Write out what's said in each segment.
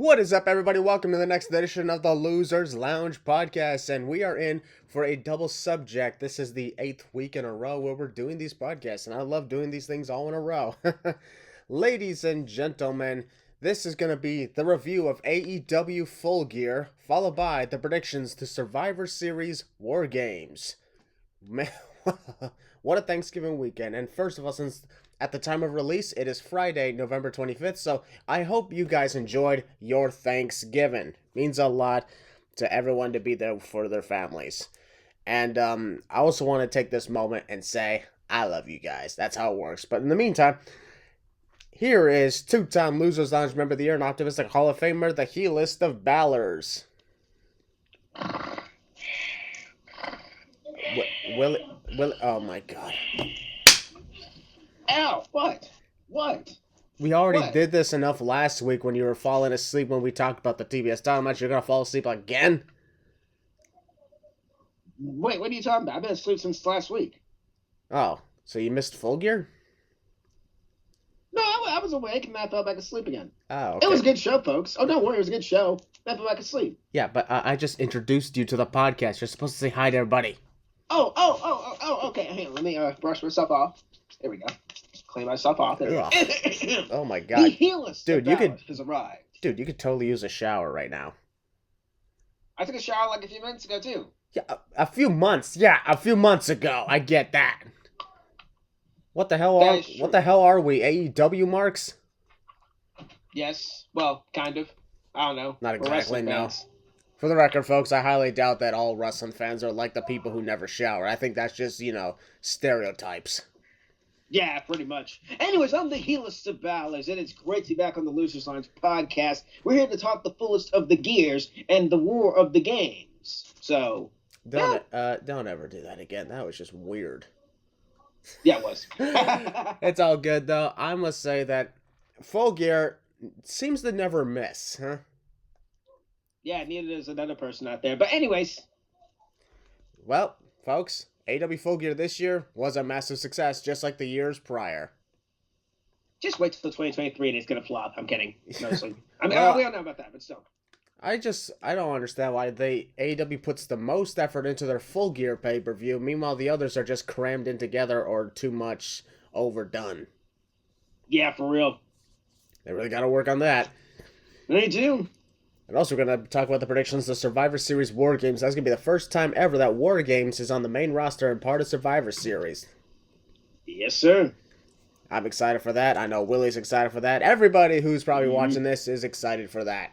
What is up, everybody? Welcome to the next edition of the Losers Lounge podcast, and we are in for a double subject. This is the 8th week in a row where we're doing these podcasts, and I love doing these things all in a row. Ladies and gentlemen, this is going to be the review of AEW Full Gear, followed by the predictions to Survivor Series WarGames. Man, what a Thanksgiving weekend. And first of all, since at the time of release, it is Friday, November 25th, so I hope you guys enjoyed your Thanksgiving. Means a lot to everyone to be there for their families. And I also want to take this moment and say, I love you guys. That's how it works. But in the meantime, here is two-time Losers Lounge Member of the Year and Optimistic Hall of Famer, the heelist of Balors. Will, oh my god. Ow, what? We already did this enough last week when you were falling asleep when we talked about the TBS Title Match. You're going to fall asleep again? Wait, what are you talking about? I've been asleep since last week. Oh, so you missed Full Gear? No, I was awake and I fell back asleep again. Oh, okay. It was a good show, folks. Oh, don't worry, it was a good show. I fell back asleep. Yeah, but I just introduced you to the podcast. You're supposed to say hi to everybody. Oh, okay. Hang on, let me brush myself off. There we go. Clean myself off. Oh my god. The heelist Dude, has arrived. Dude, you could totally use a shower right now. I took a shower like a few minutes ago, too. Yeah, a few months. Yeah, a few months ago. I get that. What the hell are we? AEW marks? Yes. Well, kind of. I don't know. Not exactly, no. For the record, folks, I highly doubt that all wrestling fans are like the people who never shower. I think that's just, stereotypes. Yeah, pretty much. Anyways, I'm the heelist of Balors, and it's great to be back on the Losers Lounge podcast. We're here to talk the fullest of the gears and the war of the games. So don't ever do that again. That was just weird. Yeah, it was. It's all good though. I must say that Full Gear seems to never miss, huh? Yeah, neither does another person out there. But anyways. Well, folks, AEW Full Gear this year was a massive success, just like the years prior. Just wait till 2023 and it's going to flop. I'm kidding. Mostly. I mean, we don't know about that, but still. I don't understand why AEW puts the most effort into their Full Gear pay-per-view, meanwhile the others are just crammed in together or too much overdone. Yeah, for real. They really got to work on that. They do. And also, we're going to talk about the predictions of Survivor Series WarGames. That's going to be the first time ever that WarGames is on the main roster and part of Survivor Series. Yes, sir. I'm excited for that. I know Willie's excited for that. Everybody who's probably watching this is excited for that.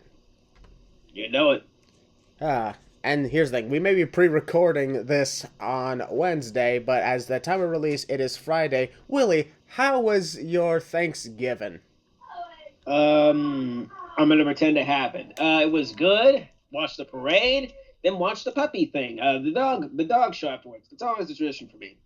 You know it. And here's the thing. We may be pre-recording this on Wednesday, but as the time of release, it is Friday. Willie, how was your Thanksgiving? I'm going to pretend it happened. It was good. Watched the parade, then watched the puppy thing. The dog show afterwards. It's always a tradition for me.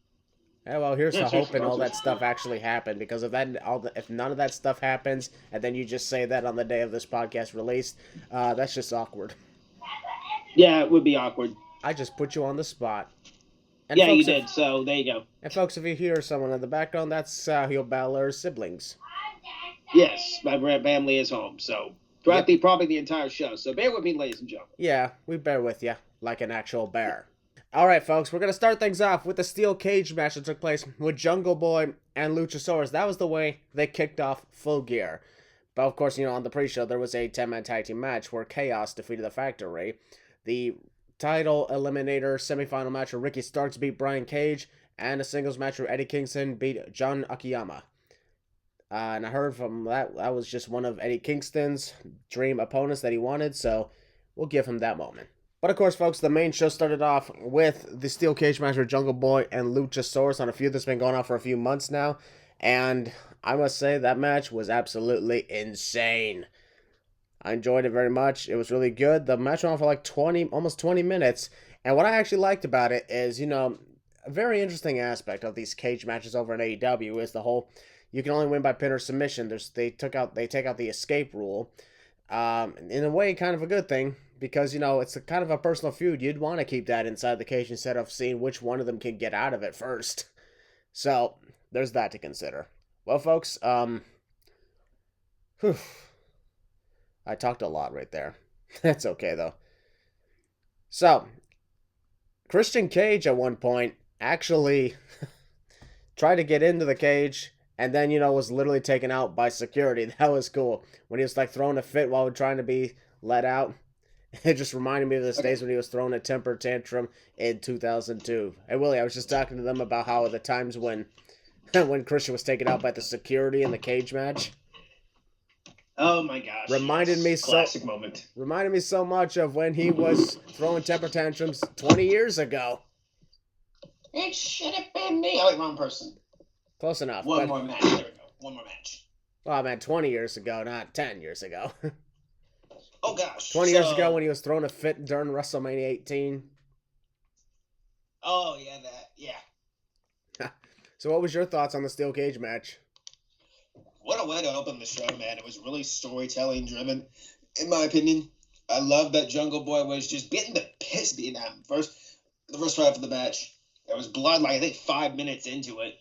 Yeah, well, here's to hoping all that stuff actually happened, because if none of that stuff happens, and then you just say that on the day of this podcast released, that's just awkward. Yeah, it would be awkward. I just put you on the spot. And yeah, folks, you did, so there you go. And folks, if you hear someone in the background, that's Heel Balor's siblings. Yes, my family is home, so throughout probably the entire show. So bear with me, ladies and gentlemen. Yeah, we bear with you, like an actual bear. All right, folks, we're going to start things off with the steel cage match that took place with Jungle Boy and Luchasaurus. That was the way they kicked off Full Gear. But, of course, on the pre-show, there was a 10-man tag team match where Chaos defeated the Factory. The title eliminator semifinal match where Ricky Starks beat Brian Cage, and a singles match where Eddie Kingston beat John Akiyama. And I heard from that was just one of Eddie Kingston's dream opponents that he wanted, so we'll give him that moment. But of course, folks, the main show started off with the steel cage match with Jungle Boy and Luchasaurus on a feud that's been going on for a few months now, and I must say that match was absolutely insane. I enjoyed it very much. It was really good. The match went on for like almost 20 minutes, and what I actually liked about it is, a very interesting aspect of these cage matches over in AEW is the whole you can only win by pin or submission. They take out the escape rule. In a way, kind of a good thing, because, it's a kind of a personal feud. You'd want to keep that inside the cage instead of seeing which one of them can get out of it first. So, there's that to consider. Well, folks, I talked a lot right there. That's okay, though. So, Christian Cage at one point actually tried to get into the cage and then, was literally taken out by security. That was cool. When he was, like, throwing a fit while trying to be let out. It just reminded me of the days when he was throwing a temper tantrum in 2002. Hey, Willie, I was just talking to them about how the times when Christian was taken out by the security in the cage match. Oh my gosh! Reminded me so much of when he was throwing temper tantrums 20 years ago. It should have been me. Oh, wait, wrong person. Close enough. One more match. There we go. One more match. Well, I meant 20 years ago, not 10 years ago. Oh gosh. 20 years ago when he was throwing a fit during WrestleMania 18. Oh yeah, that yeah. So what was your thoughts on the steel cage match? What a way to open the show, man. It was really storytelling driven, in my opinion. I love that Jungle Boy was just getting the piss beaten out of him. The first drive of the match. There was blood, like I think 5 minutes into it.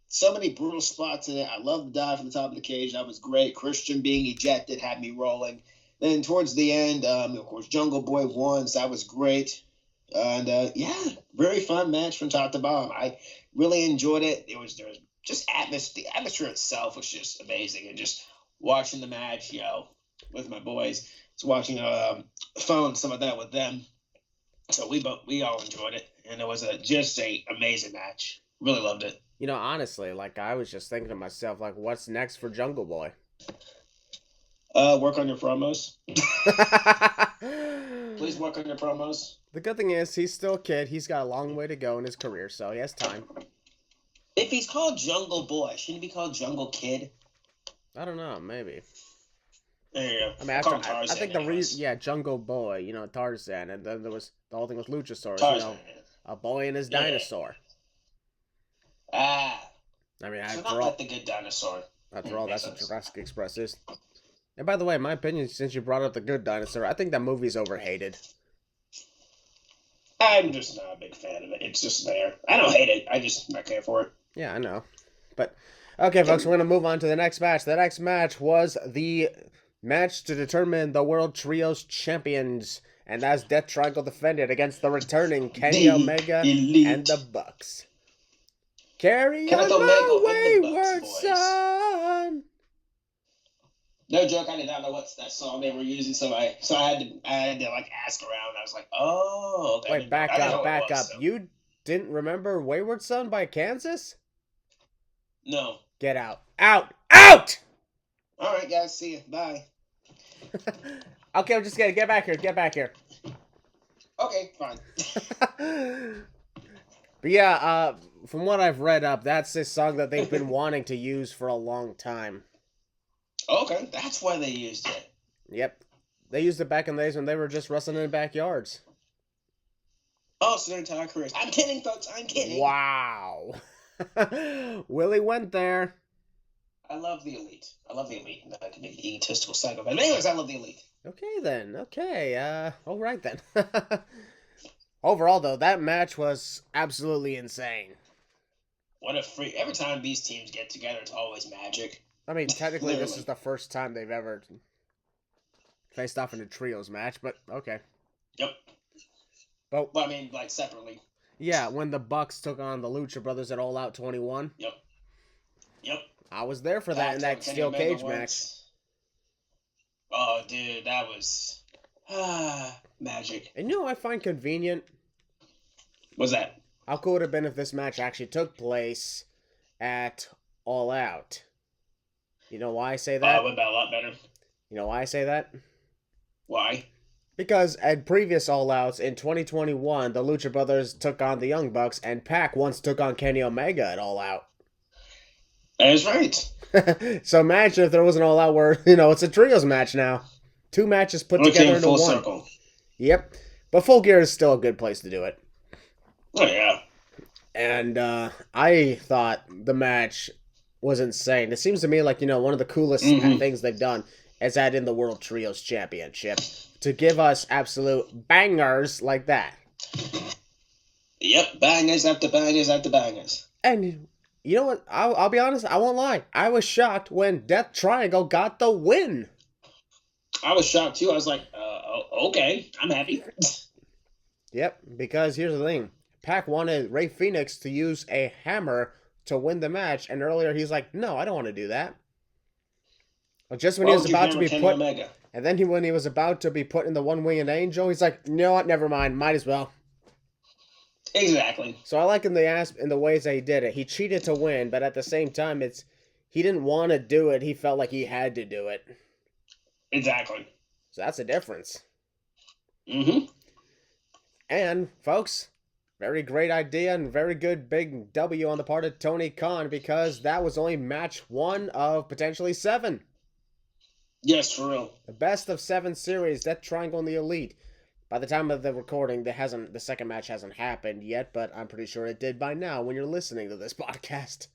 So many brutal spots in it. I love the dive from the top of the cage. That was great. Christian being ejected had me rolling. Then towards the end, of course, Jungle Boy won, so that was great. And yeah, very fun match from top to bottom. I really enjoyed it. There was just atmosphere. The atmosphere itself was just amazing, and just watching the match, with my boys, just watching phone some of that with them. So we all enjoyed it, and it was just a amazing match. Really loved it. Honestly, like I was just thinking to myself, like, what's next for Jungle Boy? Work on your promos. Please work on your promos. The good thing is he's still a kid. He's got a long way to go in his career, so he has time. If he's called Jungle Boy, shouldn't he be called Jungle Kid? I don't know, maybe. There you go. I mean, I think the reason, Jungle Boy, Tarzan, and then there was the whole thing with Luchasaurus, Tarzan, a boy and his dinosaur. I mean, not like the good dinosaur. After all, that's what Jurassic Express is. And by the way, in my opinion, since you brought up the good dinosaur, I think that movie's overhated. I'm just not a big fan of it. It's just there. I don't hate it. I just not care for it. Yeah, I know. But, okay, folks, we're going to move on to the next match. The next match was the match to determine the World Trios Champions. And that's Death Triangle defended against the returning Kenny Omega and the Bucks. Carry on my wayward son. No joke, I did not know what that song they were using, so I had to like ask around. I was like, oh, okay. Wait, back up. So. You didn't remember Wayward Son by Kansas? No. Get out. Out! Out! All right, guys, see you. Bye. Okay, I'm just kidding. Get back here. Okay, fine. But yeah, from what I've read up, that's this song that they've been wanting to use for a long time. Okay, that's why they used it. Yep. They used it back in the days when they were just wrestling in backyards. Oh, so their entire careers. I'm kidding, folks. I'm kidding. Wow. Willie went there. I love the Elite. Not to be the egotistical psycho. But anyways, I love the Elite. Okay, then. Okay. All right, then. Overall, though, that match was absolutely insane. What a freak. Every time these teams get together, it's always magic. I mean, technically, this is the first time they've ever faced off in a trios match, but okay. Yep. Well, I mean, like, separately. Yeah, when the Bucks took on the Lucha Brothers at All Out 21. Yep. I was there for that in that steel cage match. Oh, dude, that was magic. And you know what I find convenient? What's that? How cool would it have been if this match actually took place at All Out? You know why I say that? Would have been a lot better. You know why I say that? Why? Because at previous All Outs in 2021, the Lucha Brothers took on the Young Bucks, and Pac once took on Kenny Omega at All Out. That is right. So imagine if there was an All Out where, it's a trios match now. 2 matches put together into one. Circle. Yep. But Full Gear is still a good place to do it. Oh, yeah. And I thought the match was insane. It seems to me like, one of the coolest things they've done is add in the World Trios Championship to give us absolute bangers like that. Yep, bangers after bangers after bangers. And you know what? I'll be honest, I won't lie. I was shocked when Death Triangle got the win. I was shocked too. I was like, okay, I'm happy. Yep, because here's the thing. Pac wanted Ray Phoenix to use a hammer to win the match, and earlier he's like, no, I don't want to do that. Just when Why he was would you about to hammer be Kenny put, Omega? and then when he was about to be put in the one-winged angel, he's like, you know what, never mind, might as well. Exactly. So I like in the ways that he did it. He cheated to win, but at the same time, he didn't want to do it. He felt like he had to do it. Exactly. So that's the difference. Mm-hmm. And folks, very great idea and very good big W on the part of Tony Khan, because that was only match 1 of potentially 7. Yes, for real. The best of 7 series, Death Triangle and the Elite. By the time of the recording, the second match hasn't happened yet, but I'm pretty sure it did by now when you're listening to this podcast.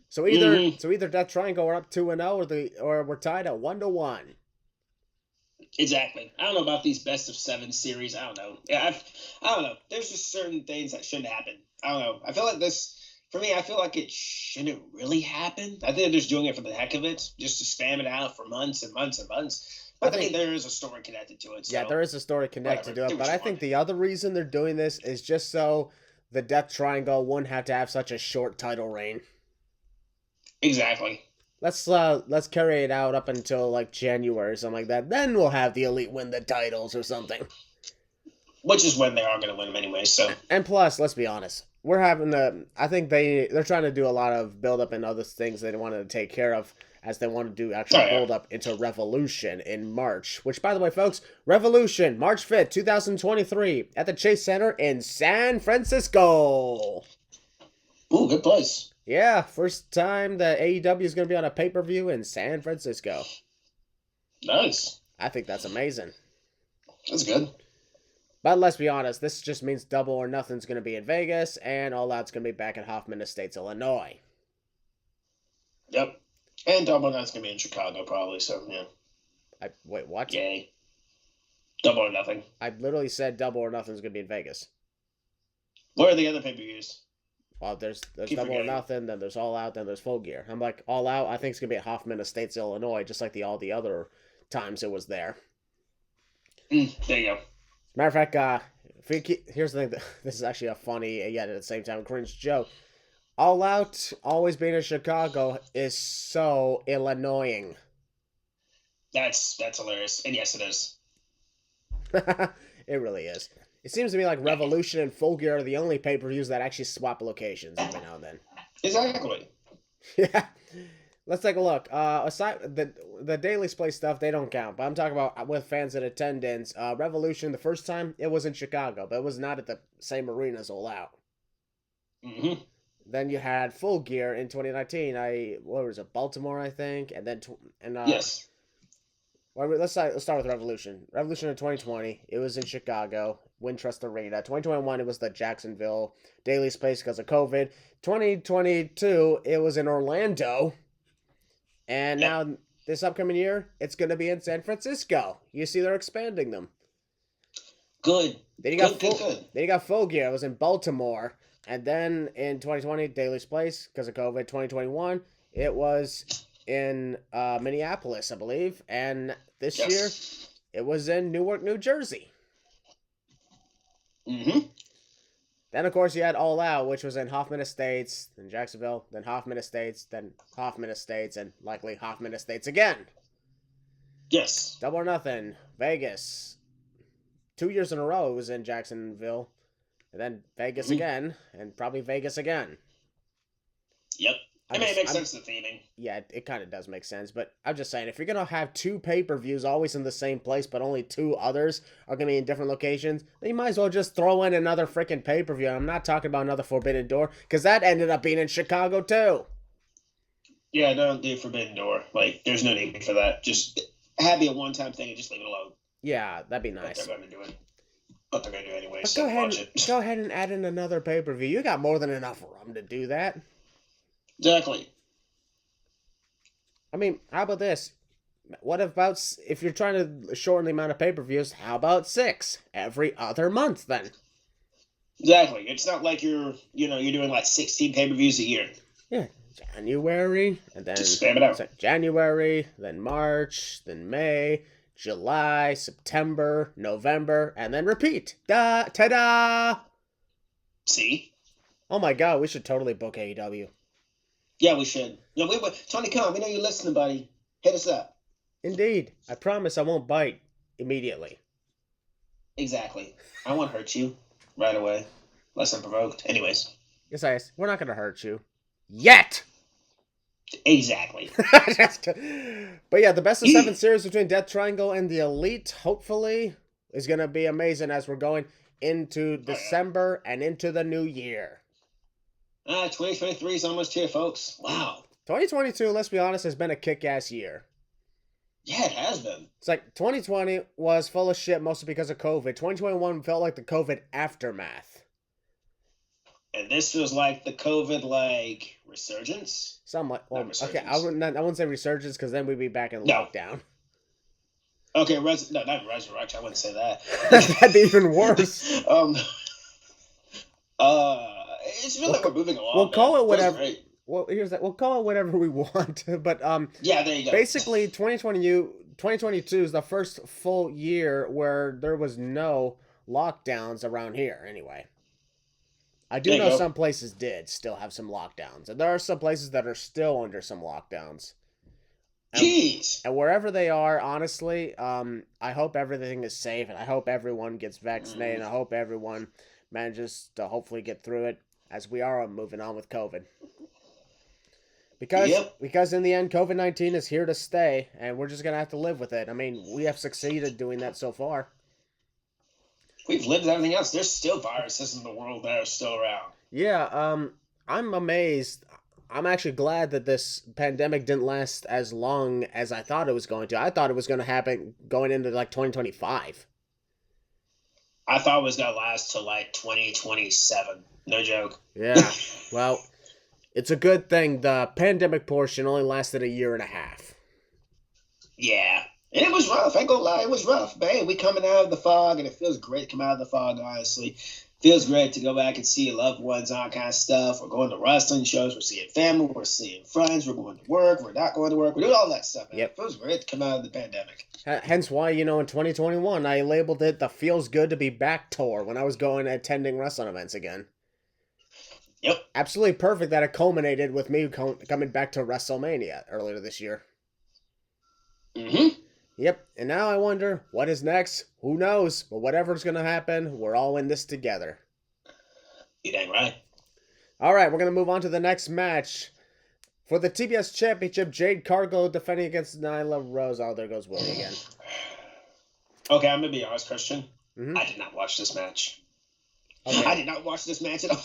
So either Death Triangle are up 2-0 or we're tied at 1-1. Exactly. I don't know about these best of 7 series. I don't know. Yeah, I don't know. There's just certain things that shouldn't happen. I don't know. I feel like for me, I feel like it shouldn't really happen. I think they're just doing it for the heck of it, just to spam it out for months and months and months. But I think there is a story connected to it. So yeah, there is a story connected to it. But I think want. the other reason they're doing this is just so the Death Triangle wouldn't have to have such a short title reign. Exactly. Let's carry it out up until like January or something like that. Then we'll have the Elite win the titles or something. Which is when they are going to win them anyway. So. And plus, let's be honest, we're having I think they're trying to do a lot of build up and other things they wanted to take care of, as they want to do actual build up into Revolution in March. Which, by the way, folks, Revolution, March 5th, 2023, at the Chase Center in San Francisco. Ooh, good place. Yeah, first time that AEW is going to be on a pay-per-view in San Francisco. Nice. I think that's amazing. That's good. But let's be honest, this just means Double or Nothing's going to be in Vegas, and All Out's going to be back in Hoffman Estates, Illinois. Yep. And Double or Nothing's going to be in Chicago, probably, so, yeah. Wait, what? Yay. Double or Nothing. I literally said Double or Nothing's going to be in Vegas. Where are the other pay-per-views? Well, there's Double or Nothing, then there's All Out, then there's Full Gear. I'm like, All Out, I think it's going to be at Hoffman Estates, Illinois, just like all the other times it was there. There you go. Matter of fact, here's the thing. This is actually a funny, yet at the same time, cringe joke. All Out, always being in Chicago, is so Illinoising. That's hilarious. And yes, it is. It really is. It seems to me like Revolution and Full Gear are the only pay-per-views that actually swap locations every now and then. Exactly. Yeah. Let's take a look. Aside the Daily Play stuff, they don't count. But I'm talking about with fans in attendance. Revolution, the first time, it was in Chicago, but it was not at the same arena as All Out. Mm-hmm. Then you had Full Gear in 2019. What was it, Baltimore, I think, and then yes. Well, let's start with Revolution. Revolution in 2020, it was in Chicago, Wintrust Arena. 2021, it was the Jacksonville Daly's Place because of COVID. 2022, it was in Orlando. And now, this upcoming year, it's going to be in San Francisco. You see, they're expanding them. Good. Then you got Full Gear. It was in Baltimore. And then in 2020, Daly's Place, because of COVID. 2021, it was in Minneapolis, I believe. And this year, it was in Newark, New Jersey. Mm-hmm. Then, of course, you had All Out, which was in Hoffman Estates, then Jacksonville, then Hoffman Estates, then Hoffman Estates, and likely Hoffman Estates again. Yes. Double or Nothing, Vegas. 2 years in a row, it was in Jacksonville. And then Vegas again, and probably Vegas again. Yep. It makes sense to the theming. Yeah, it kind of does make sense. But I'm just saying, if you're going to have 2 pay-per-views always in the same place, but only 2 others are going to be in different locations, then you might as well just throw in another freaking pay-per-view. I'm not talking about another Forbidden Door, because that ended up being in Chicago, too. Yeah, don't do Forbidden Door. Like, there's no need for that. Just have it a one-time thing and just leave it alone. Yeah, that'd be nice. But they're going to do it. But they're going to do it anyway, but so go ahead and add in another pay-per-view. You got more than enough room to do that. Exactly. I mean, how about this? What about, if you're trying to shorten the amount of pay-per-views, how about 6 every other month then? Exactly. It's not like you're doing like 16 pay-per-views a year. Yeah. January, and then Just spam it out. January, then March, then May, July, September, November, and then repeat. Ta-da! See? Oh my god, we should totally book AEW. Yeah, we should. Tony Khan, we know you're listening, buddy. Hit us up. Indeed. I promise I won't bite immediately. Exactly. I won't hurt you right away, unless I'm provoked. Anyways. Yes, we're not going to hurt you. Yet! Exactly. But yeah, the best of 7 series between Death Triangle and the Elite, hopefully, is going to be amazing as we're going into December and into the new year. 2023 is almost here, folks. Wow. 2022, let's be honest, has been a kick-ass year. Yeah, it has been. It's like 2020 was full of shit, mostly because of COVID. 2021 felt like the COVID aftermath. And this feels like the COVID, resurgence? Something like, well, okay, I wouldn't say resurgence, because then we'd be back in lockdown. Okay, not resurrection, I wouldn't say that. That'd be even worse. It's really like we're moving along. We'll call it whatever. Well, we'll call it whatever we want, but yeah, there you go. Basically, 2022 is the first full year where there was no lockdowns around here. Anyway, I do know some places did still have some lockdowns, and there are some places that are still under some lockdowns. Jeez. And wherever they are, honestly, I hope everything is safe, and I hope everyone gets vaccinated, and I hope everyone manages to hopefully get through it, as we are moving on with COVID. Because in the end, COVID-19 is here to stay, and we're just going to have to live with it. I mean, we have succeeded doing that so far. We've lived everything else. There's still viruses in the world that are still around. Yeah, I'm amazed. I'm actually glad that this pandemic didn't last as long as I thought it was going to. I thought it was going to happen going into, 2025. I thought it was going to last till, 2027. No joke. Yeah, well... It's a good thing the pandemic portion only lasted a year and a half. Yeah. And it was rough. I ain't gonna lie. It was rough. But hey, we coming out of the fog, and it feels great to come out of the fog, honestly. Feels great to go back and see your loved ones, all kind of stuff. We're going to wrestling shows. We're seeing family. We're seeing friends. We're going to work. We're not going to work. We're doing all that stuff, man. Yep. It feels great to come out of the pandemic. Hence why, in 2021, I labeled it the Feels Good to Be Back tour when I was going attending wrestling events again. Yep. Absolutely perfect that it culminated with me coming back to WrestleMania earlier this year. Mm-hmm. Yep. And now I wonder, what is next? Who knows? But whatever's going to happen, we're all in this together. You dang right. All right, we're going to move on to the next match. For the TBS Championship, Jade Cargill defending against Nyla Rose. Oh, there goes Willie again. Okay, I'm going to be honest, Christian. Mm-hmm. I did not watch this match. Okay. I did not watch this match at all.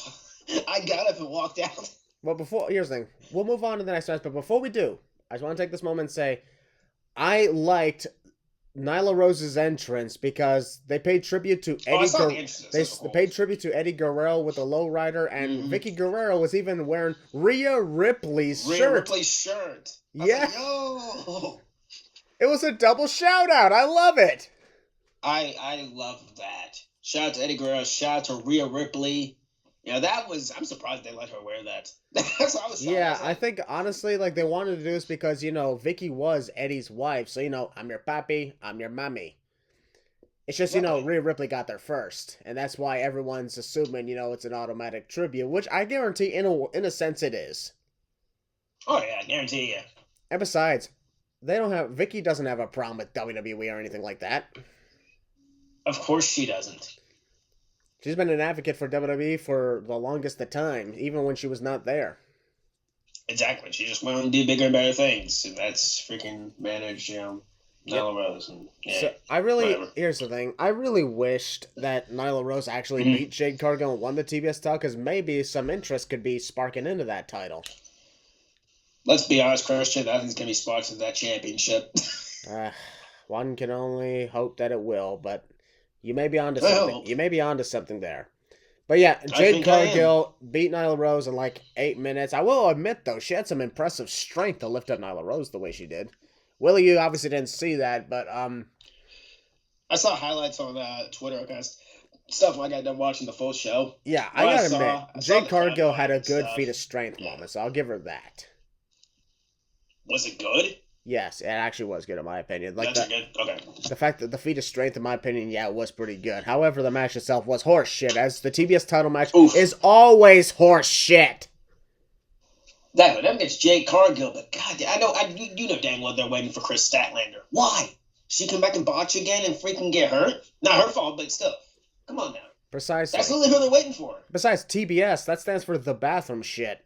I got up and walked out. Well, here's the thing. We'll move on to the next match, but before we do, I just want to take this moment and say, I liked Nyla Rose's entrance because they paid tribute to Eddie. They paid tribute to Eddie Guerrero with a lowrider, and Vicky Guerrero was even wearing Rhea Ripley's shirt. Yeah. Yo. It was a double shout out. I love it. I love that. Shout out to Eddie Guerrero. Shout out to Rhea Ripley. Yeah, I'm surprised they let her wear that. That's what I was. Yeah, I think honestly, they wanted to do this because Vicky was Eddie's wife, so I'm your papi, I'm your mommy. It's just Rhea Ripley got there first, and that's why everyone's assuming it's an automatic tribute, which I guarantee in a sense it is. Oh yeah, I guarantee you. And besides, Vicky doesn't have a problem with WWE or anything like that. Of course she doesn't. She's been an advocate for WWE for the longest of time, even when she was not there. Exactly. She just went on to do bigger and better things. And that's freaking managed, Nyla Rose. And, here's the thing. I really wished that Nyla Rose actually beat Jade Cargill and won the TBS title, because maybe some interest could be sparking into that title. Let's be honest, Christian. Nothing's going to be sparked into that championship. One can only hope that it will, but... You may be onto something. You may be onto something there. But yeah, Jade Cargill beat Nyla Rose in 8 minutes. I will admit, though, she had some impressive strength to lift up Nyla Rose the way she did. Willie, you obviously didn't see that, but... I saw highlights on Twitter, guys. stuff when I got done watching the full show. Yeah, What I I gotta saw- admit, I saw Jade the Cargill had a timeline good stuff. feat of strength Yeah. moment, so I'll give her that. Was it good? Yes, it actually was good in my opinion. Like That's good. Okay. the fact that the feat of strength, in my opinion, yeah, it was pretty good. However, the match itself was horse shit, as the TBS title match Oof. is always horse shit. That gets Jade Cargill, but God, I know, you know dang well they're waiting for Chris Statlander. Why? She come back and botch again and freaking get hurt? Not her fault, but still. Come on now. Precisely. That's literally who they're waiting for. Besides, TBS, that stands for the bathroom shit.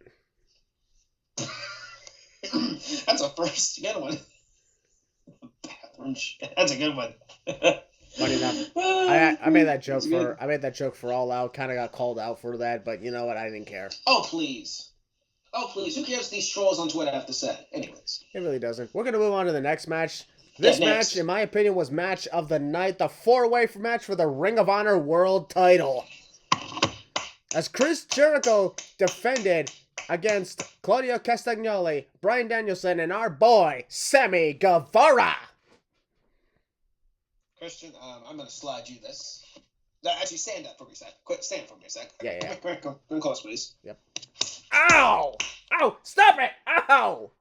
That's a first. Good one. Bathroom shit. That's a good one. Funny enough, I made that joke for All Out. Kind of got called out for that, but you know what? I didn't care. Oh please. Who cares what these trolls on Twitter have to say? Anyways. It really doesn't. We're gonna move on to the next match. This match, in my opinion, was match of the night. The 4-way match for the Ring of Honor World Title. As Chris Jericho defended against Claudio Castagnoli, Bryan Danielson, and our boy, Sammy Guevara. Christian, I'm going to slide you this. No, actually, stand up for me a sec. Quick, stand for me a sec. Yeah. Come close, please. Yep. Ow! Ow! Stop it! Ow!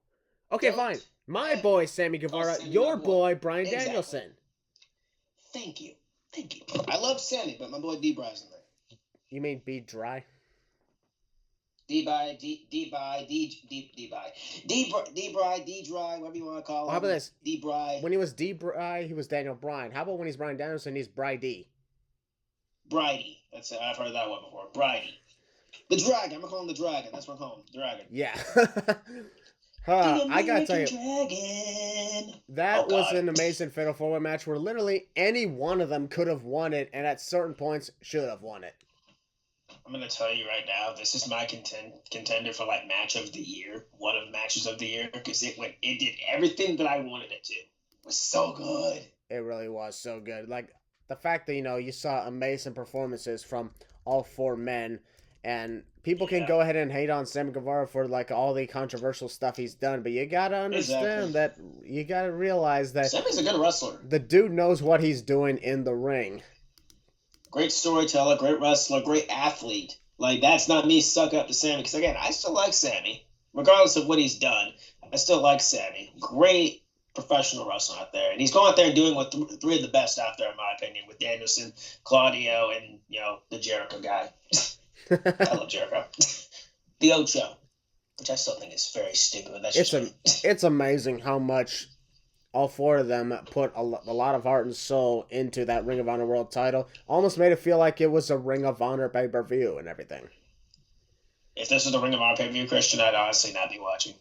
Okay, fine. My boy, Sammy Guevara. Your boy, Bryan Danielson. Thank you. I love Sammy, but my boy D-Bry's in there. You mean be dry? D-Bry, whatever you want to call him. How about this? D-Bry. When he was D-Bry, he was Daniel Bryan. How about when he's Bryan Danielson, he's Bry-D? Bridie. That's it. I've heard that one before. Bridie. The Dragon. I'm going to call him the Dragon. That's what I'm calling him. The Dragon. Yeah. I gotta tell you, that was an amazing Fatal 4-Way match where literally any one of them could have won it, and at certain points should have won it. I'm gonna tell you right now, this is my contender for like match of the year, one of matches of the year, because it did everything that I wanted it to. It was so good. It really was so good. Like the fact that you saw amazing performances from all 4 men. And people can go ahead and hate on Sammy Guevara for like all the controversial stuff he's done, but you gotta understand that you gotta realize that Sammy's a good wrestler. The dude knows what he's doing in the ring. Great storyteller, great wrestler, great athlete. Like that's not me suck up to Sammy because again, I still like Sammy, regardless of what he's done. I still like Sammy. Great professional wrestler out there, and he's going out there and doing what 3 of the best out there, in my opinion, with Danielson, Claudio, and the Jericho guy. I love Jericho. The Ocho, which I still think is very stupid. It's amazing how much all 4 of them put a lot of heart and soul into that Ring of Honor World Title. Almost made it feel like it was a Ring of Honor pay-per-view and everything. If this was the Ring of Honor pay-per-view, Christian, I'd honestly not be watching.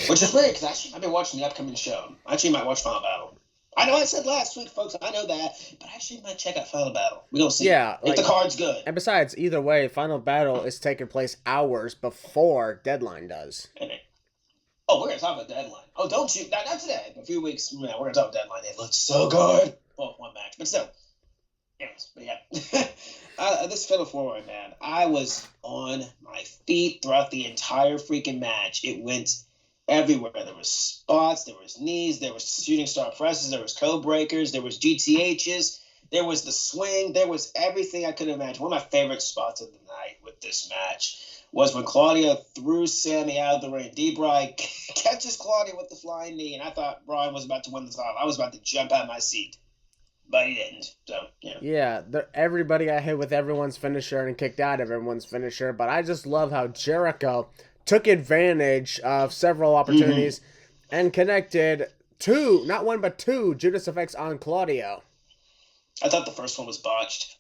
Which is weird, because I've been watching the upcoming show. I actually might watch Final Battle. I know I said last week, folks, I know that, but I actually might check out Final Battle. We don't see if the card's good. And besides, either way, Final Battle is taking place hours before Deadline does. We're going to talk about Deadline. Oh, don't you? Not today. A few weeks from now, we're going to talk about Deadline. It looks so good. Well, one match, but still. Anyways, but yeah. This Fatal 4-Way, man, I was on my feet throughout the entire freaking match. It went everywhere. There was spots, there was knees, there was shooting star presses, there was code breakers, there was GTHs, there was the swing, there was everything I could imagine. One of my favorite spots of the night with this match was when Claudio threw Sammy out of the ring. D-Bry catches Claudio with the flying knee, and I thought Bryan was about to win the title. I was about to jump out of my seat, but he didn't. So, yeah. Everybody got hit with everyone's finisher and kicked out of everyone's finisher, but I just love how Jericho took advantage of several opportunities and connected 2, not 1, but 2 Judas effects on Claudio. I thought the first one was botched.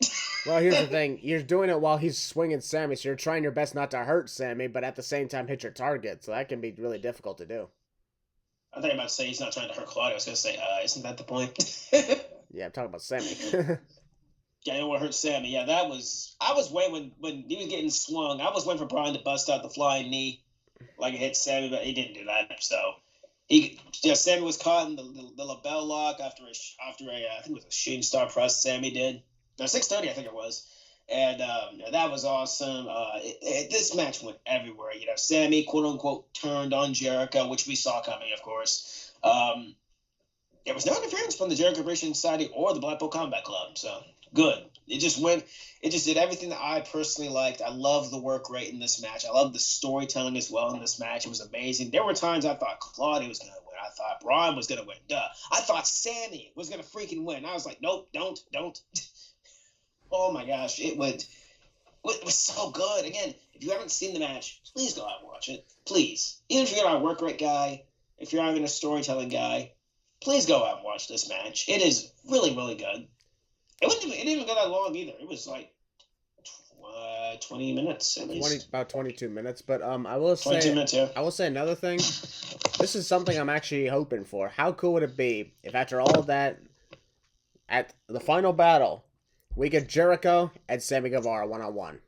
Well, here's the thing. You're doing it while he's swinging Sammy, so you're trying your best not to hurt Sammy, but at the same time hit your target, so that can be really difficult to do. I thought you were about to say he's not trying to hurt Claudio. I was going to say, isn't that the point? Yeah, I'm talking about Sammy. Yeah, I don't want to hurt Sammy. Yeah, I was waiting when he was getting swung. I was waiting for Bryan to bust out the flying knee like it hit Sammy, but he didn't do that. So Sammy was caught in the label lock after a I think it was a shooting star press Sammy did. No, 630 I think it was. And that was awesome. This match went everywhere. Sammy, quote unquote, turned on Jericho, which we saw coming, of course. There was no interference from the Jericho Appreciation Society or the Blackpool Combat Club. So good. It just did everything that I personally liked. I love the work rate in this match. I love the storytelling as well in this match. It was amazing. There were times I thought Claudia was going to win. I thought Braun was going to win. I thought Sammy was going to freaking win. I was like, nope, don't. Oh my gosh, it was so good. Again, if you haven't seen the match, please go out and watch it. Please. Even if you're not a work rate guy, if you're not even a storytelling guy, please go out and watch this match. It is really, really good. It didn't even go that long either. It was like 20 minutes at least. About 22 minutes. But I will say, 22 minutes, yeah. I will say another thing. This is something I'm actually hoping for. How cool would it be if after all of that, at the final battle, we get Jericho and Sammy Guevara 1-on-1?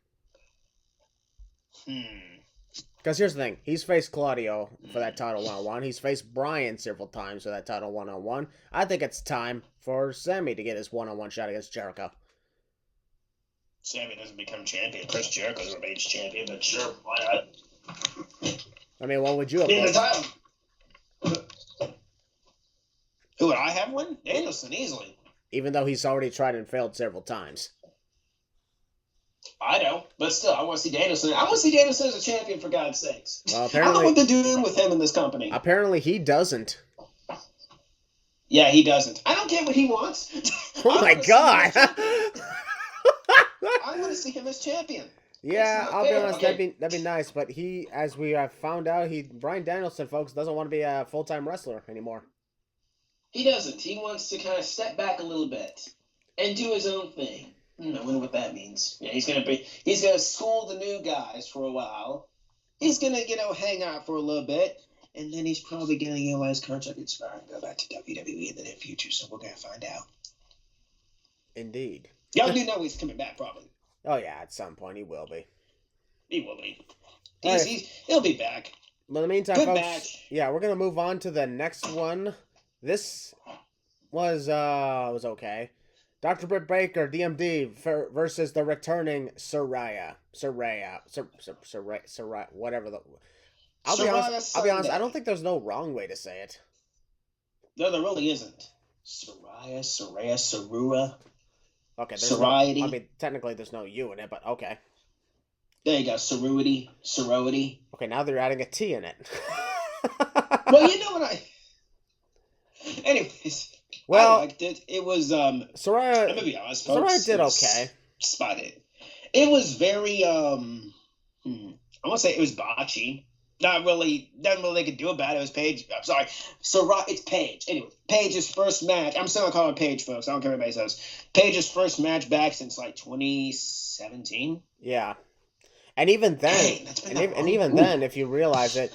Because here's the thing. He's faced Claudio for that title 1-on-1. He's faced Bryan several times for that title 1-on-1. I think it's time for Sammy to get his 1-on-1 shot against Jericho. Sammy doesn't become champion. Chris Jericho's remains champion, but sure, why not? I mean, what would you have the done? title. Who would I have win? Danielson, easily. Even though he's already tried and failed several times. I know, but still, I want to see Danielson. I want to see Danielson as a champion, for God's sakes. Well, I don't know what they're doing with him in this company. Apparently, he doesn't. Yeah, he doesn't. I don't care what he wants. Oh my God! I want to see him as champion. Yeah, I'll be honest, that'd be nice, but he, as we have found out, Bryan Danielson, folks, doesn't want to be a full-time wrestler anymore. He doesn't. He wants to kind of step back a little bit and do his own thing. I wonder what that means. Yeah, he's gonna school the new guys for a while. He's gonna, hang out for a little bit, and then he's probably gonna let his contract expire and go back to WWE in the near future. So we're gonna find out. Indeed. Y'all do know he's coming back, probably. Oh yeah, at some point he will be. He will be. He'll be back. But in the meantime, Good folks, match. Yeah, we're gonna move on to the next one. This was okay. Dr. Britt Baker, DMD, versus the returning Saraya, whatever the. I'll be honest. I don't think there's no wrong way to say it. No, there really isn't. Saraya, Sarura. Okay, Sorority. I mean, technically there's no U in it, but okay. There you go, sorority. Okay, now they're adding a T in it. Well, you know what Anyways, well, I liked it. It was Saraya. I'm gonna be honest, folks. Saraya did okay. Spotted. It was very I want to say it was botchy. Nothing really they could do about it. It was Paige. I'm sorry. It's Paige. Anyway, Paige's first match. I'm still gonna call her Paige, folks. I don't care what anybody says. Paige's first match back since like 2017. Yeah. And even then, then, if you realize it,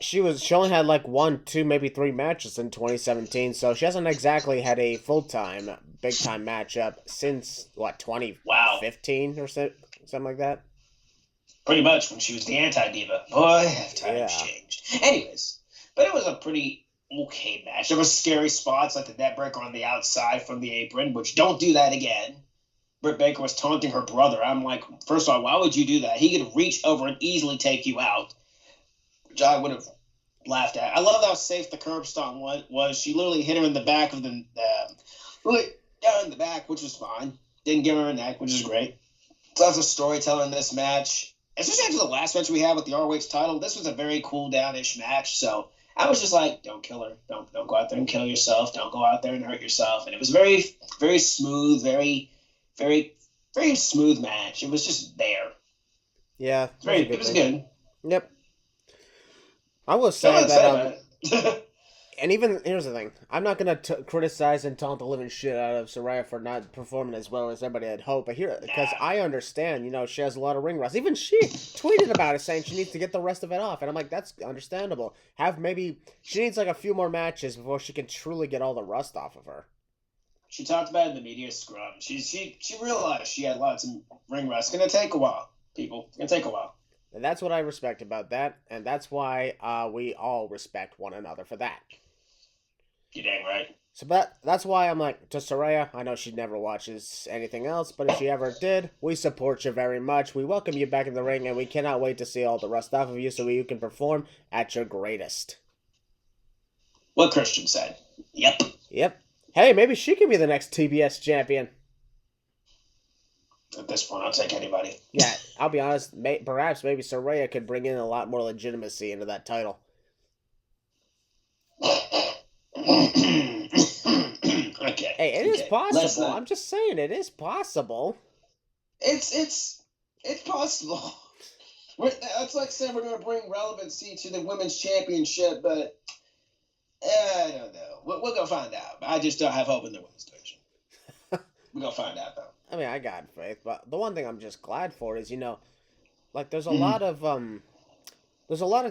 she only had like 1, 2, maybe 3 matches in 2017, so she hasn't exactly had a full-time, big-time matchup since, 2015 or so, something like that? Pretty much, when she was the anti-diva. Boy, have times changed. Anyways, but it was a pretty okay match. There were scary spots, like the net breaker on the outside from the apron, which don't do that again. Britt Baker was taunting her brother. I'm like, first of all, why would you do that? He could reach over and easily take you out, which I would have laughed at. I love how safe the curb stomp was. She literally hit her in the back of in the back, which was fine. Didn't give her a neck, which is great. Lots of storytelling in this match. Especially after the last match we had with the ROH title, this was a very cool down-ish match. So I was just like, don't kill her. Don't go out there and kill yourself. Don't go out there and hurt yourself. And it was very, very smooth, very, very, very smooth match. It was just there. Yeah. It was good. Yep. I will say that, and even, here's the thing, I'm not going to criticize and taunt the living shit out of Saraya for not performing as well as everybody had hoped, but because I understand, she has a lot of ring rust. Even she tweeted about it saying she needs to get the rest of it off, and I'm like, that's understandable. She needs like a few more matches before she can truly get all the rust off of her. She talked about it in the media scrum. She realized she had lots of ring rust. It's going to take a while, people. It's going to take a while. And that's what I respect about that, and that's why we all respect one another for that. You're dang right. So that's why I'm like, to Saraya, I know she never watches anything else, but if she ever did, we support you very much. We welcome you back in the ring, and we cannot wait to see all the rust off of you so you can perform at your greatest. What Christian said. Yep. Hey, maybe she could be the next TBS champion. At this point, I'll take anybody. Yeah, I'll be honest. Perhaps maybe Saraya could bring in a lot more legitimacy into that title. Okay. Hey, it is possible. I'm just saying, it is possible. It's possible. That's like saying we're going to bring relevancy to the women's championship, but I don't know. We're going to find out. I just don't have hope in the women's division. We're going to find out, though. I mean, I got faith, but the one thing I'm just glad for is, like there's a lot of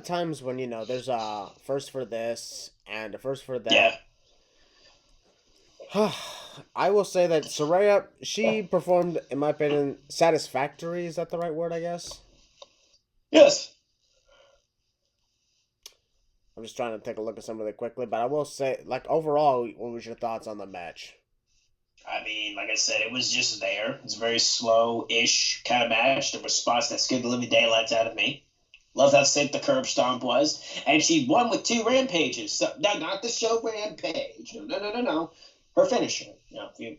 times when, there's a first for this and a first for that. Yeah. I will say that Saraya, she performed, in my opinion, satisfactory. Is that the right word, I guess? Yes. I'm just trying to take a look at some really quickly, but I will say, like, overall, what was your thoughts on the match? I mean, like I said, it was just there. It was a very slow-ish kind of match. There were spots that scared the living daylights out of me. Love how safe the curb stomp was. And she won with 2 rampages. So, no, not the show rampage. No. Her finisher.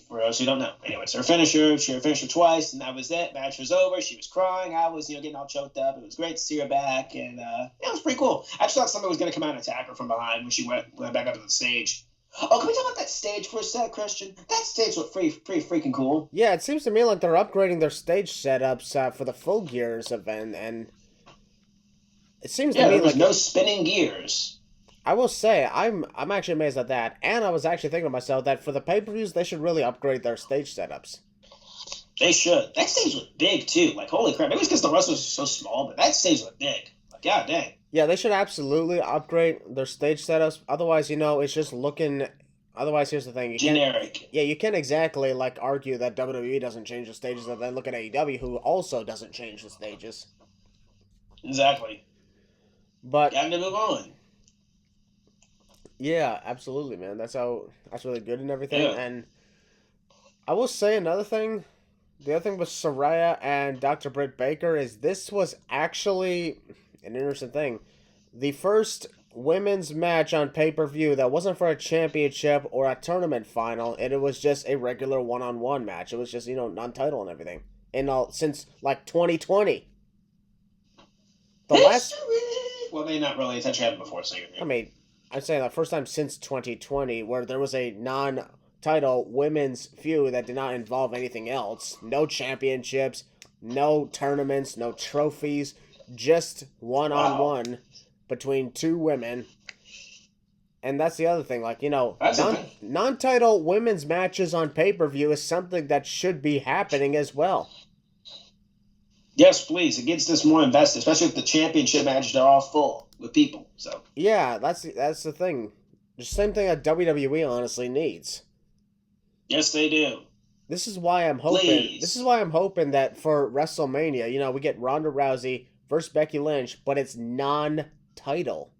For those who don't know. Anyways, her finisher. She finished her twice, and that was it. Match was over. She was crying. I was, getting all choked up. It was great to see her back, and it was pretty cool. I just thought somebody was going to come out and attack her from behind when she went back up to the stage. Oh, can we talk about that stage for a sec, Christian? That stage looked pretty freaking cool. Yeah, it seems to me like they're upgrading their stage setups for the Full Gears event, and it seems to me like no spinning gears. I will say, I'm actually amazed at that, and I was actually thinking to myself that for the pay-per-views, they should really upgrade their stage setups. They should. That stage looked big, too. Like, holy crap. Maybe it's because the wrestlers are so small, but that stage looked big. Like, god dang. Yeah, they should absolutely upgrade their stage setups. Otherwise, it's just looking... Otherwise, here's the thing. Generic. You can't exactly, argue that WWE doesn't change the stages, and then look at AEW, who also doesn't change the stages. Exactly. But... Got to move on. Yeah, absolutely, man. That's really good and everything. Yeah. And I will say another thing. The other thing with Saraya and Dr. Britt Baker is this was actually an interesting thing. The first women's match on pay-per-view that wasn't for a championship or a tournament final, and it was just a regular one-on-one match. It was just, non-title and everything. Since 2020. Well, I mean, not really. It's actually happened before, so I mean, I'm saying the first time since 2020 where there was a non-title women's feud that did not involve anything else. No championships, no tournaments, no trophies, just one-on-one between 2 women. And that's the other thing, non-title women's matches on pay-per-view is something that should be happening as well. Yes, please. It gets this more invested, especially if the championship matches are all full with people. So yeah, that's the thing. The same thing that WWE honestly needs. Yes, they do. This is why I'm hoping. Please. This is why I'm hoping that for WrestleMania, we get Ronda Rousey versus Becky Lynch, but it's non-title.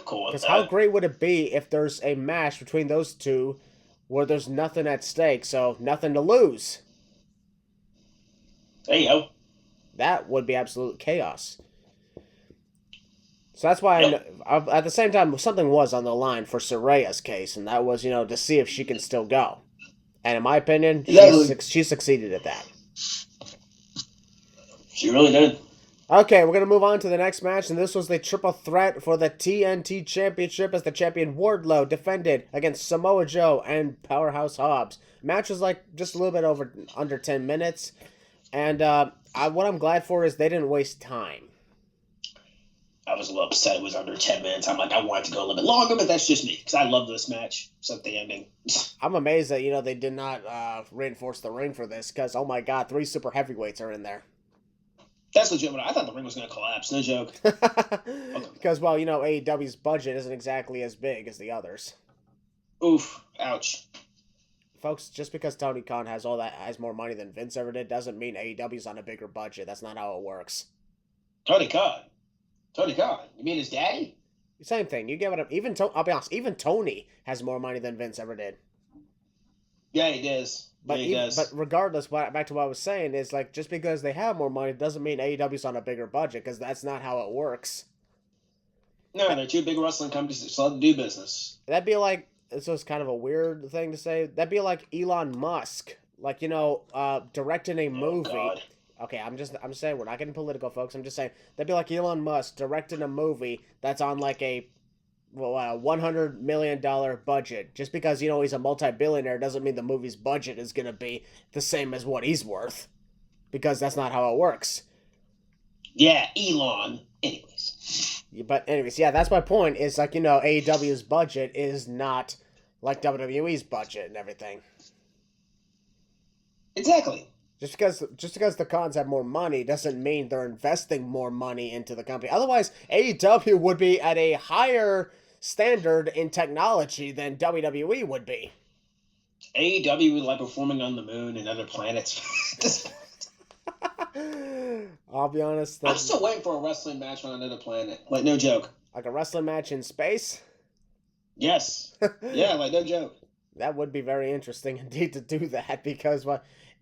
Cool. Because how great would it be if there's a match between those two where there's nothing at stake, so nothing to lose? There you go. That would be absolute chaos. So that's why, at the same time, something was on the line for Saraya's case, and that was, to see if she can still go. And in my opinion, she succeeded at that. She really did. Okay, we're going to move on to the next match, and this was the triple threat for the TNT Championship as the champion Wardlow defended against Samoa Joe and Powerhouse Hobbs. Match was just a little bit under 10 minutes, and what I'm glad for is they didn't waste time. I was a little upset it was under 10 minutes. I'm like, I wanted to go a little bit longer, but that's just me, because I love this match, except the ending. I'm amazed that, they did not reinforce the ring for this, because, oh my god, 3 super heavyweights are in there. That's legit. I thought the ring was going to collapse. No joke. Because, well, AEW's budget isn't exactly as big as the others. Oof. Ouch. Folks, just because Tony Khan has more money than Vince ever did doesn't mean AEW's on a bigger budget. That's not how it works. Tony Khan? You mean his daddy? Same thing. You give it up. I'll be honest, even Tony has more money than Vince ever did. Yeah, he does. But regardless, back to what I was saying is just because they have more money doesn't mean AEW's on a bigger budget, because that's not how it works. No, they're 2 big wrestling companies that still have to do business. That'd be this was kind of a weird thing to say. That'd be like Elon Musk Like, directing a movie. God. Okay, I'm saying we're not getting political, folks. I'm just saying that'd be like Elon Musk directing a movie that's on like a $100 million budget. Just because he's a multi-billionaire doesn't mean the movie's budget is gonna be the same as what he's worth, because that's not how it works. Yeah, Elon. But anyways, yeah, that's my point. Is like AEW's budget is not like WWE's budget and everything. Exactly. Just because the cons have more money doesn't mean they're investing more money into the company. Otherwise, AEW would be at a higher standard in technology than WWE would be. AEW would like performing on the moon and other planets. I'll be honest. I'm still waiting for a wrestling match on another planet. Like, no joke. Like a wrestling match in space? Yes. Yeah, like, no joke. That would be very interesting indeed to do that, because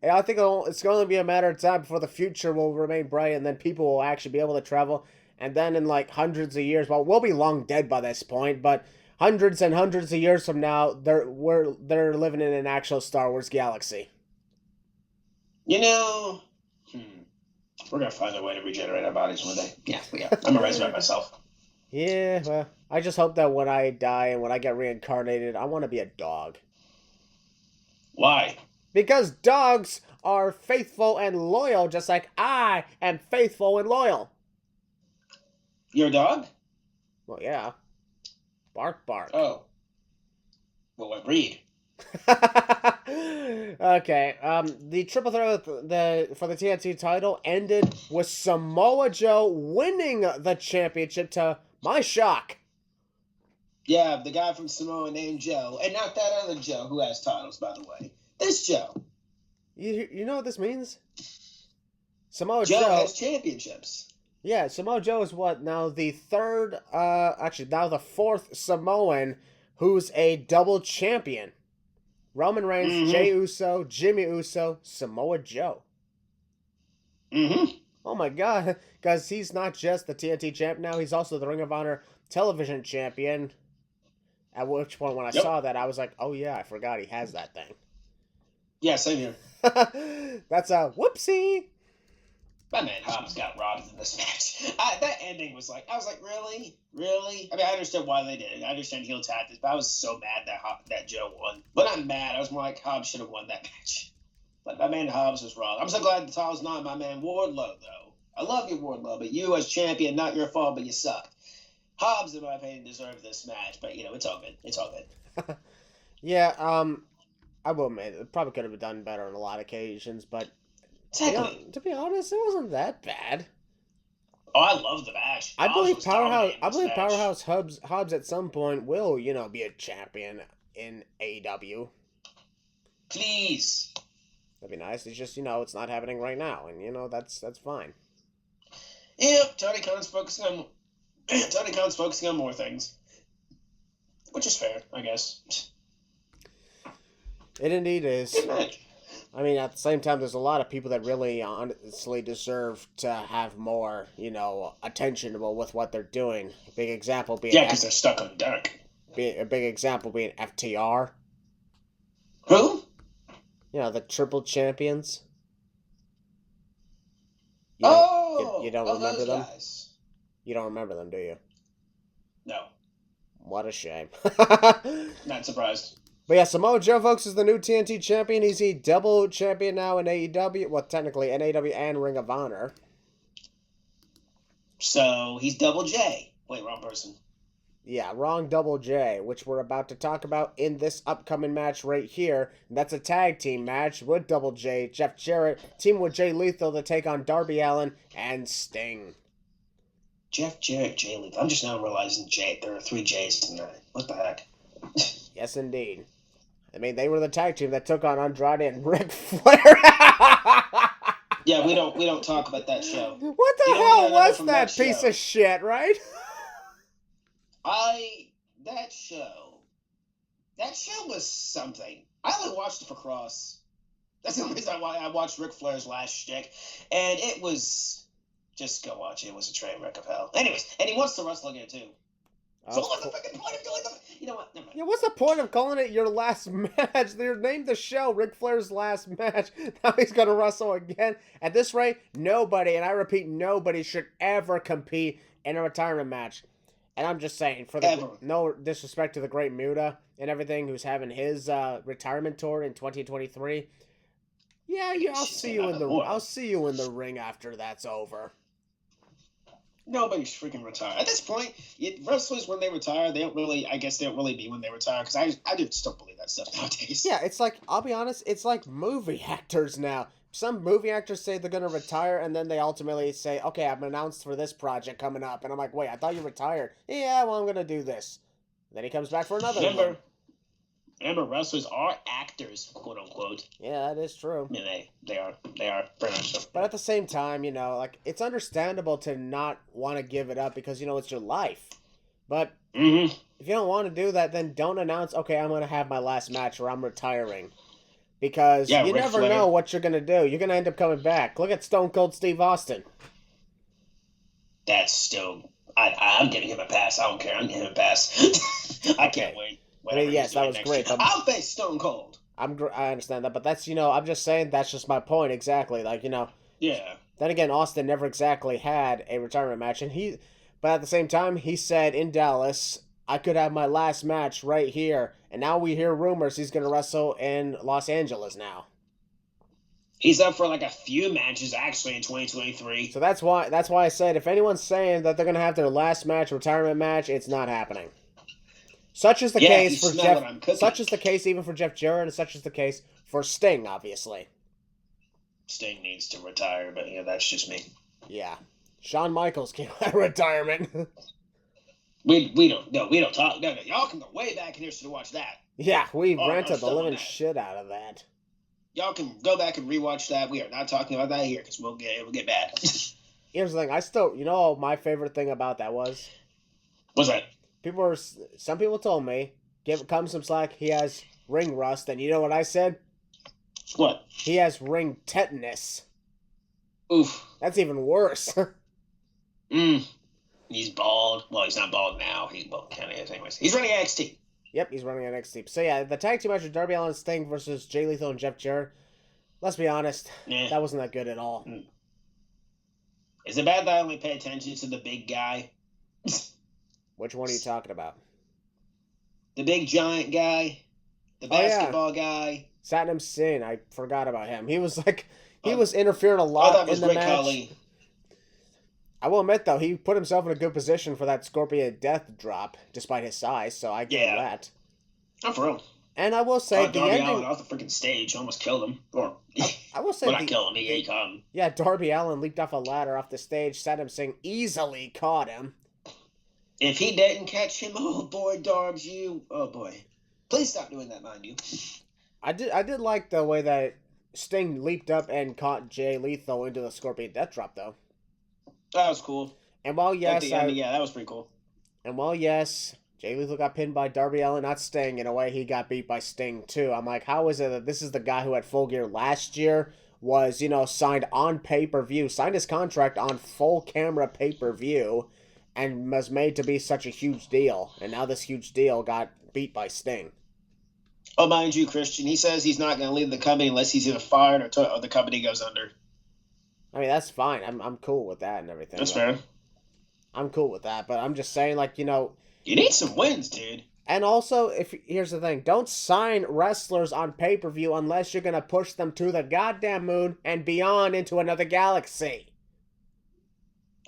I think it's going to be a matter of time before the future will remain bright, and then people will actually be able to travel. And then in like hundreds of years, well, we'll be long dead by this point, but hundreds and hundreds of years from now, they're living in an actual Star Wars galaxy. We're going to find a way to regenerate our bodies one day. Yeah, I'm going to resurrect myself. Yeah, well, I just hope that when I die and when I get reincarnated, I want to be a dog. Why? Because dogs are faithful and loyal, just like I am faithful and loyal. You're a dog? Well, yeah. Bark, bark. Oh. Well, what breed? Okay, the triple threat for the TNT title ended with Samoa Joe winning the championship, to my shock. Yeah, the guy from Samoa named Joe, and not that other Joe who has titles, by the way. This Joe. You know what this means? Samoa Joe Joe has championships. Yeah, Samoa Joe is now the fourth Samoan who's a double champion. Roman Reigns, Jey Uso, Jimmy Uso, Samoa Joe. Oh my God, because he's not just the TNT champ now, he's also the Ring of Honor television champion. At which point, when I saw that, I was like, oh yeah, I forgot he has that thing. Yeah, same here. That's a whoopsie. My man Hobbs got robbed in this match. That ending was like, I was like, really? Really? I mean, I understand why they did it. I understand heel tactics, but I was so mad that Joe won. But I'm mad. I was more like, Hobbs should have won that match. But my man Hobbs was wrong. I'm so glad the title's not my man Wardlow, though. I love you, Wardlow, but you as champion, not your fault, but you suck. Hobbs, in my opinion, deserved this match, but, it's all good. It's all good. Yeah, I will admit, it probably could have been done better on a lot of occasions, but to be honest, it wasn't that bad. Oh, I love the match. I believe Powerhouse Hobbs at some point will, be a champion in AEW. Please. That'd be nice. It's just, it's not happening right now, and that's fine. Yeah, Tony Khan's focusing on more things, which is fair, I guess. It indeed is. Good match. I mean, at the same time, there's a lot of people that really honestly deserve to have more, attention with what they're doing. A big example being... Yeah, because they're stuck on dark. A big example being FTR. Who? The triple champions. You don't remember them? Guys. You don't remember them, do you? No. What a shame. Not surprised. But yeah, Samoa Joe, folks, is the new TNT champion. He's a double champion now in AEW. Well, technically, in AEW and Ring of Honor. So, he's Double J. Wait, wrong person. Yeah, wrong Double J, which we're about to talk about in this upcoming match right here. And that's a tag team match with Double J, Jeff Jarrett, team with Jay Lethal to take on Darby Allin and Sting. Jeff Jarrett, Jay Lethal. I'm just now realizing there are 3 J's tonight. What the heck? Yes, indeed. I mean, they were the tag team that took on Andrade and Ric Flair. Yeah, we don't talk about that show. What the hell was that piece of shit, right? That show was something. I only watched it for Cross. That's the only reason I watched Ric Flair's last shtick, and it was just go watch it. It was a train wreck of hell. Anyways, and he wants to wrestle again too. So what's the freaking point of doing the... You know what? Never mind. Yeah, what's the point of calling it your last match? They named the show Ric Flair's last match. Now he's going to wrestle again. At this rate, nobody, and I repeat, nobody should ever compete in a retirement match. And I'm just saying, for the no disrespect to the great Muta and everything, who's having his retirement tour in 2023. Yeah, I'll see you in the ring after that's over. Nobody's freaking retired. At this point, wrestlers, when they retire, they don't really be when they retire, because I just don't believe that stuff nowadays. Yeah, it's like, I'll be honest, it's like movie actors now. Some movie actors say they're going to retire, and then they ultimately say, okay, I'm announced for this project coming up. And I'm like, wait, I thought you retired. Yeah, well, I'm going to do this. Then he comes back for another one. Remember, wrestlers are actors, quote unquote. Yeah, that is true. I mean, they are very much so. But at the same time, like, it's understandable to not want to give it up because, it's your life. But if you don't want to do that, then don't announce, okay, I'm going to have my last match or I'm retiring. Because you never know what you're going to do. You're going to end up coming back. Look at Stone Cold Steve Austin. That's still... I'm giving him a pass. I don't care. I'm giving him a pass. I can't wait. Yes, that was great. I'll face Stone Cold. I understand that, but that's, I'm just saying that's just my point exactly. Like, Yeah. Then again, Austin never exactly had a retirement match, but at the same time, he said in Dallas, I could have my last match right here, and now we hear rumors he's going to wrestle in Los Angeles now. He's up for like a few matches actually in 2023. So that's why I said if anyone's saying that they're going to have their last match, retirement match, it's not happening. Such is the case for Jeff. Such is the case even for Jeff Jarrett, and such is the case for Sting, obviously. Sting needs to retire, but that's just me. Yeah, Shawn Michaels came out of retirement. we don't talk. No, y'all can go way back in here to watch that. Yeah, we rented the living shit out of that. Y'all can go back and rewatch that. We are not talking about that here because it'll get bad. Here's the thing. My favorite thing about that was. What's that? Some people told me, come some slack, he has ring rust, and you know what I said? What? He has ring tetanus. Oof. That's even worse. He's bald. Well, he's not bald now. He kind of is anyways. He's running NXT. Yep, he's running NXT. So yeah, the tag team match with Darby Allin, Sting versus Jay Lethal and Jeff Jarrett. Let's be honest, that wasn't that good at all. Is it bad that I only pay attention to the big guy? Which one are you talking about? The big giant guy. The basketball guy. Satnam Singh. I forgot about him. He was was interfering a lot in the match. Khali. I will admit, though, he put himself in a good position for that Scorpion Death drop, despite his size, so I give him that. Oh, for real. And I will say, the ending... Allin off the freaking stage almost killed him. I will say... Well, not killed him, he caught him. Yeah, Darby Allin leaped off a ladder off the stage. Satnam Singh easily caught him. If he didn't catch him, oh boy, Darbs, oh boy. Please stop doing that, mind you. I did like the way that Sting leaped up and caught Jay Lethal into the Scorpion Death Drop, though. That was cool. And while yes, that was pretty cool. And while yes, Jay Lethal got pinned by Darby Allin, not Sting. In a way, he got beat by Sting too. I'm like, how is it that this is the guy who had Full Gear last year? Was signed on pay-per-view, signed his contract on full camera pay-per-view, and was made to be such a huge deal. And now this huge deal got beat by Sting. Oh, mind you, Christian, he says he's not going to leave the company unless he's either fired or the company goes under. I mean, that's fine. I'm cool with that and everything. That's fair. I'm cool with that, but I'm just saying, You need some wins, dude. And also, here's the thing. Don't sign wrestlers on pay-per-view unless you're going to push them to the goddamn moon and beyond into another galaxy.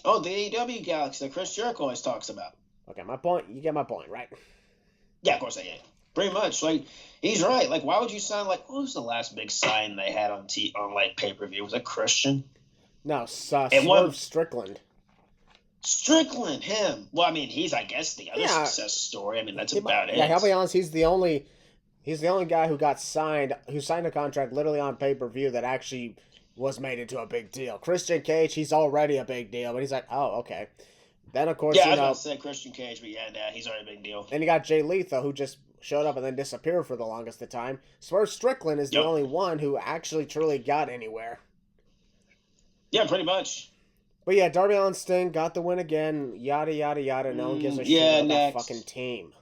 Oh, the AEW galaxy that Chris Jericho always talks about. Okay, my point. You get my point, right? Yeah, of course I get. Pretty much. He's right. Why would you sign, what was the last big sign they had on pay-per-view? Was it Christian? No, Swerve Strickland. Strickland, him. Well, I mean, he's, I guess, the other success story. I mean, that's about it. Yeah, I'll be honest, he's the only guy who signed a contract literally on pay-per-view that actually was made into a big deal. Christian Cage, he's already a big deal, but he's like, oh, okay. Then, of course, I was about to say Christian Cage, but he's already a big deal. Then you got Jay Lethal, who just showed up and then disappeared for the longest of time. Swerve Strickland is the only one who actually truly got anywhere. Yeah, pretty much. But yeah, Darby Allin Sting got the win again. Yada yada yada. No one gives a shit about that fucking team.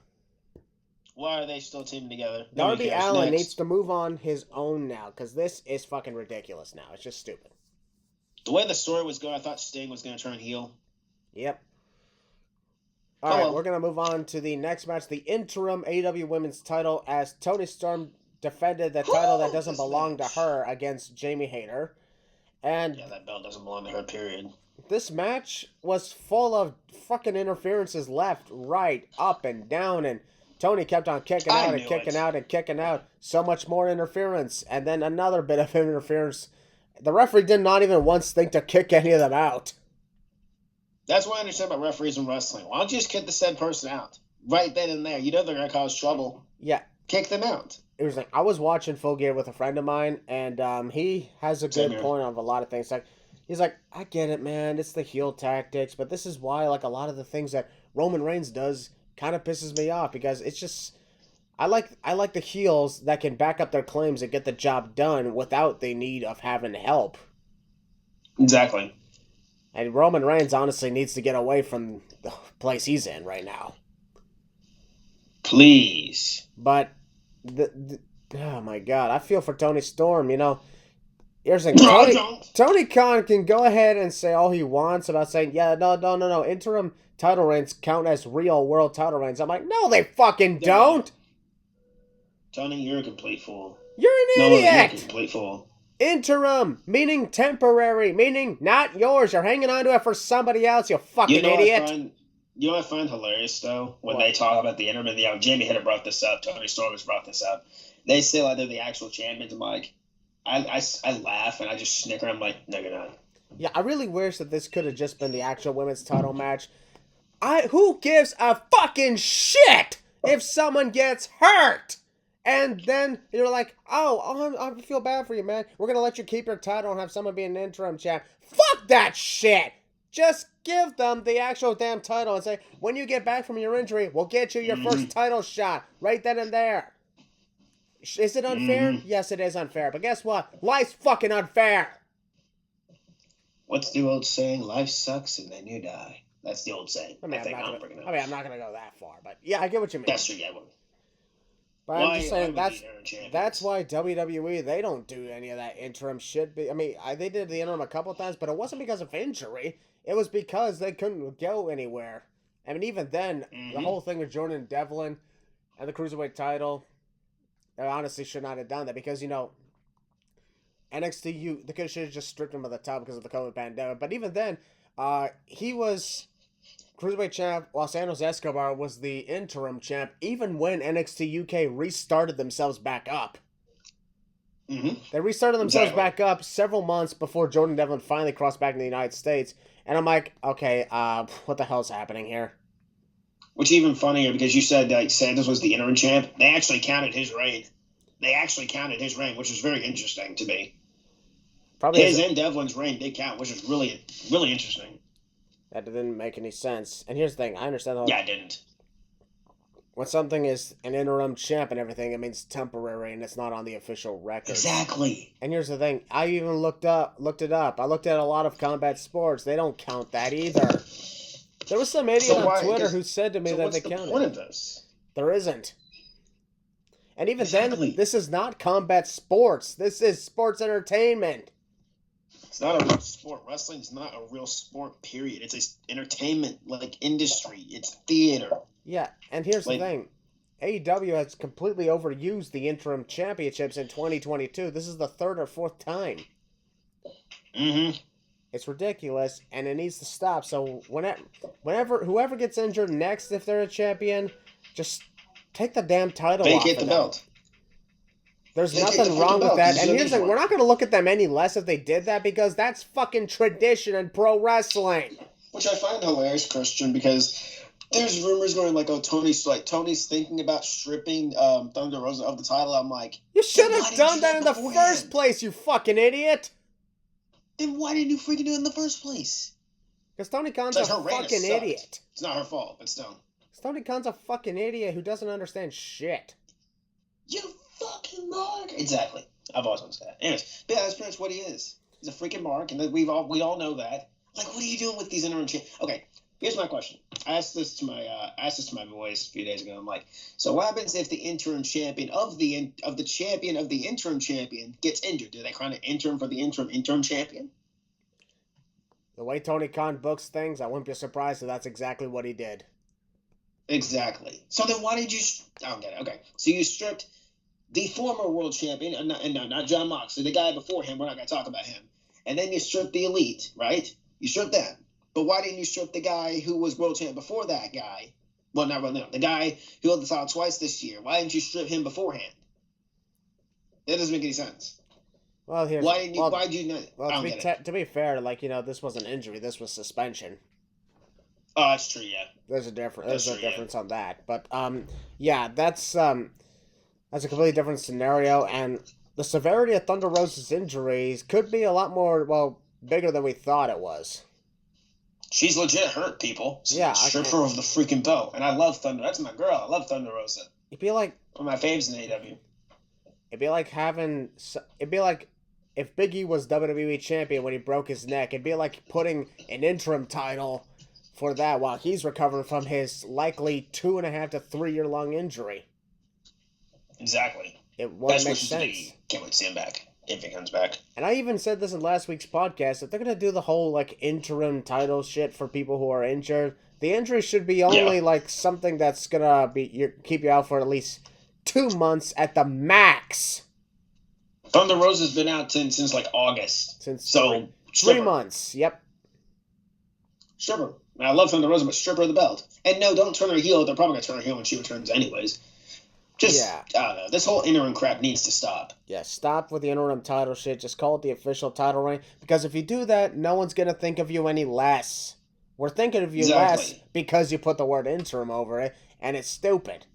Why are they still teaming together? Darby Allin needs to move on his own now, because this is fucking ridiculous now. It's just stupid. The way the story was going, I thought Sting was going to turn heel. Yep. All right, we're going to move on to the next match, the interim AEW Women's title, as Toni Storm defended the title that doesn't belong to her against Jamie Hayter. And yeah, that belt doesn't belong to her, period. This match was full of fucking interferences left, right, up, and down, and Tony kept on kicking out and kicking out and kicking out. So much more interference, and then another bit of interference. The referee did not even once think to kick any of them out. That's what I understand about referees in wrestling. Why don't you just kick the said person out? Right then and there. You know they're going to cause trouble. Yeah. Kick them out. It was like, I was watching Full Gear with a friend of mine, and he has a good point on a lot of things. Like, he's like, I get it, man. It's the heel tactics, but this is why, like, a lot of the things that Roman Reigns does kind of pisses me off, because it's just, I like the heels that can back up their claims and get the job done without the need of having help. Exactly. And Roman Reigns honestly needs to get away from the place he's in right now. Please. But oh my God, I feel for Toni Storm. You know, here's the thing: Tony Khan can go ahead and say all he wants about saying, yeah, no, interim title reigns count as real world title reigns. I'm like, no, they fucking don't. Tony, you're a complete fool. You're an idiot. You're a complete fool. Interim, meaning temporary, meaning not yours. You're hanging on to it for somebody else, you fucking idiot. You know what I find hilarious, though? When they talk about the interim, and Jamie Hayter brought this up, Toni Storm has brought this up. They say like they're the actual champions. I'm like, I laugh and I just snicker. I'm like, no, you're not. Yeah, I really wish that this could have just been the actual women's title match. Who gives a fucking shit if someone gets hurt? And then you're like, oh, I feel bad for you, man. We're going to let you keep your title and have someone be an interim champ. Fuck that shit! Just give them the actual damn title and say, when you get back from your injury, we'll get you your first title shot right then and there. Is it unfair? Yes, it is unfair. But guess what? Life's fucking unfair. What's the old saying? Life sucks and then you die. That's the old saying. I'm not going to go that far. But yeah, I get what you mean. That's true, yeah. But I'm just saying that's why WWE, they don't do any of that interim shit. I mean, they did the interim a couple times, but it wasn't because of injury. It was because they couldn't go anywhere. I mean, even then, the whole thing with Jordan Devlin and the Cruiserweight title, they honestly should not have done that because, you know, NXT, they should have just stripped him of the top because of the COVID pandemic. But even then, he was Cruiserweight champ, while Santos Escobar was the interim champ, even when NXT UK restarted themselves back up. They restarted themselves back up several months before Jordan Devlin finally crossed back in the United States. And I'm like, okay, what the hell's happening here? Which even funnier, because you said that Santos was the interim champ. They actually counted his reign. Which is very interesting to me. Probably his and Devlin's reign did count, which is really, really interesting. That didn't make any sense. And here's the thing, I understand that. Yeah, it didn't. When something is an interim champ and everything, it means temporary and it's not on the official record. Exactly. And here's the thing, I even looked it up. I looked at a lot of combat sports. They don't count that either. There was some idiot on Twitter who said to me that they counted. What's the point of this? There isn't. And even then, this is not combat sports. This is sports entertainment. It's not a real sport. Wrestling's not a real sport, period. It's a entertainment, like, industry. It's theater. Yeah, and here's the thing. AEW has completely overused the interim championships in 2022. This is the third or fourth time. It's ridiculous, and it needs to stop. So whenever whoever gets injured next, if they're a champion, just take the damn title off. Vacate the belt. There's nothing wrong with that. And here's the thing, we're not going to look at them any less if they did that, because that's fucking tradition in pro wrestling. Which I find hilarious, Christian, because there's rumors going like, oh, Tony's thinking about stripping Thunder Rosa of the title. I'm like, you should have done that in the first place, you fucking idiot. Then why didn't you freaking do it in the first place? Because Tony Khan's a fucking idiot. It's not her fault, but still. Tony Khan's a fucking idiot who doesn't understand shit. You fucking mark. Exactly. I've always wanted to say that. Anyways, but yeah, that's pretty much what he is. He's a freaking mark, and we all know that. Like, what are you doing with these interim champions? Okay, here's my question. I asked this to my boys a few days ago. I'm like, so what happens if the interim champion of the interim champion gets injured? Do they crown an interim for the interim champion? The way Tony Khan books things, I wouldn't be surprised if that's exactly what he did. Exactly. So then why did you? I don't get it. Okay, so you stripped the former world champion, and not John Moxley, the guy before him. We're not going to talk about him. And then you stripped the Elite, right? You stripped them. But why didn't you strip the guy who was world champ before that guy? Well, not really. No, the guy who held the title twice this year. Why didn't you strip him beforehand? That doesn't make any sense. Well, here's why did you not? Well, to be fair, like, this was an injury. This was suspension. Oh, that's true. Yeah. There's a difference on that. But yeah, that's a completely different scenario, and the severity of Thunder Rosa's injuries could be a lot more, bigger than we thought it was. She's legit hurt, people. Yeah. Strip her of the freaking belt. And I love Thunder. That's my girl. I love Thunder Rosa. It'd be like... one of my faves in AEW. It'd be like if Big E was WWE champion when he broke his neck. It'd be like putting an interim title for that while he's recovering from his likely 2.5 to 3 year long injury. Exactly. It won't make sense. Can't wait to see him back if he comes back. And I even said this in last week's podcast, if they're gonna do the whole interim title shit for people who are injured, the injury should be only something that's gonna keep you out for at least 2 months at the max. Thunder Rosa's been out since August. Since 3 months. Yep. Stripper. I love Thunder Rosa, but strip her of the belt. And no, don't turn her heel. They're probably gonna turn her heel when she returns anyways. I don't know. This whole interim crap needs to stop. Yeah, stop with the interim title shit. Just call it the official title reign. Because if you do that, no one's going to think of you any less. We're thinking of you less because you put the word interim over it, and it's stupid.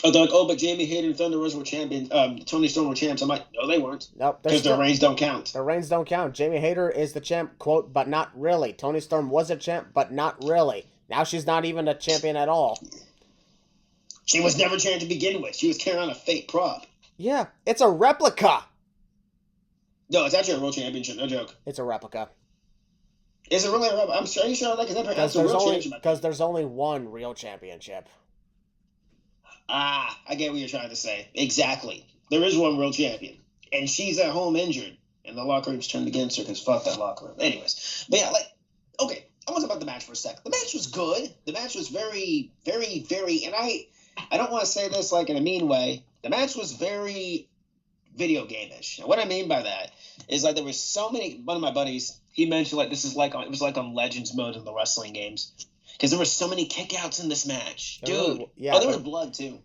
Oh, they're like, but Jamie Hayter and Thunder Rosa were champions. Tony Storm were champs. I'm like, no, they weren't. Nope. Because their reigns don't count. Their reigns don't count. Jamie Hayter is the champ, quote, but not really. Tony Storm was a champ, but not really. Now she's not even a champion at all. She was never champion to begin with. She was carrying on a fake prop. Yeah, it's a replica. No, it's actually a world championship. No joke. It's a replica. Is it really a replica? Are you sure? Because there's only one real championship. I get what you're trying to say. Exactly. There is one world champion. And she's at home injured. And the locker room's turned against her because fuck that locker room. Anyways. But yeah, okay. I want to talk about the match for a sec. The match was good. The match was very, very, very, and I don't want to say this in a mean way. The match was very video game-ish. And what I mean by that is there were so many. One of my buddies, he mentioned it was on Legends mode in the wrestling games because there were so many kickouts in this match, dude. There was blood too.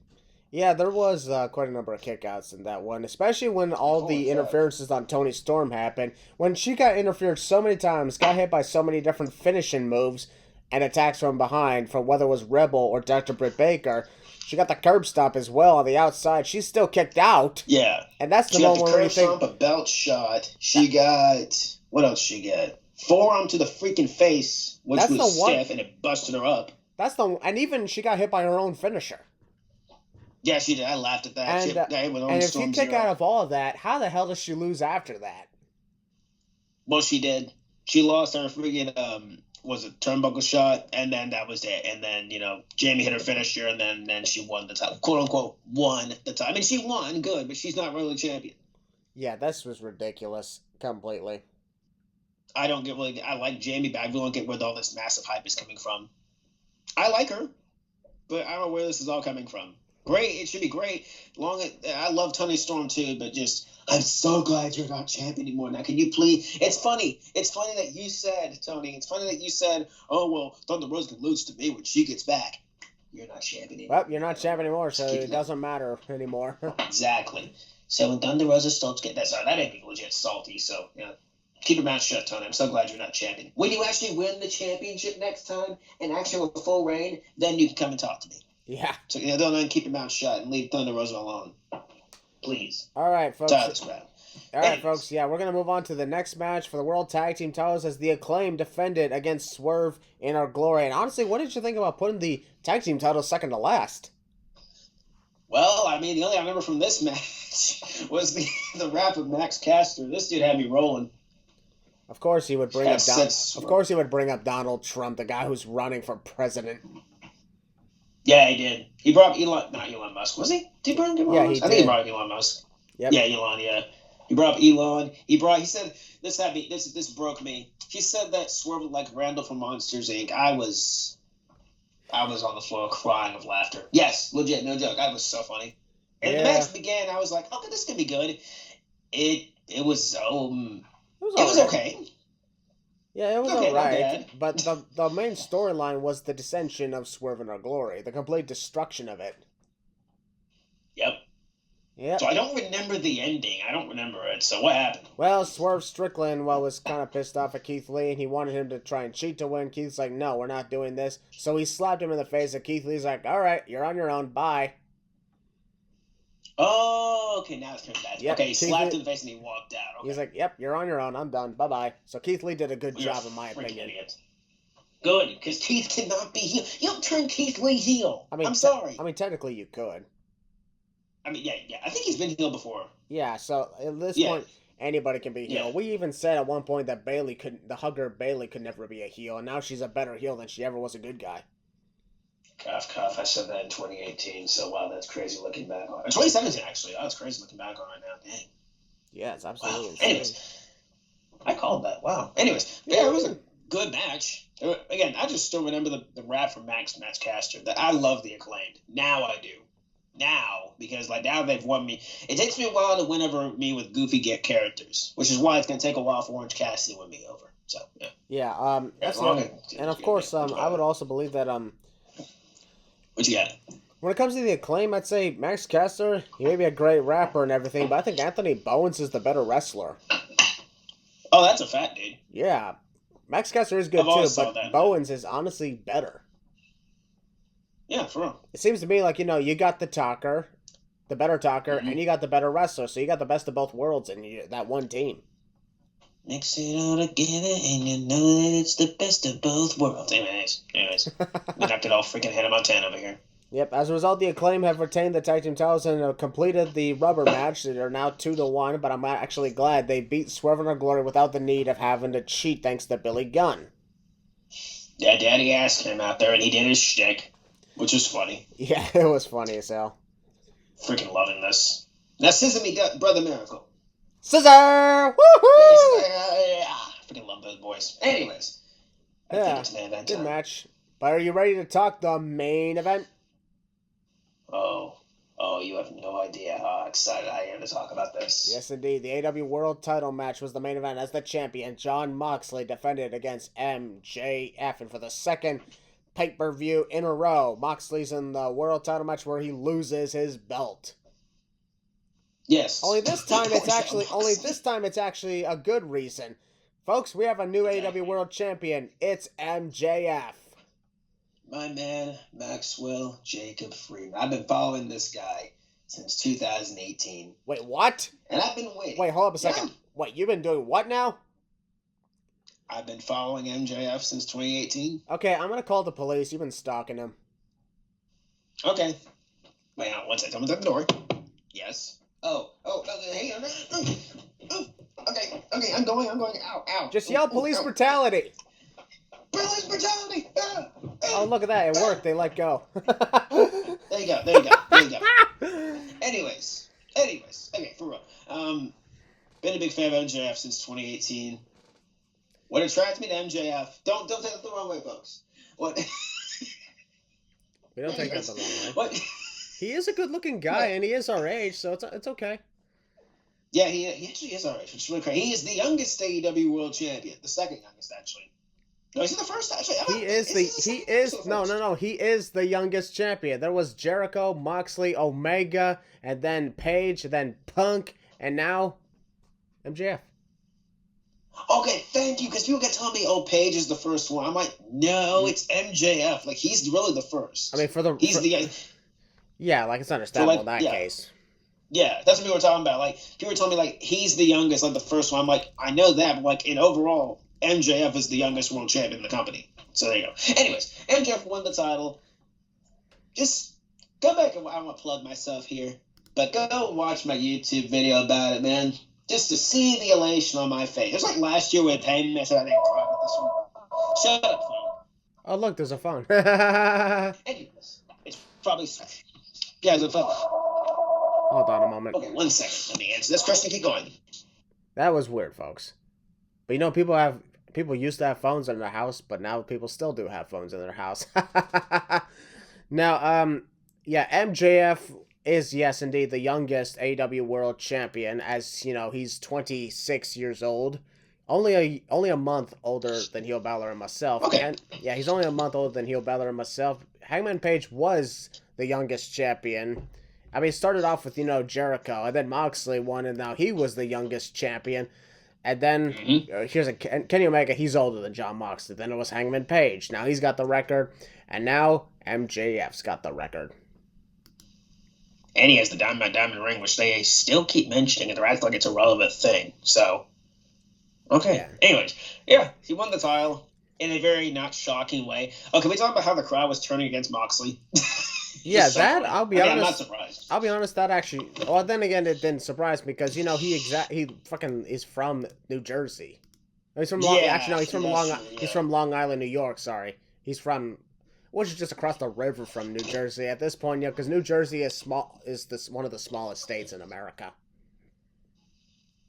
Yeah, there was quite a number of kickouts in that one, especially when all the interferences on Toni Storm happened. When she got interfered so many times, got hit by so many different finishing moves and attacks from behind, from whether it was Rebel or Dr. Britt Baker. She got the curb stomp as well on the outside. She's still kicked out. Yeah. And that's the moment where you think... She got the curb stomp, a belt shot. She got... What else she got? Forearm to the freaking face, which was stiff, and it busted her up. And even she got hit by her own finisher. Yeah, she did. I laughed at that. And if you kick out of all of that, how the hell does she lose after that? Well, she did. She lost her freaking... was a turnbuckle shot, and then that was it. And then, Jamie hit her finisher, and then she won the title. Quote, unquote, won the title. I mean, she won, good, but she's not really champion. Yeah, this was ridiculous. Completely. I like Jamie, but I really don't get where all this massive hype is coming from. I like her, but I don't know where this is all coming from. Great, it should be great. I love Toni Storm, too, but just... I'm so glad you're not champion anymore. Now, can you please? It's funny. It's funny that you said, Tony. It's funny that you said, "Oh well, Thunder Rosa can lose to me when she gets back." You're not champion anymore. Well, you're not champion anymore, so it doesn't matter anymore. Exactly. So when Thunder Rosa starts getting that made me legit salty. So keep your mouth shut, Tony. I'm so glad you're not champion. When you actually win the championship next time and actually have a full reign, then you can come and talk to me. Yeah. So don't keep your mouth shut and leave Thunder Rosa alone. Please. All right, folks. Folks. Yeah, we're going to move on to the next match for the World Tag Team titles as the Acclaim defended against Swerve in Our Glory. And honestly, what did you think about putting the Tag Team titles second to last? Well, I mean, the only I remember from this match was the rap of Max Caster. This dude had me rolling. Of course he would bring up Of course he would bring up Donald Trump, the guy who's running for president. Yeah, he did. He brought up not Elon Musk, was he? Did he bring up Elon Yeah, Musk? he I think he did. brought up Elon Musk. Yep. Yeah, Elon, yeah. He brought up Elon. He said this broke me. He said that Swerve looked like Randall from Monsters Inc. I was on the floor crying of laughter. Yes, legit, no joke. I was so funny. And the match began, I was like, okay, this is gonna be good. It was okay. Yeah, it was Okay, not alright. bad. But the main storyline was the dissension of Swerve and Our Glory, the complete destruction of it. Yep. Yep. So I don't remember the ending. I don't remember it. So what happened? Well, Swerve Strickland was kind of pissed off at Keith Lee, and he wanted him to try and cheat to win. Keith's like, no, we're not doing this. So he slapped him in the face, and Keith Lee's like, all right, you're on your own, bye. Oh, okay, now it's coming back. Yep, okay, he slapped him in the face and he walked out. Okay. He's like, yep, you're on your own, I'm done, bye-bye. So Keith Lee did a good You're job, in my freaking opinion. Idiot. Good, because Keith cannot be heel. You don't turn Keith Lee heel. I'm sorry. Technically you could. Yeah. I think he's been heel before. Yeah, so at this point, anybody can be heel. Yeah. We even said at one point that the hugger Bayley could never be a heel, and now she's a better heel than she ever was a good guy. Cough, cough. I said that in 2018, so wow, that's crazy looking back on it. 2017, actually. Oh, that's crazy looking back on it now. Dang. Yeah, it's absolutely insane. Anyways, I called that. Wow. Anyways, yeah, it was a good match. Again, I just still remember the rap from Max Caster. That I love the Acclaimed. Now I do. Now, because now they've won me. It takes me a while to win over me with goofy characters, which is why it's going to take a while for Orange Cassidy to win me over. So, yeah. Yeah, that's and of course, I would also believe that, what you got? when it comes to the Acclaim, I'd say Max Caster, he may be a great rapper and everything, but I think Anthony Bowens is the better wrestler. Oh, that's a fact, dude. Yeah. Max Caster is good too, but Bowens is honestly better. Yeah, for real. It seems to me like, you got the talker, the better talker, and you got the better wrestler, so you got the best of both worlds in that one team. Mix it all together and you know that it's the best of both worlds. Anyways. We knocked it all freaking Hannah Montana over here. Yep, as a result, the Acclaim have retained the tag team titles and completed the rubber match. They're now 2-1, but I'm actually glad they beat Swerve and Our Glory without the need of having to cheat thanks to Billy Gunn. Yeah, Daddy asked him out there and he did his shtick, which was funny. Yeah, it was funny as hell. Freaking loving this. Now, Sesame Brother Miracle. Scissor! Woohoo! Yeah, freaking love those boys. Anyways, I think it's main event good time. match. But are you ready to talk the main event? Oh, you have no idea how excited I am to talk about this. Yes, indeed. The AEW World Title Match was the main event as the champion, Jon Moxley, defended against MJF. And for the second pay-per-view in a row, Moxley's in the World Title Match where he loses his belt. Yes. Only this time it's actually a good reason. Folks, we have a new AEW World Champion. It's MJF. My man, Maxwell Jacob Freeman. I've been following this guy since 2018. Wait, what? And I've been waiting. Wait, hold up a second. Yeah. Wait, you've been doing what now? I've been following MJF since 2018. Okay, I'm going to call the police. You've been stalking him. Okay. Wait, one second. Someone's at the door. Yes. Oh, hey, okay, I'm going. Ow. Just yell police brutality. Police brutality! Oh, look at that. It worked. They let go. There you go. Anyways. Okay, for real. Been a big fan of MJF since 2018. What attracts me to MJF? Don't take it the wrong way, folks. What? We don't take that the wrong way. What? He is a good-looking guy, and he is our age, so it's okay. Yeah, he actually is our age, which is really crazy. He is the youngest AEW World Champion, the second youngest, actually. No, is he the first, actually? He is the youngest champion. There was Jericho, Moxley, Omega, and then Page, then Punk, and now MJF. Okay, thank you, because people kept telling me, Page is the first one. I'm like, no, it's MJF. Like, he's really the first. I mean, yeah, like, it's understandable in that case. Yeah, that's what people were talking about. Like, people were telling me, like, he's the youngest, like, the first one. I'm like, I know that, but, like, in overall, MJF is the youngest world champion in the company. So there you go. Anyways, MJF won the title. Just go back and I don't want to plug myself here, but go watch my YouTube video about it, man. just to see the elation on my face. It was like last year with Heyman. I said I didn't cry about this one. Shut up, phone. Oh, look, there's a phone. Anyways, it's probably... Yeah, there's a phone. Hold on a moment. Okay, 1 second. Let me answer this question. Keep going. That was weird, folks. But you know, people used to have phones in their house, but now people still do have phones in their house. Now, yeah, MJF is, yes, indeed, the youngest AEW World Champion, as, you know, he's 26 years old. Only a month older than Heel Balor and myself. Okay. And, yeah, he's only a month older than Heel Balor and myself. Hangman Page was the youngest champion. I mean, it started off with, you know, Jericho, and then Moxley won, and now he was the youngest champion. And then, here's Kenny Omega, he's older than Jon Moxley. Then it was Hangman Page. Now he's got the record, and now MJF's got the record. And he has the diamond ring, which they still keep mentioning, and they're acting like it's a relevant thing. So, okay. Yeah. Anyways, yeah, he won the title in a very not shocking way. Okay, we talk about how the crowd was turning against Moxley. Yeah, that, I'll be honest. I'm not surprised. I'll be honest, that actually, well, then again, it didn't surprise me because, you know, he fucking is from New Jersey. He's from he's from Long Island, New York, sorry. He's from, which is just across the river from New Jersey at this point, you know, because New Jersey is one of the smallest states in America.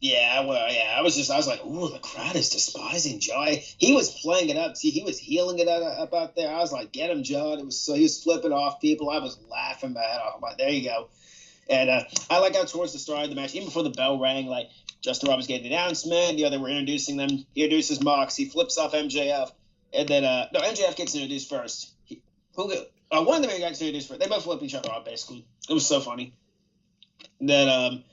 Yeah, well, yeah, I was like, ooh, the crowd is despising Joe. He was playing it up. See, he was healing it up out there. I was like, get him, John. He was flipping off people. I was laughing my head off. I'm like, there you go. And I like how towards the start of the match, even before the bell rang, like Justin Roberts gave the announcement. You know, they were introducing them. He introduces Mox. He flips off MJF, and then no, MJF gets introduced first. One of them gets introduced first. They both flip each other off. Basically, it was so funny. And then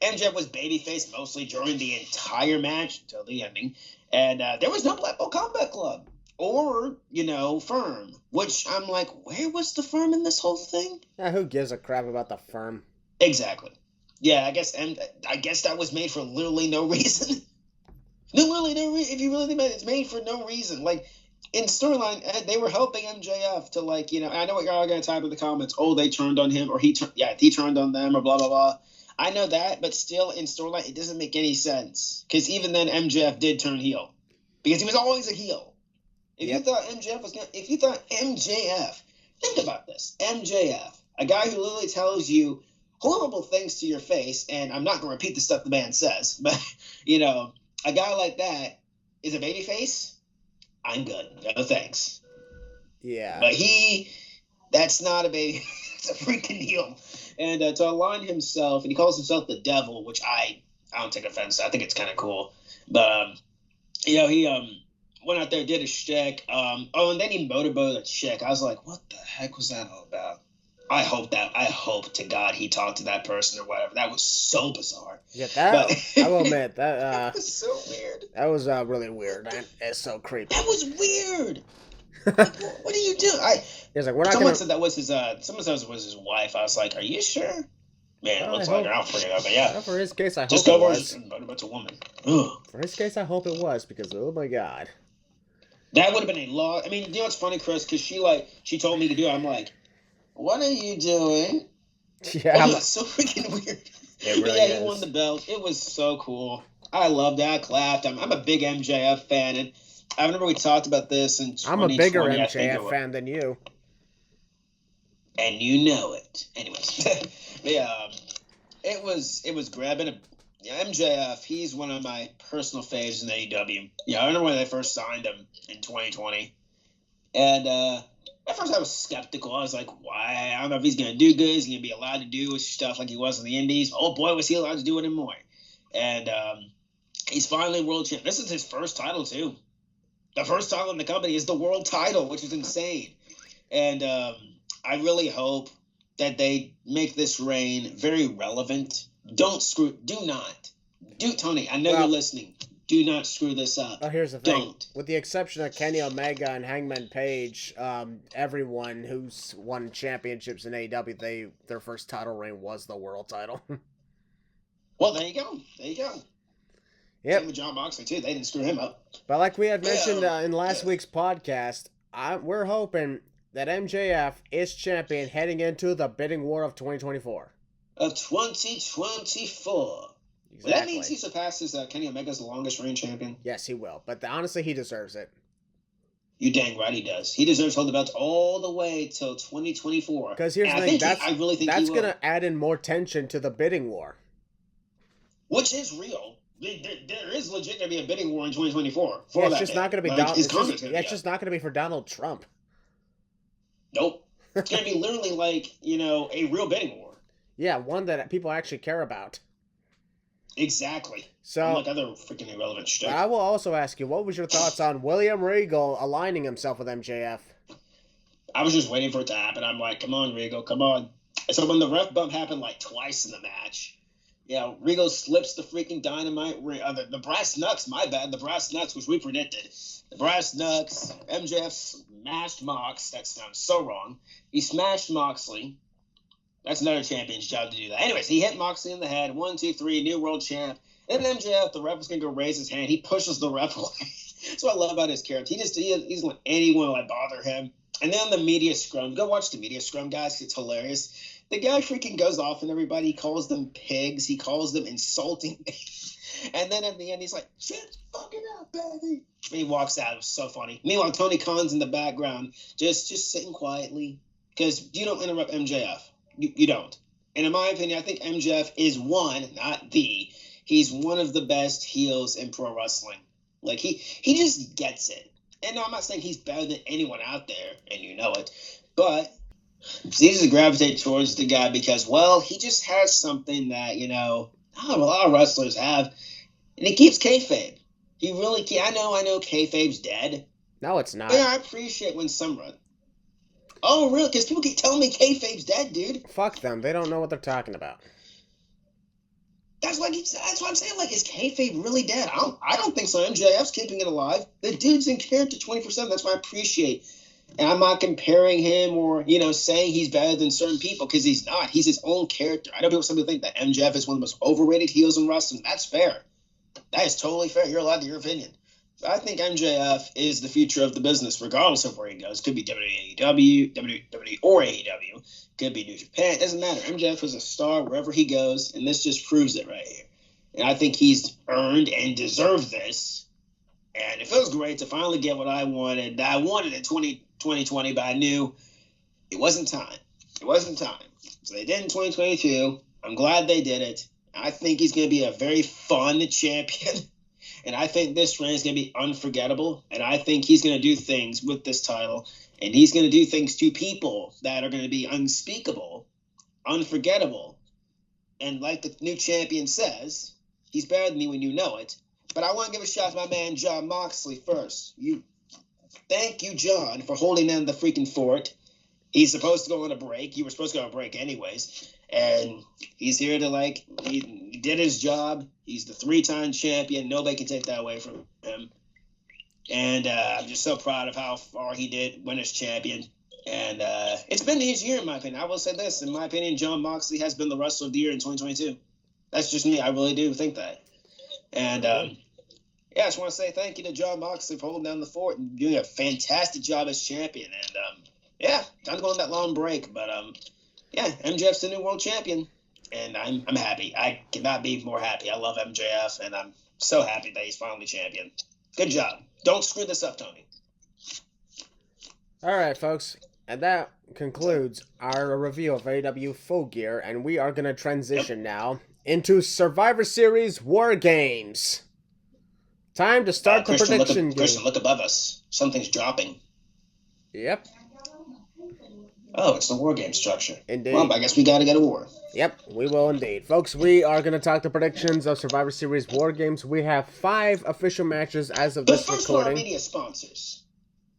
MJF was babyface mostly during the entire match until the ending. And there was no Blackpool Combat Club or, you know, Firm, which I'm like, where was the Firm in this whole thing? Yeah, who gives a crap about the Firm? Exactly. Yeah, I guess that was made for literally no reason. Literally no reason. If you really think about it, it's made for no reason. Like, in storyline, they were helping MJF to, like, you know, I know what you're all going to type in the comments. Oh, they turned on him, or he turned on them, or blah, blah, blah. I know that, but still in storyline, it doesn't make any sense. Because even then, MJF did turn heel. Because he was always a heel. If you thought MJF, think about this. MJF, a guy who literally tells you horrible things to your face, and I'm not going to repeat the stuff the man says, but, you know, a guy like that is a babyface. I'm good. No thanks. Yeah. But that's not a baby. It's a freaking heel. And to align himself, and he calls himself the devil, which I don't take offense to. I think it's kind of cool. But, you know, he went out there, did a shtick. And then he motorboated a chick. I was like, what the heck was that all about? I hope to God he talked to that person or whatever. That was so bizarre. Yeah, I will admit, that was so weird. That was really weird. It's so creepy. That was weird. Like, what are you doing? He's like, we're not someone said that was his. Someone said it was his wife. I was like, are you sure? Man, it looks like her. I'll figure it out. But yeah, for his case, I hope just it was. But it's a woman. Ugh. For his case, I hope it was because oh my God, that would have been a lot. I mean, you know what's funny, Chris? Because she told me to do it. I'm like, what are you doing? Yeah, that's so freaking weird. It really is. He won the belt. It was so cool. I loved that. I clapped. I'm a big MJF fan, and I remember we talked about this in 2020. I'm a bigger MJF fan than you. And you know it. Anyways, yeah, it was grabbing MJF. He's one of my personal faves in AEW. Yeah, I remember when they first signed him in 2020, and at first I was skeptical. I was like, why? I don't know if he's gonna do good. He's gonna be allowed to do stuff like he was in the Indies. Oh boy, was he allowed to do it anymore? And he's finally world champion. This is his first title too. The first title in the company is the world title, which is insane. And I really hope that they make this reign very relevant. Tony, I know you're listening. Do not screw this up. Oh, here's the thing. With the exception of Kenny Omega and Hangman Page, everyone who's won championships in AEW, their first title reign was the world title. Well, there you go. Yep. Same with Jon Moxley, too. They didn't screw him up. But like we had mentioned in last week's podcast, we're hoping that MJF is champion heading into the bidding war of 2024. Of 2024. Well, that means he surpasses Kenny Omega's longest reigning champion. Yes, he will. But honestly, he deserves it. You dang right he does. He deserves to hold the belt all the way till 2024. Because here's the thing, that's going to add in more tension to the bidding war. Which is real. There is legit going to be a bidding war in 2024. Yeah, it's just not going to be it's just not going to be for Donald Trump. Nope. It's going to be literally like, a real bidding war. Yeah, one that people actually care about. Exactly. So, unlike other freaking irrelevant shit. I will also ask you, what was your thoughts on William Regal aligning himself with MJF? I was just waiting for it to happen. I'm like, come on, Regal, come on. So when the ref bump happened like twice in the match, Regal slips the freaking dynamite ring. The brass knucks, my bad. The brass knucks, which we predicted. The brass knucks, MJF smashed Mox. That sounds so wrong. He smashed Moxley. That's another champion's job to do that. Anyways, he hit Moxley in the head. 1, 2, 3, new world champ. And then MJF, the ref was going to go raise his hand. He pushes the ref away. That's what I love about his character. He doesn't let anyone bother him. And then the media scrum. Go watch the media scrum, guys. It's hilarious. The guy freaking goes off on everybody. He calls them pigs. He calls them insulting names. And then at the end, he's like, shit's fucking up, baby. And he walks out. It was so funny. Meanwhile, Tony Khan's in the background, just sitting quietly. Because you don't interrupt MJF. You don't. And in my opinion, I think MJF is not the. He's one of the best heels in pro wrestling. Like, he just gets it. And no, I'm not saying he's better than anyone out there, and you know it. But seems to gravitate towards the guy because, well, he just has something that, not a lot of wrestlers have. And he keeps kayfabe. He really I know kayfabe's dead. No, it's not. But I appreciate when some run. Oh, really? Because people keep telling me kayfabe's dead, dude. Fuck them. They don't know what they're talking about. That's what I'm saying. Like, is kayfabe really dead? I don't think so. MJF's keeping it alive. The dude's in character 24/7. That's what I appreciate. And I'm not comparing him or, saying he's better than certain people because he's not. He's his own character. I know some people think that MJF is one of the most overrated heels in wrestling. That's fair. That is totally fair. You're allowed to your opinion. But I think MJF is the future of the business, regardless of where he goes. Could be WWE or AEW. Could be New Japan. It doesn't matter. MJF is a star wherever he goes, and this just proves it right here. And I think he's earned and deserved this. And it feels great to finally get what I wanted. I wanted it 2020, but I knew it wasn't time. It wasn't time. So they did in 2022. I'm glad they did it. I think he's going to be a very fun champion. And I think this reign is going to be unforgettable. And I think he's going to do things with this title. And he's going to do things to people that are going to be unspeakable, unforgettable. And like the new champion says, he's better than me when you know it. But I want to give a shout to my man, Jon Moxley, first. Thank you, John, for holding down the freaking fort. He's supposed to go on a break. You were supposed to go on a break anyways. And he's here to, he did his job. He's the 3-time champion. Nobody can take that away from him. And I'm just so proud of how far he did win as champion. And it's been his year, in my opinion. I will say this. In my opinion, Jon Moxley has been the wrestler of the year in 2022. That's just me. I really do think that. And, I just want to say thank you to Jon Moxley for holding down the fort and doing a fantastic job as champion. And, time to go on that long break. But, MJF's the new world champion. And I'm happy. I cannot be more happy. I love MJF, and I'm so happy that he's finally champion. Good job. Don't screw this up, Tony. All right, folks. And that concludes our review of AEW Full Gear, and we are going to transition now into Survivor Series WarGames. Time to start the prediction game. Christian, look above us. Something's dropping. Yep. Oh, it's the WarGame structure. Indeed. Well, I guess we got to get a war. Yep, we will indeed. Folks, we are going to talk the predictions of Survivor Series WarGames. We have 5 official matches as of this recording. But first, from our media sponsors.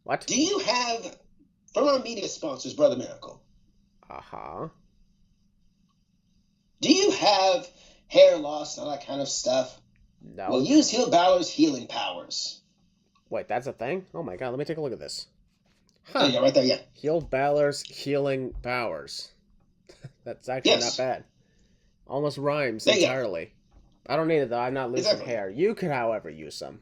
What? Do you have, from our media sponsors, Brother Maracle? Uh-huh. Do you have hair loss and all that kind of stuff? No. Well, use Balor's healing powers. Wait, that's a thing? Oh my god, let me take a look at this. Huh. There you go, right there, yeah. Heal Balor's healing powers. That's actually not bad. Almost rhymes entirely. I don't need it though, I'm not losing hair. You could, however, use some.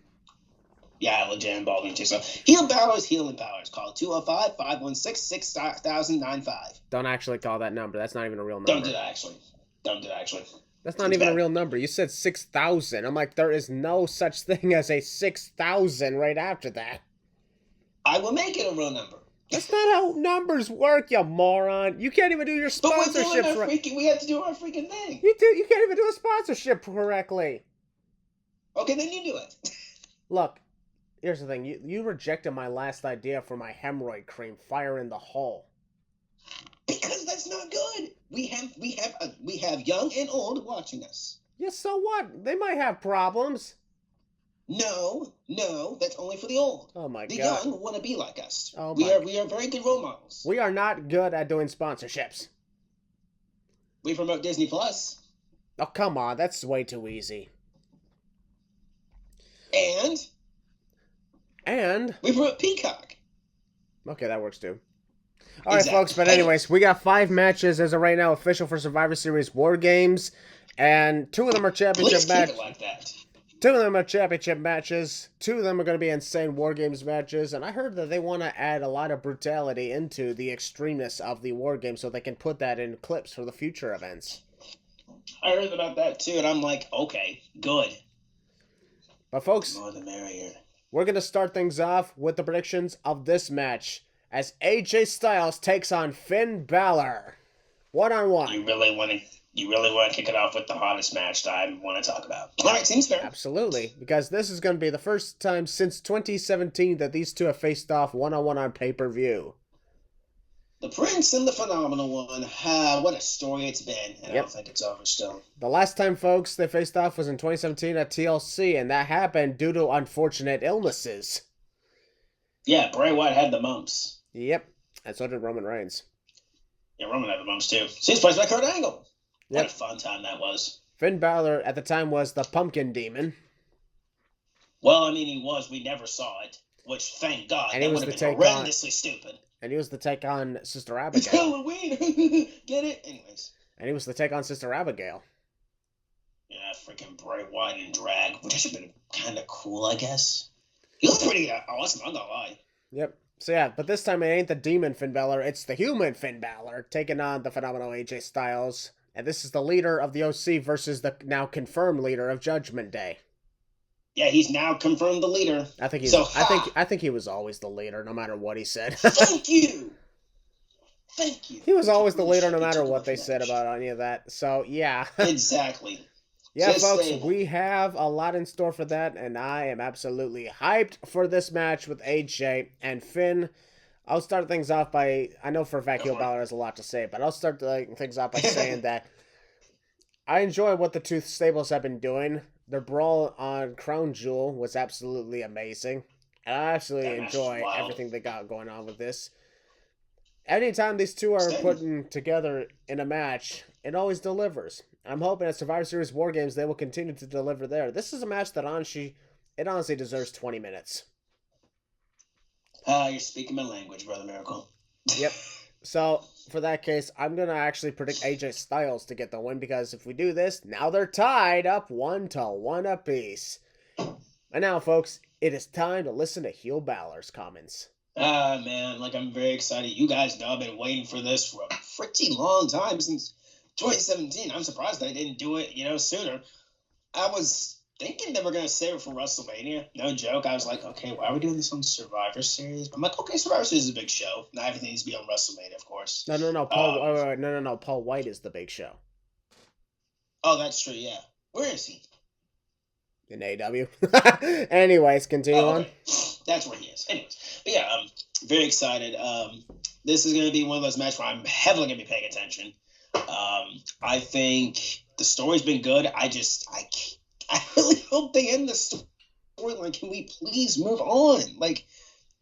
Yeah, legit and balding too. So, heal Balor's healing powers. Call 205-516-6095. Don't actually call that number. That's not even a real number. Don't do that, actually. That's not even a real number. You said 6,000. I'm like, there is no such thing as a 6,000 right after that. I will make it a real number. That's not how numbers work, you moron. You can't even do your sponsorship. We have to do our freaking thing. You can't even do a sponsorship correctly. Okay, then you do it. Look, here's the thing. You rejected my last idea for my hemorrhoid cream, Fire in the Hole. Because that's not good. We have young and old watching us. Yeah, so what? They might have problems. No, that's only for the old. Oh my God. The young want to be like us. Oh we are very good role models. We are not good at doing sponsorships. We promote Disney Plus. Oh, come on. That's way too easy. And we promote Peacock. Okay, that works too. All right, folks, but anyways, we got 5 matches as of right now official for Survivor Series WarGames, and 2 of them are championship matches. Like that. 2 of them are championship matches. 2 of them are going to be insane WarGames matches, and I heard that they want to add a lot of brutality into the extremeness of the WarGames so they can put that in clips for the future events. I heard about that too, and I'm like, okay, good. But folks, the more the merrier. We're going to start things off with the predictions of this match as AJ Styles takes on Finn Balor. 1-on-1. You really want to kick it off with the hottest match that I want to talk about. All right, seems fair. Absolutely, because this is going to be the first time since 2017 that these two have faced off 1-on-1 on pay-per-view. The Prince and the Phenomenal One. What a story it's been, and I don't think it's over still. The last time, folks, they faced off was in 2017 at TLC, and that happened due to unfortunate illnesses. Yeah, Bray Wyatt had the mumps. Yep, and so did Roman Reigns. Yeah, Roman had the mumps too. Seems played by Kurt Angle. Yep. What a fun time that was. Finn Balor at the time was the Pumpkin Demon. Well, I mean, he was. We never saw it, which, thank God, and that would have been horrendously stupid. And he was the take on Sister Abigail. It's Halloween! Get it? Anyways. And he was the take on Sister Abigail. Yeah, freaking Bray Wyatt in drag, which should have been kind of cool, I guess. He looked pretty awesome, I'm not lie. Yep. So yeah, but this time it ain't the demon Finn Balor, it's the human Finn Balor taking on the phenomenal AJ Styles. And this is the leader of the OC versus the now confirmed leader of Judgment Day. Yeah, he's now confirmed the leader. I think I think he was always the leader, no matter what he said. Thank you. He was always the leader, no matter what they said about any of that. So yeah. Exactly. Yeah, folks, we have a lot in store for that, and I am absolutely hyped for this match with AJ and Finn. I'll start things off by, I know for a fact Balor has a lot to say, but I'll start things off by saying that I enjoy what the two stables have been doing. Their brawl on Crown Jewel was absolutely amazing, and I actually enjoy everything they got going on with this. Anytime these two are putting together in a match, it always delivers. I'm hoping at Survivor Series WarGames they will continue to deliver there. This is a match that honestly deserves 20 minutes. You're speaking my language, Brother Maracle. Yep. So, for that case, I'm going to actually predict AJ Styles to get the win, because if we do this, now they're tied up 1-1 apiece. And now, folks, it is time to listen to Heel Balor's comments. Man, I'm very excited. You guys know I've been waiting for this for a pretty long time, since 2017. I'm surprised they didn't do it, sooner. I was thinking they were going to save it for WrestleMania. No joke. I was like, okay, why are we doing this on Survivor Series? But I'm like, okay, Survivor Series is a big show. Not everything needs to be on WrestleMania, of course. No. Paul White is the big show. Oh, that's true, yeah. Where is he? In AEW. Anyways, continue on. That's where he is. Anyways. But yeah, I'm very excited. This is going to be one of those matches where I'm heavily going to be paying attention. I think the story's been good. I really hope they end the storyline. Can we please move on? Don't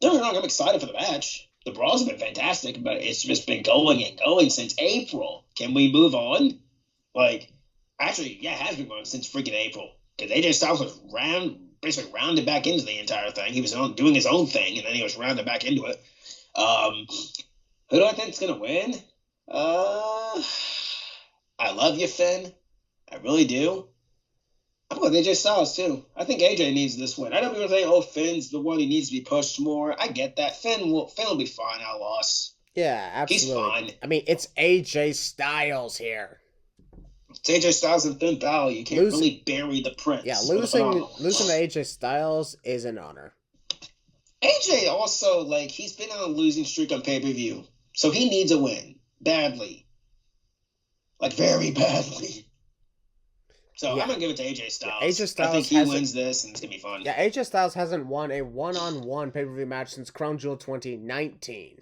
get me wrong, I'm excited for the match. The brawls have been fantastic, but it's just been going and going since April. Can we move on? Actually, yeah, it has been going since freaking April. Because AJ Styles was basically rounded back into the entire thing. He was doing his own thing, and then he was rounded back into it. Who do I think is going to win? I love you, Finn. I really do. I'm going with AJ Styles, too. I think AJ needs this win. I know people say, Finn's the one who needs to be pushed more. I get that. Finn will be fine at a loss. Yeah, absolutely. He's fine. I mean, it's AJ Styles here. It's AJ Styles and Finn Balor. You can't really bury the Prince. Yeah, losing to AJ Styles is an honor. AJ also, like, he's been on a losing streak on pay-per-view, so he needs a win badly, like very badly. So I'm gonna give it to AJ Styles. Yeah, AJ Styles, I think he wins this, and it's gonna be fun. Yeah, AJ Styles hasn't won a one-on-one pay-per-view match since Crown Jewel 2019.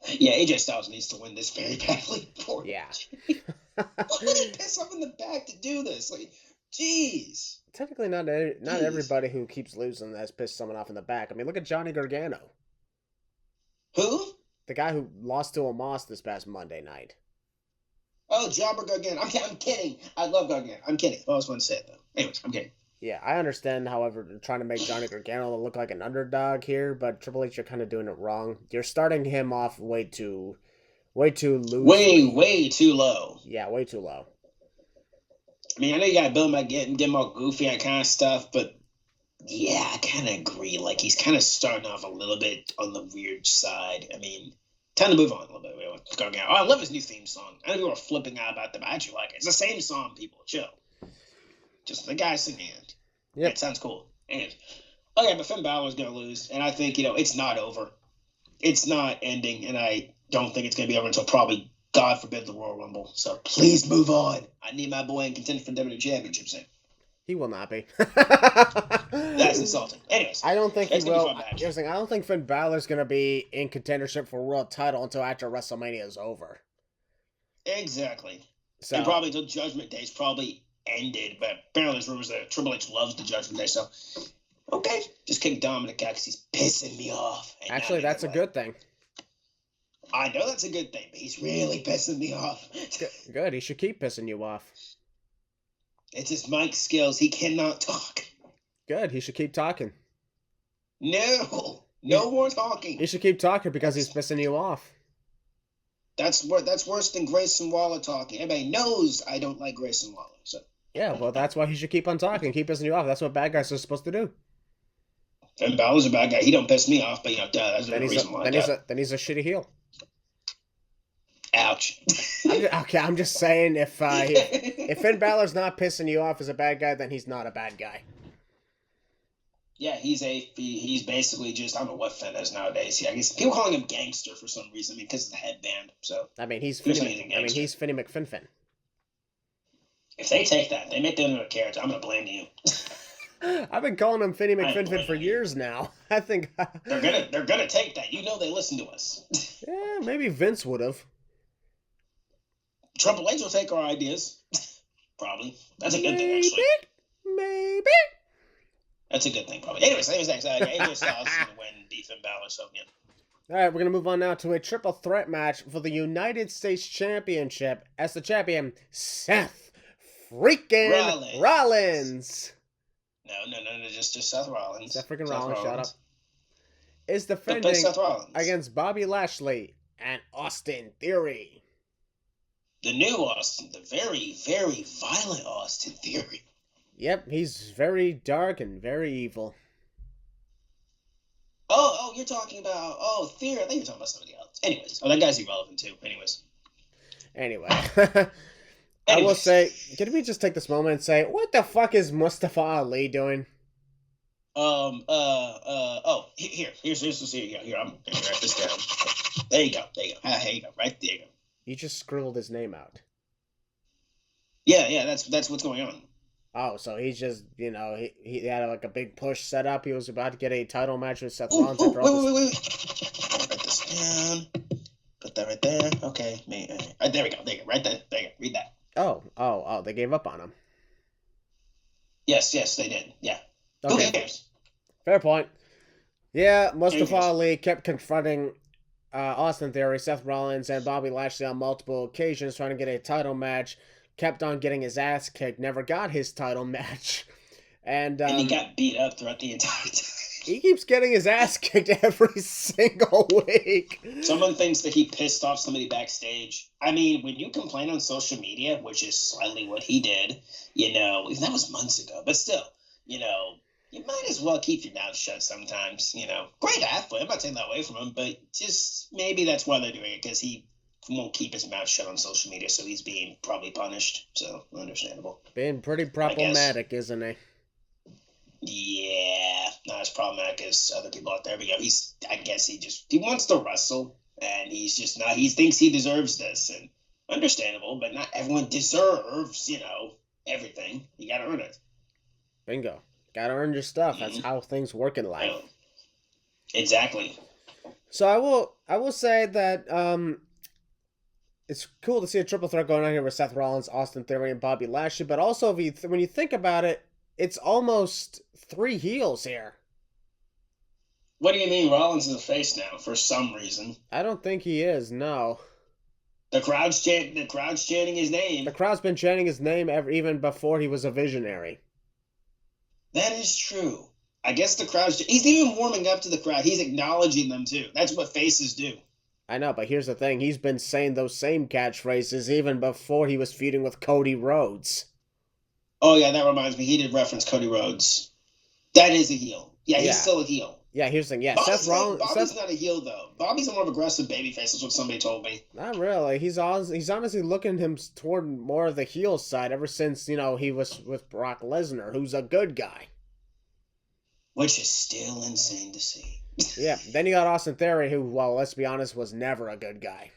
Yeah, AJ Styles needs to win this very badly. Yeah. Why would he piss off in the back to do this? Like, jeez. Technically, not everybody who keeps losing has pissed someone off in the back. I mean, look at Johnny Gargano. Who? The guy who lost to Omos this past Monday night. Oh, Jobber Gargano. I'm kidding. I love Gargano. I'm kidding. I always want to say it, though. Anyways, I'm kidding. Yeah, I understand, however, trying to make Johnny Gargano look like an underdog here, but Triple H, you're kind of doing it wrong. You're starting him off way too loose. Way too low. Yeah, way too low. I mean, I know you gotta build him by getting him all goofy and kind of stuff, but yeah, I kind of agree. Like, he's kind of starting off a little bit on the weird side. I mean, time to move on a little bit. Gargano. Oh, I love his new theme song. I know people are flipping out about them. I actually like it. It's the same song, people. Chill. Just the guy singing it. Yeah, it sounds cool. Anyways, okay, but Finn Balor's gonna lose, and I think it's not over. It's not ending, and I don't think it's gonna be over until probably, God forbid, the Royal Rumble. So please move on. I need my boy in contention for WWE Championship soon. He will not be. That's insulting. Anyways, I don't think he will. I don't think Finn Balor's gonna be in contendership for world title until after WrestleMania is over. Exactly. So, and probably until Judgment Day's probably ended, but apparently there's rumors that Triple H loves the Judgment Day, so okay, just kick Dominic out because he's pissing me off. Actually, that's a good thing. I know that's a good thing, but he's really pissing me off. Good, he should keep pissing you off. It's his mic skills. He cannot talk. Good, he should keep talking. No more talking. He should keep talking because he's pissing you off. That's worse than Grayson Waller talking. Everybody knows I don't like Grayson Waller, so. Yeah, well, that's why he should keep on talking, keep pissing you off. That's what bad guys are supposed to do. And Balor's a bad guy. He don't piss me off, but that's the reason why. Then he's a shitty heel. Ouch. I'm just saying, if Finn Balor's not pissing you off as a bad guy, then he's not a bad guy. Yeah, he's basically just, I don't know what Finn is nowadays. Yeah, I guess people calling him gangster for some reason, because of the headband. So I mean, he's Finny McFinfin. If they take that, they make that into a character, I'm gonna blame you. I've been calling him Finny McFinfin for years now. I think they're gonna take that. They listen to us. Yeah, maybe Vince would have. Triple H will take our ideas. Probably. That's a good thing, actually. Maybe. That's a good thing, probably. Anyways, next. AJ Styles is going to win, beat Finn Balor, so yeah. All right, we're going to move on now to a triple threat match for the United States Championship as the champion, Seth freaking Rollins. No, just Seth Rollins. Seth freaking Rollins, shut up. Is defending against Bobby Lashley and Austin Theory. The new Austin, the very, very violent Austin Theory. Yep, he's very dark and very evil. Oh, you're talking about, Theory. I think you're talking about somebody else. Anyways. Oh, that guy's irrelevant too. Anyway. I will say, can we just take this moment and say, what the fuck is Mustafa Ali doing? Here's here, I'm going to write this down. There you go. Here you go. Right there you go. You just scribbled his name out. Yeah, that's what's going on. Oh, so he's just, he had like a big push set up. He was about to get a title match with Seth Rollins. Wait. Write this down. Put that right there. Okay. There we go. Right there. There you go. Read that. Oh, they gave up on him. Yes, they did. Yeah. Okay. Who cares? Fair point. Yeah, Mustafa Ali kept confronting Austin Theory, Seth Rollins, and Bobby Lashley on multiple occasions trying to get a title match. Kept on getting his ass kicked, never got his title match. And he got beat up throughout the entire time. He keeps getting his ass kicked every single week. Someone thinks that he pissed off somebody backstage. I mean, when you complain on social media, which is slightly what he did, that was months ago, but still, you might as well keep your mouth shut sometimes, Great athlete, I'm not taking that away from him, but just maybe that's why they're doing it, because he won't keep his mouth shut on social media, so he's being probably punished. So understandable. Being pretty problematic, isn't he? Yeah, not as problematic as other people out there. But I guess he wants to wrestle, and he's just not. He thinks he deserves this, and understandable. But not everyone deserves, everything. You gotta earn it. Bingo. Gotta earn your stuff. That's how things work in life. Exactly. So I will say that it's cool to see a triple threat going on here with Seth Rollins, Austin Theory, and Bobby Lashley. But also, when you think about it, it's almost 3 heels here. What do you mean Rollins is a face now for some reason? I don't think he is, no. The crowd's chanting his name. The crowd's been chanting his name even before he was a visionary. That is true. I guess he's even warming up to the crowd. He's acknowledging them too. That's what faces do. I know, but here's the thing. He's been saying those same catchphrases even before he was feuding with Cody Rhodes. Oh, yeah, that reminds me. He did reference Cody Rhodes. That is a heel. Yeah, he's still a heel. Yeah, here's the thing. Yeah, Bobby's not a heel, though. Bobby's a more aggressive babyface, is what somebody told me. Not really. He's honestly looking him toward more of the heel side ever since, he was with Brock Lesnar, who's a good guy. Which is still insane to see. Yeah, then you got Austin Theory, who, well, let's be honest, was never a good guy.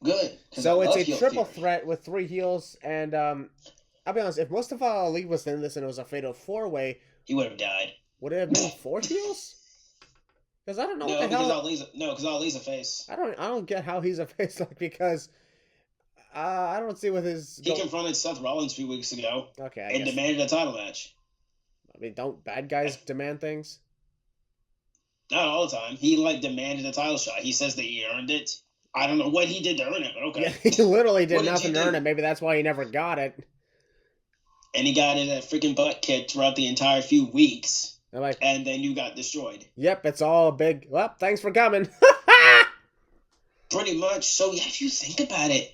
Good. So it's a triple threat with 3 heels, and I'll be honest, if Mustafa Ali was in this and it was a fatal 4-way... He would have died. Would it have been 4 heels? Because I don't know what the hell... because Ali's a face. I don't get how he's a face, because... I don't see what his... He confronted Seth Rollins a few weeks ago. Okay, and demanded a title match. I mean, don't bad guys demand things? Not all the time. He, demanded a title shot. He says that he earned it. I don't know what he did to earn it, but okay. Yeah, he literally did nothing to earn it. Maybe that's why he never got it. And he got in a freaking butt kicked throughout the entire few weeks. And then you got destroyed. Yep, it's all big. Well, thanks for coming. Pretty much. So, yeah, if you think about it,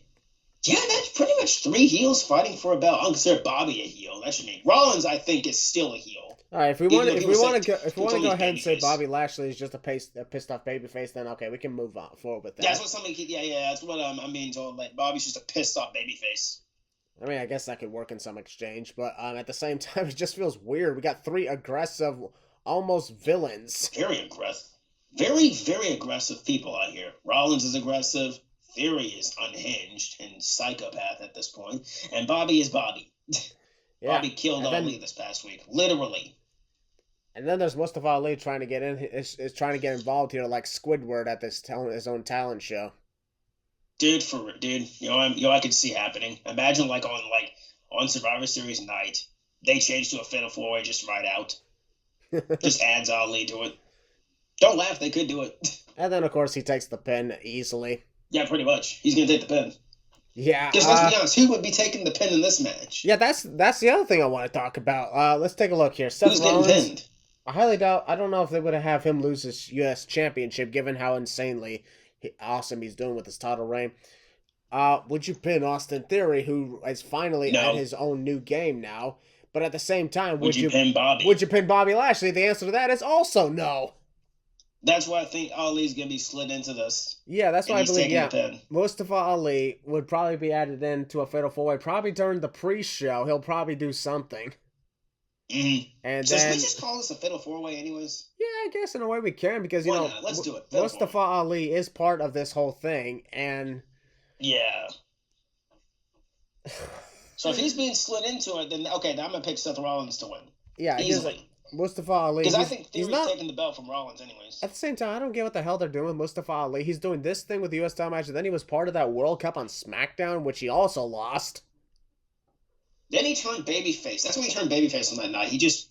yeah, that's pretty much 3 heels fighting for a belt. I don't consider Bobby a heel. That's what I mean. Rollins, I think, is still a heel. All right, if we want to go ahead and say Bobby Lashley is just a pissed off babyface, then okay, we can move on forward with that. Yeah, that's what somebody. Yeah, that's what I'm being told. Bobby's just a pissed off babyface. I mean, I guess that could work in some exchange, but at the same time, it just feels weird. We got 3 aggressive, almost villains. Very aggressive. Very, very aggressive people out here. Rollins is aggressive. Theory is unhinged and psychopath at this point. And Bobby is Bobby. Yeah. Bobby killed Ali this past week. Literally. And then there's Mustafa Ali trying to get trying to get involved here like Squidward at his own talent show. Dude, I could see happening. Imagine on Survivor Series night, they changed to a fatal 4-way just right out. Just adds Ali to it. Don't laugh, they could do it. And then of course he takes the pin easily. Yeah, pretty much. He's gonna take the pin. Yeah. Because let's be honest, who would be taking the pin in this match? Yeah, that's the other thing I want to talk about. Let's take a look here. Seth Rollins, getting pinned? I highly doubt. I don't know if they would have him lose his U.S. championship, given how insanely awesome he's doing with his title reign. Would you pin Austin Theory, who is finally at his own new game now? But at the same time, would you pin Bobby? Would you pin Bobby Lashley? The answer to that is also no. That's why I think Ali's going to be slid into this. Yeah, that's why I believe, Mustafa Ali would probably be added into a Fatal 4-Way. Probably during the pre-show, he'll probably do something. Mm-hmm. And so should we just call this a Fatal 4-Way anyways? Yeah, I guess in a way we can, because, let's do it. Mustafa Ali is part of this whole thing, and... Yeah. So if he's being slid into it, then, okay, then I'm going to pick Seth Rollins to win. Yeah, easily. Mustafa Ali. Because I think Theory's taking the belt from Rollins anyways. At the same time, I don't get what the hell they're doing with Mustafa Ali. He's doing this thing with the U.S. title match, and then he was part of that World Cup on SmackDown, which he also lost. Then he turned babyface. That's when he turned babyface on that night. He just...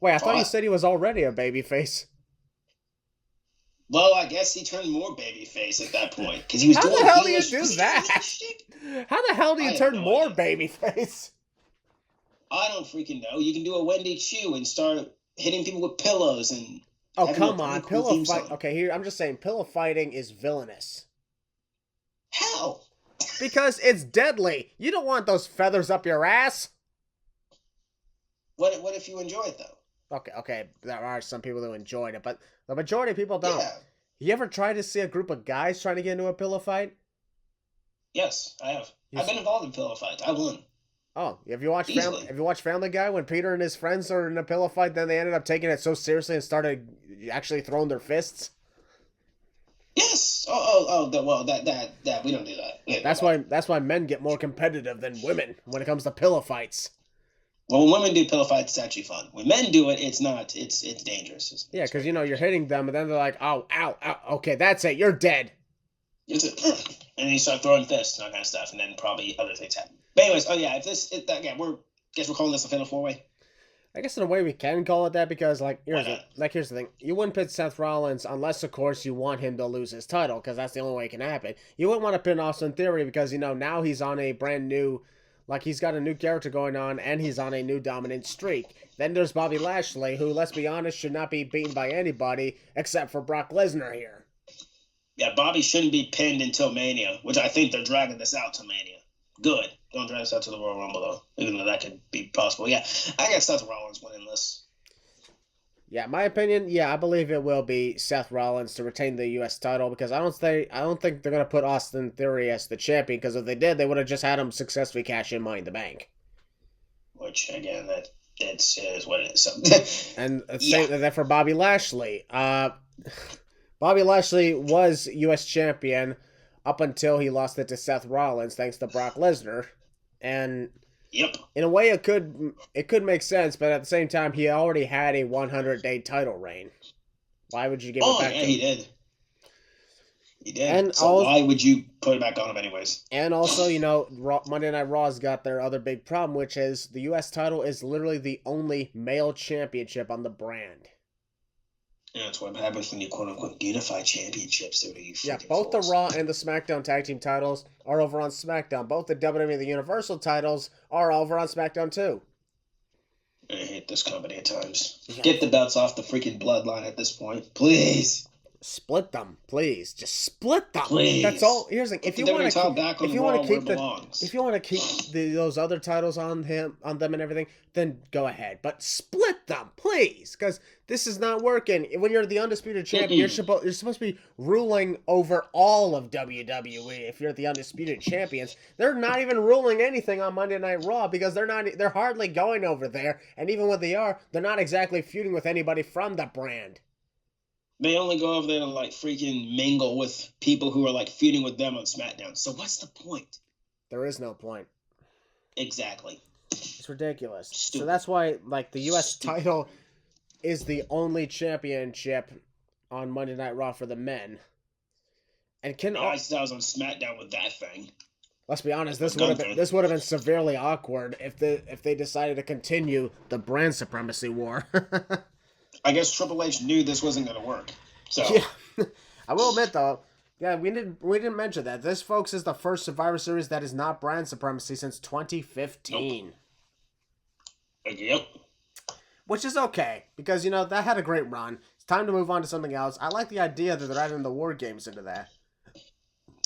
Wait, I thought you said he was already a babyface. Well, I guess he turned more babyface at that point. Because he was How the hell do you do that? How the hell do you turn more babyface? I don't freaking know. You can do a Wendy Chu and start hitting people with pillows and... Oh, come on. Pillow fight. Okay, here, I'm just saying, pillow fighting is villainous. How? Because it's deadly. You don't want those feathers up your ass. What if you enjoy it, though? Okay, there are some people who enjoyed it, but the majority of people don't. Yeah. You ever try to see a group of guys trying to get into a pillow fight? Yes, I have. I've been involved in pillow fights. I won. Oh, have you watched Family Guy when Peter and his friends are in a pillow fight? Then they ended up taking it so seriously and started actually throwing their fists. Yes. That we don't do that. That's why men get more competitive than women when it comes to pillow fights. Well, when women do pillow fights, it's actually fun. When men do it, it's not. It's dangerous. Yeah, because you're hitting them, and then they're like, "Oh, ow, ow, okay, that's it, you're dead." And then you start throwing fists and that kind of stuff, and then probably other things happen. But anyways, we're calling this a fatal 4-way. I guess in a way we can call it that because here's the thing: you wouldn't pin Seth Rollins unless, of course, you want him to lose his title because that's the only way it can happen. You wouldn't want to pin Austin Theory because now he's on a brand new, he's got a new character going on and he's on a new dominant streak. Then there's Bobby Lashley, who, let's be honest, should not be beaten by anybody except for Brock Lesnar here. Yeah, Bobby shouldn't be pinned until Mania, which I think they're dragging this out to Mania. Good. Don't drag us out to the Royal Rumble, though, even though that could be possible. Yeah, I got Seth Rollins winning this. Yeah, my opinion, I believe it will be Seth Rollins to retain the U.S. title because I don't think they're going to put Austin Theory as the champion because if they did, they would have just had him successfully cash in Money in the Bank. Which, again, that is what it is. So. And same that for Bobby Lashley. Bobby Lashley was U.S. champion up until he lost it to Seth Rollins thanks to Brock Lesnar. And yep, in a way it could make sense, but at the same time he already had a 100-day title reign. Why would you give it back to him? He did. And so why would you put it back on him anyways? And also, Monday Night Raw's got their other big problem, which is the U.S. title is literally the only male championship on the brand. Yeah, that's what happens when you quote-unquote unify championships. Both the Raw and the SmackDown tag team titles are over on SmackDown. Both the WWE and the Universal titles are over on SmackDown too. I hate this company at times. Yeah. Get the belts off the freaking bloodline at this point. Please. Split them, please. Just split them. Please. That's all. Here's the thing: if you want to keep those other titles on them and everything, then go ahead. But split them, please, because this is not working. When you're the undisputed champion, you're supposed to be ruling over all of WWE. If you're the undisputed champions, they're not even ruling anything on Monday Night Raw because they're hardly going over there, and even when they are, they're not exactly feuding with anybody from the brand. They only go over there to freaking mingle with people who are feuding with them on SmackDown. So what's the point? There is no point. Exactly. It's ridiculous. Stupid. So that's why the U.S. title is the only championship on Monday Night Raw for the men. And I was on SmackDown with that thing. Let's be honest. This would have been severely awkward if they decided to continue the brand supremacy war. I guess Triple H knew this wasn't going to work. So yeah. I will admit though, we didn't mention that this, folks, is the first Survivor Series that is not brand supremacy since 2015. Nope. Yep. Which is okay because that had a great run. It's time to move on to something else. I like the idea that they're adding the WarGames into that.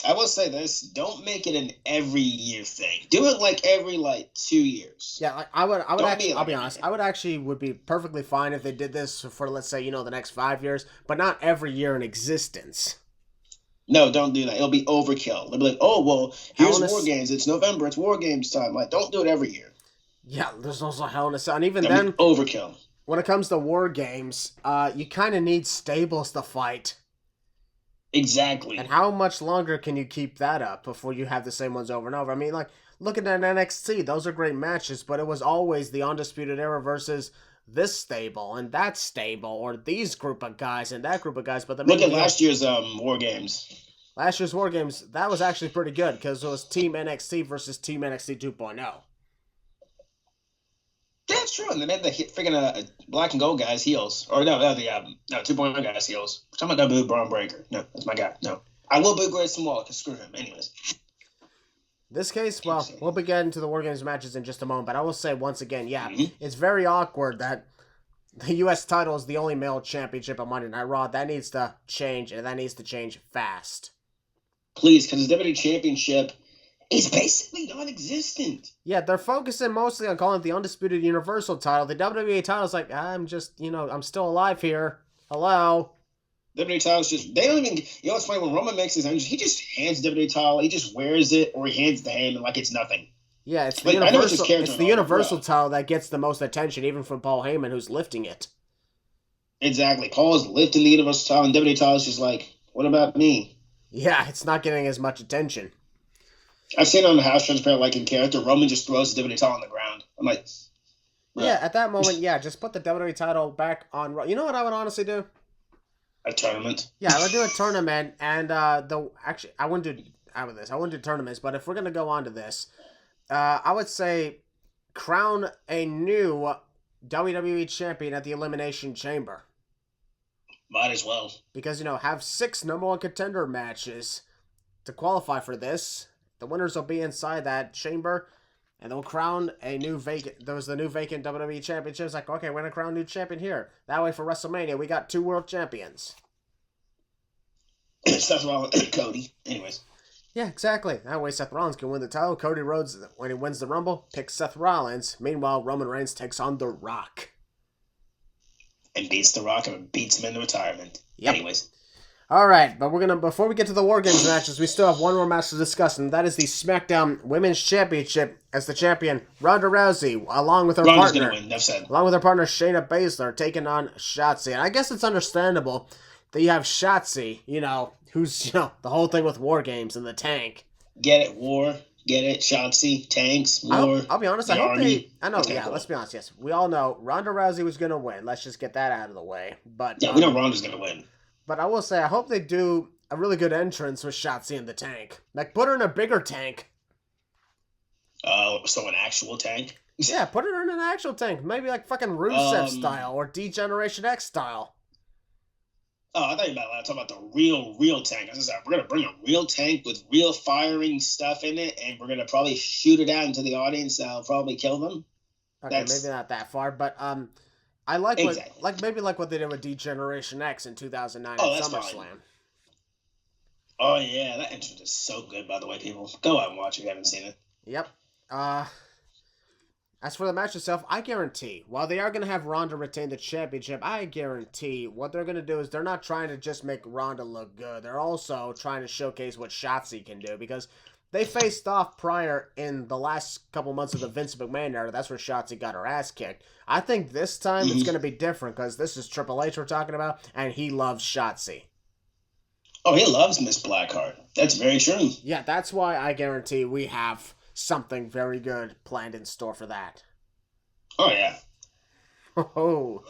I will say this: don't make it an every year thing. Do it every 2 years. Yeah, I would actually. I'll be honest. I would be perfectly fine if they did this for, let's say, the next 5 years, but not every year in existence. No, don't do that. It'll be overkill. They'll be like, oh well, here's WarGames. It's November. It's WarGames time. Don't do it every year. Yeah, there's also Hell in a Cell, and even That'll then, be overkill. When it comes to WarGames, you kind of need stables to fight. Exactly. And how much longer can you keep that up before you have the same ones over and over? I mean, looking at NXT, those are great matches, but it was always the Undisputed Era versus this stable and that stable, or these group of guys and that group of guys. But look at last year's WarGames. Last year's WarGames, that was actually pretty good because it was Team NXT versus Team NXT 2.0. That's true, and they made the freaking black and gold guys heels. Or no, the 2.0 guys heels. I'm not going to boo Braun Breaker. No, that's my guy. No. I will boo Grayson Waller, because screw him. Anyways. This case, well, we'll be getting to the WarGames matches in just a moment, but I will say once again, it's very awkward that the U.S. title is the only male championship on Monday Night Raw. That needs to change, and that needs to change fast. Please, because the WWE Championship is basically non-existent. Yeah, they're focusing mostly on calling it the Undisputed Universal title. The WWE title is I'm still alive here. Hello. WWE title's just, they don't even, you know what's funny, when Roman makes his entrance, he just hands the WWE title, he just wears it, or he hands the hand like it's nothing. Yeah, it's the universal title that gets the most attention, even from Paul Heyman, who's lifting it. Exactly. Paul is lifting the universal title, and WWE title is just like, what about me? Yeah, it's not getting as much attention. I've seen it on the House Transparent, like in character, Roman just throws the WWE title on the ground. I'm like, bro. Yeah, at that moment, yeah, just put the WWE title back on. You know what I would honestly do? A tournament. Yeah, I would do a tournament, and I wouldn't do tournaments, but if we're gonna go on to this, I would say crown a new WWE champion at the Elimination Chamber. Might as well, because have 6 number 1 contender matches to qualify for this. The winners will be inside that chamber, and they'll crown a new vacant. There was the new vacant WWE Championship. It's like, okay, we're gonna crown a new champion here. That way, for WrestleMania, we got 2 world champions. Seth Rollins, Cody. Anyways. Yeah, exactly. That way, Seth Rollins can win the title. Cody Rhodes, when he wins the Rumble, picks Seth Rollins. Meanwhile, Roman Reigns takes on The Rock. And beats The Rock and beats him into retirement. Yep. Anyways. All right, but before we get to the WarGames matches, we still have one more match to discuss, and that is the SmackDown Women's Championship. As the champion, Ronda Rousey, along with her partner Shayna Baszler, taking on Shotzi. And I guess it's understandable that you have Shotzi, who's the whole thing with WarGames and the tank. Get it, war. Get it, Shotzi, tanks, war. I'll be honest. Let's be honest. Yes, we all know Ronda Rousey was going to win. Let's just get that out of the way. But yeah, we know Ronda's going to win. But I will say, I hope they do a really good entrance with Shotzi in the tank. Like, put her in a bigger tank. So an actual tank? Yeah, put her in an actual tank. Maybe like fucking Rusev style or D-Generation X style. Oh, I thought you were talking about the real tank. I was like, we're going to bring a real tank with real firing stuff in it, and we're going to probably shoot it out into the audience that'll probably kill them. Okay, maybe not that far, but I like what they did with D-Generation X in 2009 at SummerSlam. Fine. Oh yeah, that entrance is so good, by the way, people. Go out and watch if you haven't seen it. Yep. As for the match itself, I guarantee, while they are going to have Ronda retain the championship, I guarantee what they're going to do is they're not trying to just make Ronda look good. They're also trying to showcase what Shotzi can do, because they faced off prior in the last couple months of the Vince McMahon era. That's where Shotzi got her ass kicked. I think this time it's going to be different, because this is Triple H we're talking about, and he loves Shotzi. Oh, he loves Miss Blackheart. That's very true. Yeah, that's why I guarantee we have something very good planned in store for that. Oh, yeah. Oh.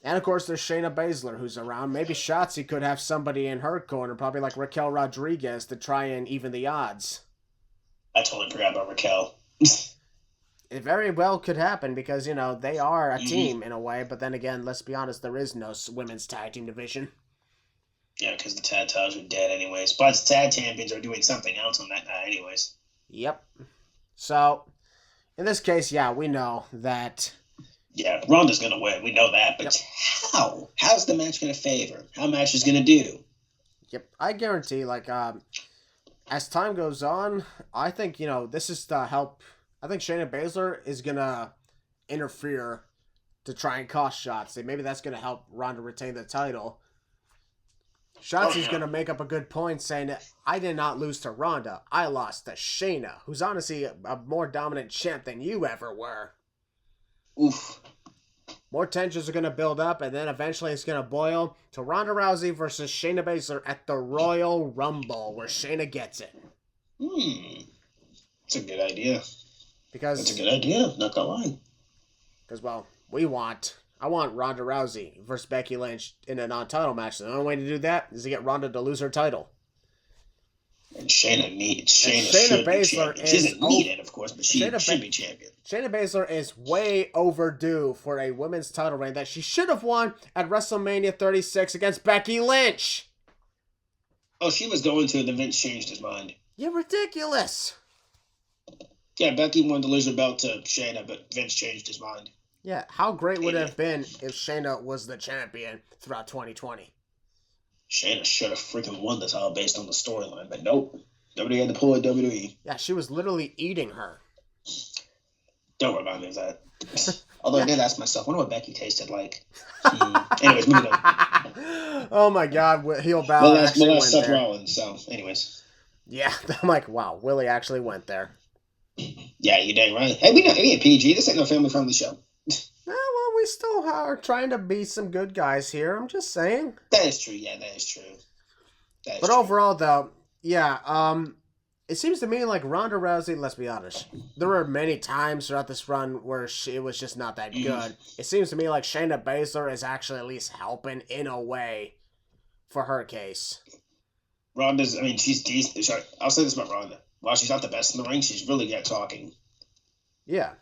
And, of course, there's Shayna Baszler, who's around. Maybe Shotzi could have somebody in her corner, probably like Raquel Rodriguez, to try and even the odds. I totally forgot about Raquel. It very well could happen because, they are a team in a way. But then again, let's be honest, there is no women's tag team division. Yeah, because the tag titles are dead anyways. But the tag champions are doing something else on that night anyways. Yep. So, in this case, yeah, we know that. Yeah, Ronda's going to win. We know that. But how? How's the match going to favor? How match is going to do? Yep. I guarantee, as time goes on, I think, this is to help. I think Shayna Baszler is going to interfere to try and cost Shotzi. Maybe that's going to help Ronda retain the title. Shotzi's going to make up a good point saying that I did not lose to Ronda. I lost to Shayna, who's honestly a more dominant champ than you ever were. Oof. More tensions are going to build up, and then eventually it's going to boil to Ronda Rousey versus Shayna Baszler at the Royal Rumble, where Shayna gets it. That's a good idea. That's a good idea, not gonna lie. Because, I want Ronda Rousey versus Becky Lynch in a non-title match. The only way to do that is to get Ronda to lose her title. And Shayna Baszler is... She doesn't need it, of course, but she should be champion. Shayna Baszler is way overdue for a women's title reign that she should have won at WrestleMania 36 against Becky Lynch. Oh, she was going to, then Vince changed his mind. You're ridiculous. Yeah, Becky wanted to lose her belt to Shayna, but Vince changed his mind. Yeah, how great would it have been if Shayna was the champion throughout 2020? Shayna should have freaking won the title based on the storyline, but nope. WWE had to pull it WWE. Yeah, she was literally eating her. Don't remind me of that. Although I did ask myself, I wonder what Becky tasted like. Anyways, moving on. Oh my God, heel Well, Balor that's actually went Seth there. Rollins. So, anyways. Yeah, I'm like, wow, Willie actually went there. Yeah, you dang right. Hey, we ain't PG. This ain't no family-friendly show. Well, we still are trying to be some good guys here. I'm just saying. That is true. Yeah, that is true. But overall, though, yeah, it seems to me like Ronda Rousey, let's be honest, there were many times throughout this run where it was just not that good. It seems to me like Shayna Baszler is actually at least helping in a way for her case. Ronda's, I mean, she's decent. Sorry, I'll say this about Ronda. While she's not the best in the ring, she's really good at talking. Yeah.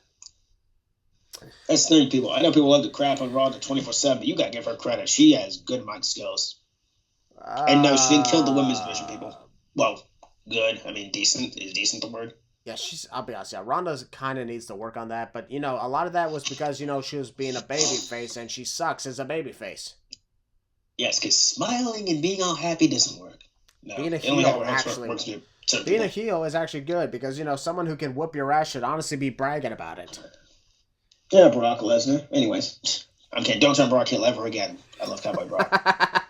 That's the thing, people. I know people love to crap on Ronda 24/7, but you gotta give her credit. She has good mic skills. And no, she didn't kill the women's division, people. Well, good. I mean, decent. Is decent the word? Yeah, I'll be honest, yeah, Ronda kind of needs to work on that. But, a lot of that was because, she was being a babyface, and she sucks as a babyface. Yes, because smiling and being all happy doesn't work. No, being a heel a heel is actually good because, someone who can whoop your ass should honestly be bragging about it. Yeah, Brock Lesnar. Anyways, I'm kidding. Don't turn Brock heel ever again. I love Cowboy Brock.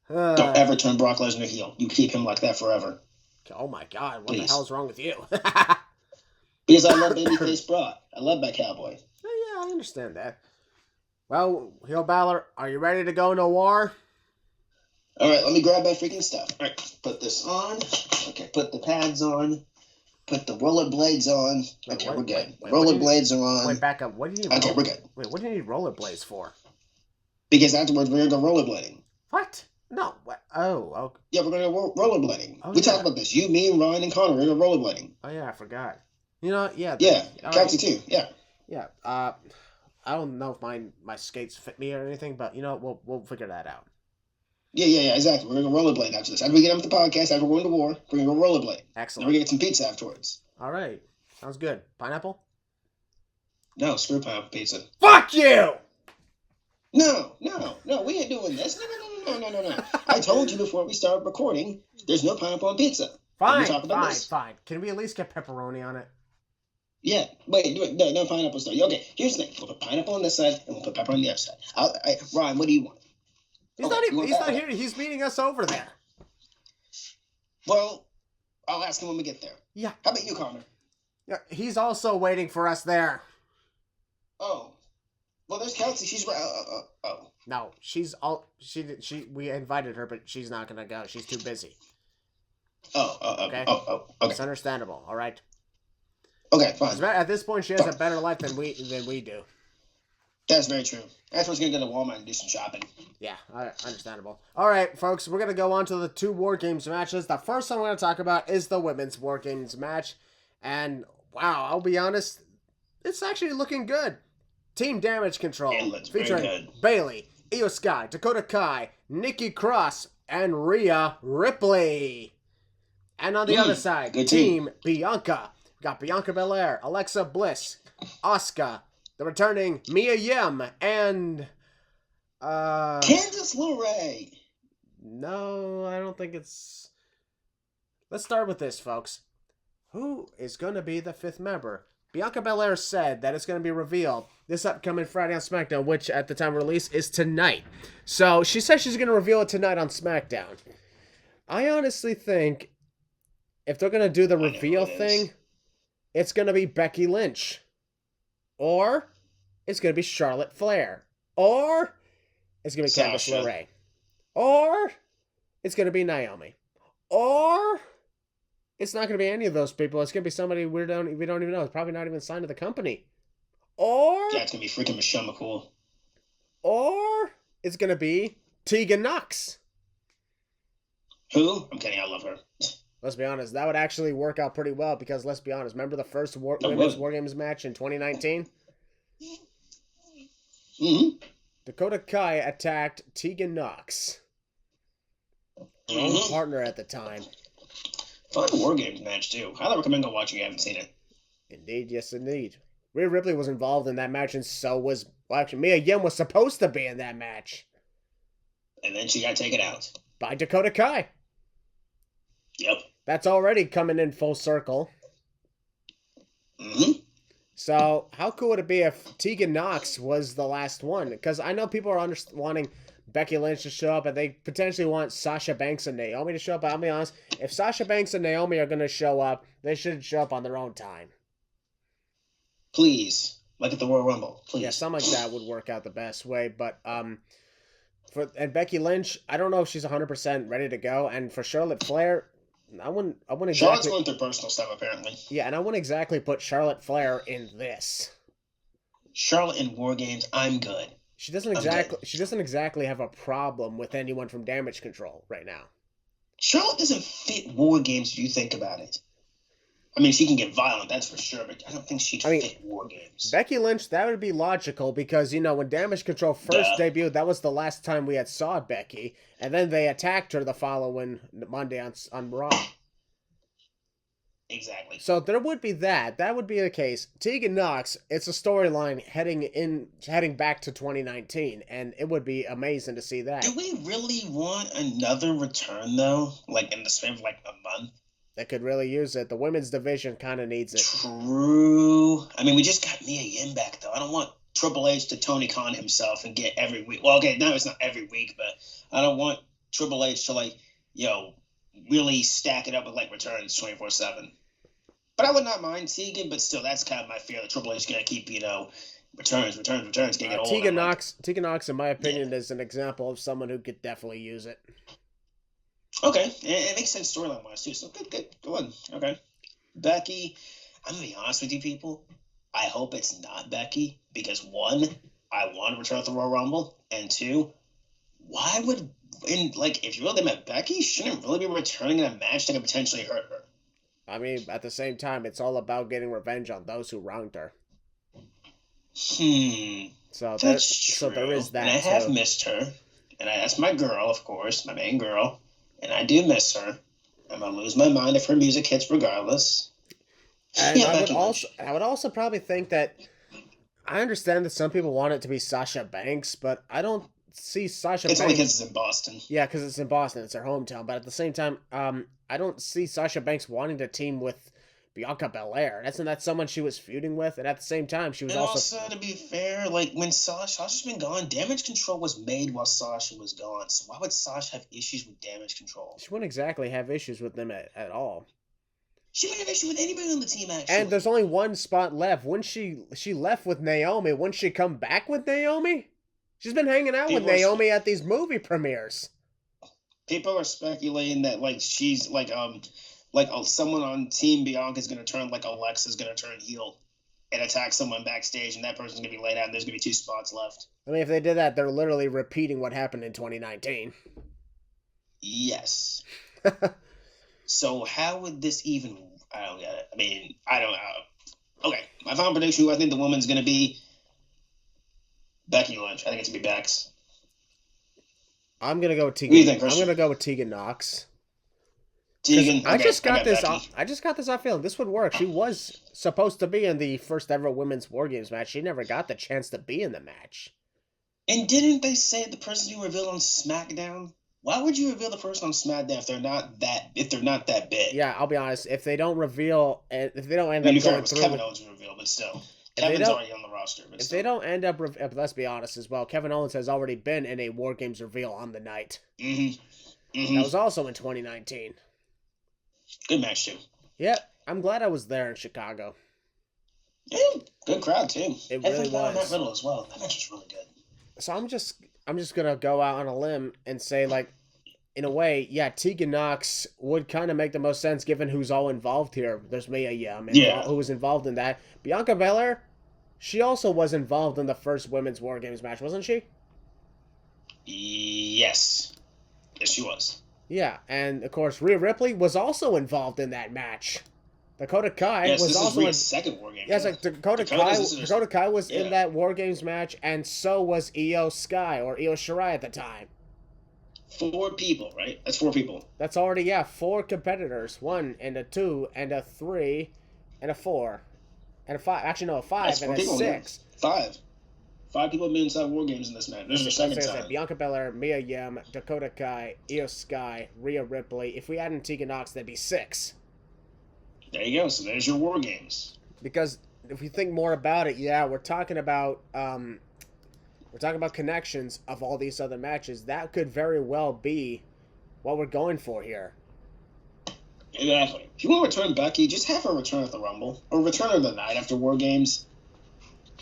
Don't ever turn Brock Lesnar heel. You keep him like that forever. Oh my God, what the hell is wrong with you? Because I love babyface Brock. I love that cowboy. Oh, yeah, I understand that. Well, heel Balor, are you ready to go into war? All right, let me grab my freaking stuff. All right, put this on. Okay, put the pads on. Put the rollerblades on. Okay, we're good. Rollerblades are on. Wait, back up. What do you need? Okay, we're good. Wait, what do you need rollerblades for? Because afterwards we're gonna go rollerblading. What? No. What? Oh, okay. Yeah, we're gonna go rollerblading. We talked about this. You, me, Ryan, and Connor. We're gonna go rollerblading. Oh yeah, I forgot. Yeah. Yeah, Captain too. Yeah. Yeah. I don't know if my skates fit me or anything, but we'll figure that out. Yeah, exactly. We're gonna go rollerblade after this. After we get up with the podcast, after we're going to war, we're gonna go rollerblade. Excellent. Then we're gonna get some pizza afterwards. All right. Sounds good. Pineapple? No, screw pineapple pizza. Fuck you! No, we ain't doing this. No. I told you before we started recording, there's no pineapple on pizza. Fine. Can we at least get pepperoni on it? Yeah. Wait, no pineapple stuff. Okay, here's the thing. We'll put pineapple on this side, and we'll put pepper on the other side. Ryan, what do you want? He's not here. He's meeting us over there. Well, I'll ask him when we get there. Yeah. How about you, Connor? Yeah, he's also waiting for us there. Oh. Well, there's Kelsey. She's No, we invited her, but she's not gonna go. She's too busy. Okay. It's understandable. All right. Okay, fine. At this point, she has a better life than we do. That's very true. That's what's gonna go to Walmart and do some shopping. Yeah, understandable. All right, folks, we're gonna go on to the 2 WarGames matches. The first one we're gonna talk about is the women's WarGames match, and wow, I'll be honest, it's actually looking good. Team Damage Control featuring Bayley, Io Sky, Dakota Kai, Nikki Cross, and Rhea Ripley. And on the other side, Team Bianca. We got Bianca Belair, Alexa Bliss, Asuka, the returning Mia Yim, and Candice LeRae. No, I don't think it's... Let's start with this, folks. Who is going to be the 5th member? Bianca Belair said that it's going to be revealed this upcoming Friday on SmackDown, which at the time of release is tonight. So she said she's going to reveal it tonight on SmackDown. I honestly think if they're going to do the reveal thing, it's going to be Becky Lynch. Or it's going to be Charlotte Flair. Or it's going to be Candice LeRae. Or it's going to be Naomi. Or it's not going to be any of those people. It's going to be somebody we don't even know. It's probably not even signed to the company. Or... Yeah, it's going to be freaking Michelle McCool. Or it's going to be Tegan Nox. Who? I'm kidding. I love her. Let's be honest. That would actually work out pretty well because, let's be honest, remember the first women's WarGames match in 2019? Mm-hmm. Dakota Kai attacked Tegan Nox. Her own partner at the time. Fun WarGames match, too. Highly recommend go watching if you haven't seen it. Indeed, yes, indeed. Rhea Ripley was involved in that match, and so was... Well, actually, Mia Yim was supposed to be in that match. And then she got taken out. By Dakota Kai. Yep. That's already coming in full circle. Mm-hmm. So, how cool would it be if Tegan Nox was the last one? Because I know people are wanting Becky Lynch to show up, and they potentially want Sasha Banks and Naomi to show up. But I'll be honest, if Sasha Banks and Naomi are going to show up, they should show up on their own time. Please. Like at the Royal Rumble. Please. Yeah, something like that would work out the best way. But and Becky Lynch, I don't know if she's 100% ready to go. And for Charlotte Flair, I wouldn't exactly... Charlotte's going through personal stuff, apparently. Yeah, and I wouldn't exactly put Charlotte Flair in this. Charlotte in WarGames, I'm good. She doesn't exactly have a problem with anyone from Damage Control right now. Charlotte doesn't fit WarGames if you think about it. I mean, she can get violent, that's for sure, but I don't think she'd fit WarGames. Becky Lynch, that would be logical because, when Damage Control first debuted, that was the last time we had saw Becky, and then they attacked her the following Monday on Raw. Exactly. So there would be that. That would be the case. Tegan Nox, it's a storyline heading back to 2019, and it would be amazing to see that. Do we really want another return, though? Like, in the span of, a month? They could really use it. The women's division kind of needs it. True. I mean, we just got Mia Yim back, though. I don't want Triple H to Tony Khan himself and get every week. Well, okay, now it's not every week, but I don't want Triple H to, really stack it up with, returns 24/7. But I would not mind Tegan, but still, that's kind of my fear that Triple H is going to keep, returns, can't get old. Tegan Nox, in my opinion, is an example of someone who could definitely use it. Okay, it makes sense storyline-wise, too, so good, go on. Okay. Becky, I'm going to be honest with you people, I hope it's not Becky, because one, I want to return at the Royal Rumble, and two, why would, if you really meant Becky, shouldn't really be returning in a match that could potentially hurt her. I mean, at the same time, it's all about getting revenge on those who wronged her. So that's true. So there is that. And I have missed her, and that's my girl, of course, my main girl, and I do miss her. I'm gonna lose my mind if her music hits, regardless. And I would also probably think that I understand that some people want it to be Sasha Banks, but I don't see Sasha Banks. It's only because it's in Boston. Yeah, because it's in Boston. It's their hometown. But at the same time, I don't see Sasha Banks wanting to team with Bianca Belair. That's someone she was feuding with, and at the same time, she was also to be fair, when Sasha's been gone, Damage Control was made while Sasha was gone. So why would Sasha have issues with Damage Control? She wouldn't exactly have issues with them at all. She wouldn't have issues with anybody on the team, actually. And there's only one spot left. When she left with Naomi, wouldn't she come back with Naomi? She's been hanging out with Naomi at these movie premieres. People are speculating that she's someone on Team Bianca is going to turn Alexa's going to turn heel and attack someone backstage, and that person's going to be laid out, and there's going to be 2 spots left. I mean, if they did that, they're literally repeating what happened in 2019. Yes. So how would this even? I don't get it. I mean, I don't know. Okay, my final prediction: who I think the woman's going to be. Becky Lynch. I think it's going to be Bex. I'm going to go with Tegan. What do you think, Chris? I'm going to go with Tegan Nox. Tegan. Okay, I just got this off feeling. This would work. She was supposed to be in the first ever women's WarGames match. She never got the chance to be in the match. And didn't they say the person you revealed on SmackDown? Why would you reveal the person on SmackDown if they're not that big? Yeah, I'll be honest. If they don't reveal, if they don't end up going through, Kevin Owens revealed, but still, Kevin's already on the roster. But they don't end up, let's be honest as well. Kevin Owens has already been in a WarGames reveal on the night. That was also in 2019. Good match too. Yeah, I'm glad I was there in Chicago. Yeah, good crowd too. It really was. That middle as well. That match was really good. So I'm just gonna go out on a limb and say, in a way, yeah, Tegan Nox would kind of make the most sense given who's all involved here. There's Mia Yim, who was involved in that. Bianca Belair, she also was involved in the first women's WarGames match, wasn't she? Yes, she was. Yeah, and of course Rhea Ripley was also involved in that match. Dakota Kai was also in second WarGames. Yes, Dakota Kai was in that WarGames match, and so was Io Sky or Io Shirai at the time. 4 people, right? That's 4 people. That's already 4 competitors. 1 and a 2 and a 3 and a 4 and a 5. Actually, no, a 5 and a 6. 5. 5 people have been inside WarGames in this match. This is the second time. Bianca Belair, Mia Yim, Dakota Kai, Io Sky, Rhea Ripley. If we add in Tegan Nox, that'd be 6. There you go. So there's your WarGames. Because if you think more about it, we're talking about We're talking about connections of all these other matches. That could very well be what we're going for here. Exactly. If you want to return Becky, just have her return at the Rumble. Or return her the night after WarGames.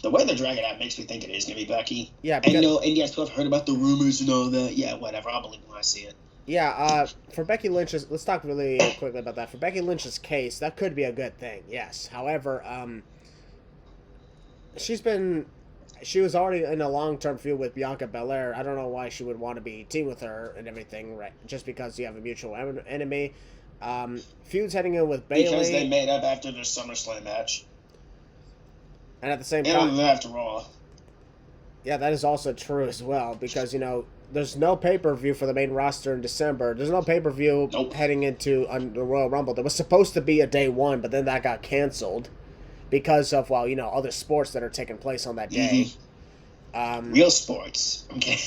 The way they're dragging out makes me think it is going to be Becky. Yeah, because... and yes, people have heard about the rumors and all that. Yeah, whatever. I'll believe when I see it. Yeah, for Becky Lynch's... Let's talk really quickly about that. For Becky Lynch's case, that could be a good thing, yes. However, she was already in a long-term feud with Bianca Belair. I don't know why she would want to be team with her and everything, right? Just because you have a mutual enemy. Feuds heading in with Bayley. Because they made up after their SummerSlam match. And at the same time... And after Raw. Yeah, that is also true as well. Because, there's no pay-per-view for the main roster in December. There's no pay-per-view heading into the Royal Rumble. There was supposed to be a day one, but then that got canceled. Because of, other sports that are taking place on that day. Mm-hmm. Real sports. Okay.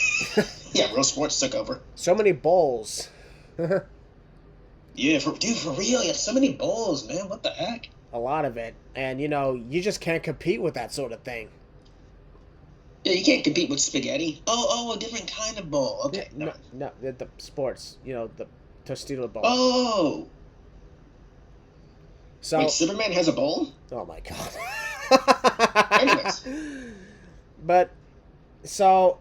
Yeah, real sports took over. So many bowls. Yeah, for real. You have so many bowls, man. What the heck? A lot of it. And, you just can't compete with that sort of thing. Yeah, you can't compete with spaghetti. Oh, a different kind of bowl. Okay. No, the sports. The Tostito bowl. Oh. So, wait, Superman has a bowl? Oh, my God. Anyways. But, so...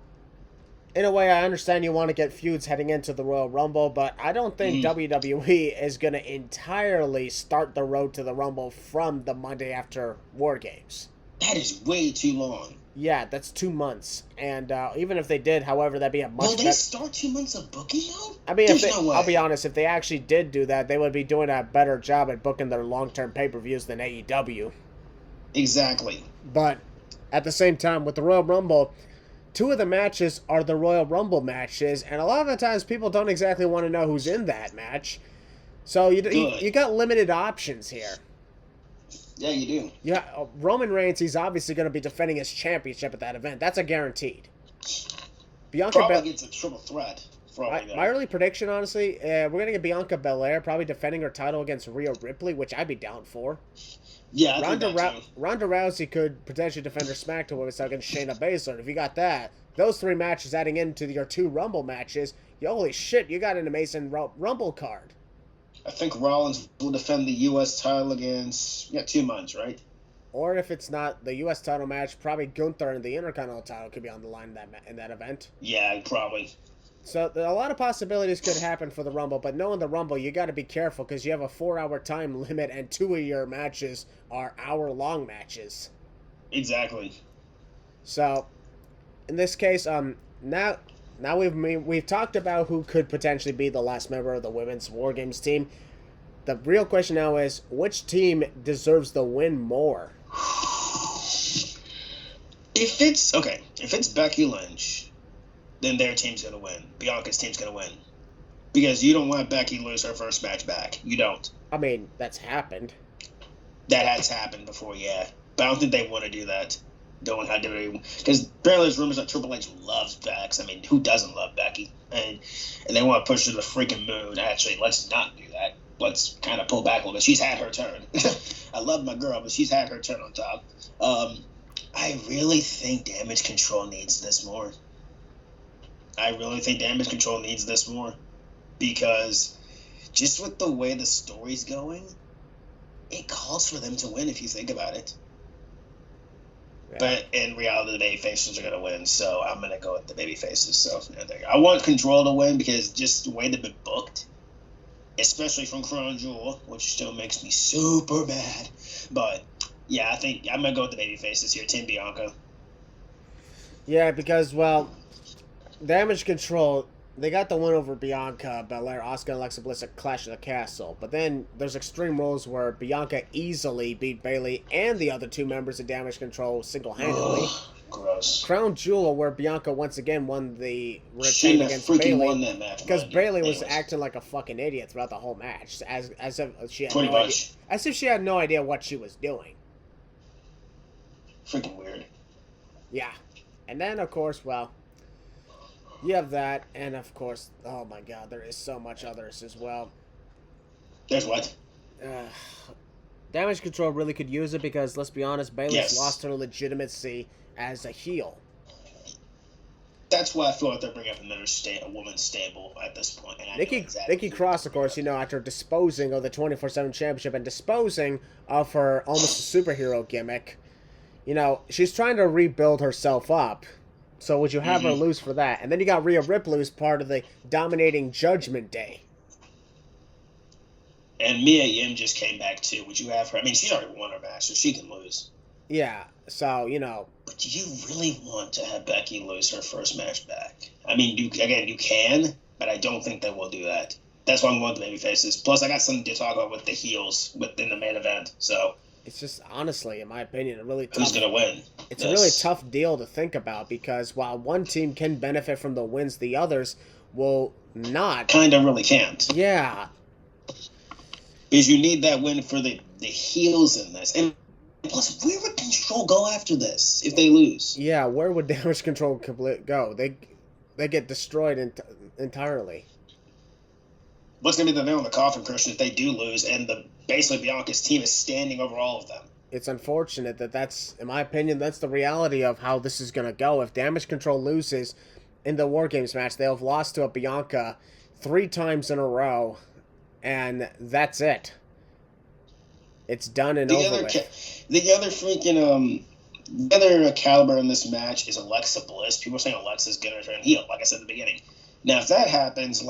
In a way, I understand you want to get feuds heading into the Royal Rumble, but I don't think WWE is going to entirely start the road to the Rumble from the Monday after WarGames. That is way too long. Yeah, that's 2 months. And even if they did, however, that'd be a much better... Will they start 2 months of booking, though? I mean, I'll be honest, if they actually did do that, they would be doing a better job at booking their long-term pay-per-views than AEW. Exactly. But at the same time, with the Royal Rumble... 2 of the matches are the Royal Rumble matches, and a lot of the times people don't exactly want to know who's in that match. So you got limited options here. Yeah, you do. Yeah, Roman Reigns, he's obviously going to be defending his championship at that event. That's a guaranteed. Bianca probably gets a triple threat. My early prediction, honestly, we're going to get Bianca Belair probably defending her title against Rhea Ripley, which I'd be down for. Yeah, I think that too. Ronda Rousey could potentially defend her SmackDown women's title against Shayna Baszler. If you got that, those 3 matches adding into your 2 Rumble matches, holy shit, you got an amazing Rumble card. I think Rollins will defend the U.S. title against 2 months, right? Or if it's not the U.S. title match, probably Gunther and the Intercontinental title could be on the line in that event. Yeah, probably. So a lot of possibilities could happen for the Rumble, but knowing the Rumble, you got to be careful because you have a 4-hour time limit, and 2 of your matches are hour-long matches. Exactly. So, in this case, now we've talked about who could potentially be the last member of the women's WarGames team. The real question now is, which team deserves the win more? If it's Becky Lynch, then their team's going to win. Bianca's team's going to win. Because you don't want Becky lose her first match back. You don't. I mean, that's happened. That has happened before, yeah. But I don't think they want to do that. Don't have to, because apparently there's rumors that Triple H loves Bex. I mean, who doesn't love Becky? And they want to push her to the freaking moon. Actually, let's not do that. Let's kind of pull back a little bit. She's had her turn. I love my girl, but she's had her turn on top. I really think Damage Control needs this more. Because just with the way the story's going, it calls for them to win if you think about it. Yeah. But in reality, the baby faces are going to win, so I'm going to go with the baby faces. So there you go. I want Control to win because just the way they've been booked, especially from Crown Jewel, which still makes me super mad. But yeah, I think I'm going to go with the baby faces here, Team Bianca. Yeah, because, well, Damage Control, they got the win over Bianca Belair, Asuka, and Alexa Bliss at Clash of the Castle. But then there's Extreme Rules where Bianca easily beat Bayley and the other 2 members of Damage Control single-handedly. Gross. Crown Jewel, where Bianca once again won the retain against Bayley. Won that match. Because Bayley was acting like a fucking idiot throughout the whole match, as if she had as if she had no idea what she was doing. Freaking weird. Yeah. And then, of course, well, you have that, and of course, oh my god, there is so much others as well. There's what? Damage Control really could use it because, let's be honest, Bayley's lost her legitimacy as a heel. that's why I feel like they're bringing up another a woman's stable at this point. And Nikki Cross, of course, after disposing of the 24/7 championship and disposing of her almost a superhero gimmick, she's trying to rebuild herself up. So would you have her lose for that? And then you got Rhea Ripley who's part of the dominating Judgment Day. And Mia Yim just came back too. Would you have her? I mean, she's already won her match, so she can lose. Yeah, so, But do you really want to have Becky lose her first match back? I mean, you can, but I don't think they will do that. That's why I'm going with the baby faces. Plus, I got something to talk about with the heels within the main event, so... It's just, honestly, in my opinion, a really tough... Who's going to win? It's a really tough deal to think about, because while one team can benefit from the wins, the others will not. Kind of really can't. Yeah. Because you need that win for the heels in this. And plus, where would Control go after this if they lose? Yeah, where would Damage Control go? They get destroyed entirely. What's going to be the nail in the coffin, Christian, if they do lose and basically Bianca's team is standing over all of them? It's unfortunate that's, in my opinion, that's the reality of how this is going to go. If Damage Control loses in the WarGames match, they'll have lost to a Bianca 3 times in a row, and that's it. It's done and over with. The other freaking, the other caliber in this match is Alexa Bliss. People are saying Alexa's going to turn heel, like I said at the beginning. Now, if that happens,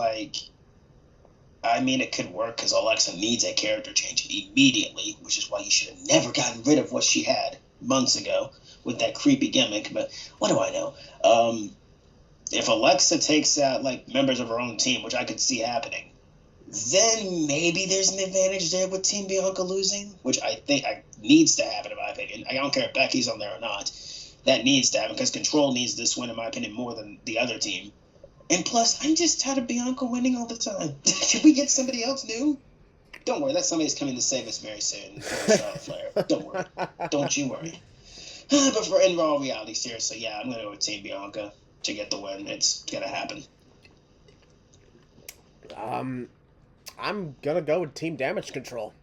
it could work because Alexa needs a character change immediately, which is why you should have never gotten rid of what she had months ago with that creepy gimmick. But what do I know? If Alexa takes out, members of her own team, which I could see happening, then maybe there's an advantage there with Team Bianca losing, which I think needs to happen, in my opinion. I don't care if Becky's on there or not. That needs to happen because Control needs this win, in my opinion, more than the other team. And plus, I'm just tired of Bianca winning all the time. Should we get somebody else new? Don't worry, that somebody's coming to save us very soon. Charlotte Flair. Don't worry. Don't you worry. But in all reality, seriously, yeah, I'm going to go with Team Bianca to get the win. It's going to happen. I'm going to go with Team Damage Control.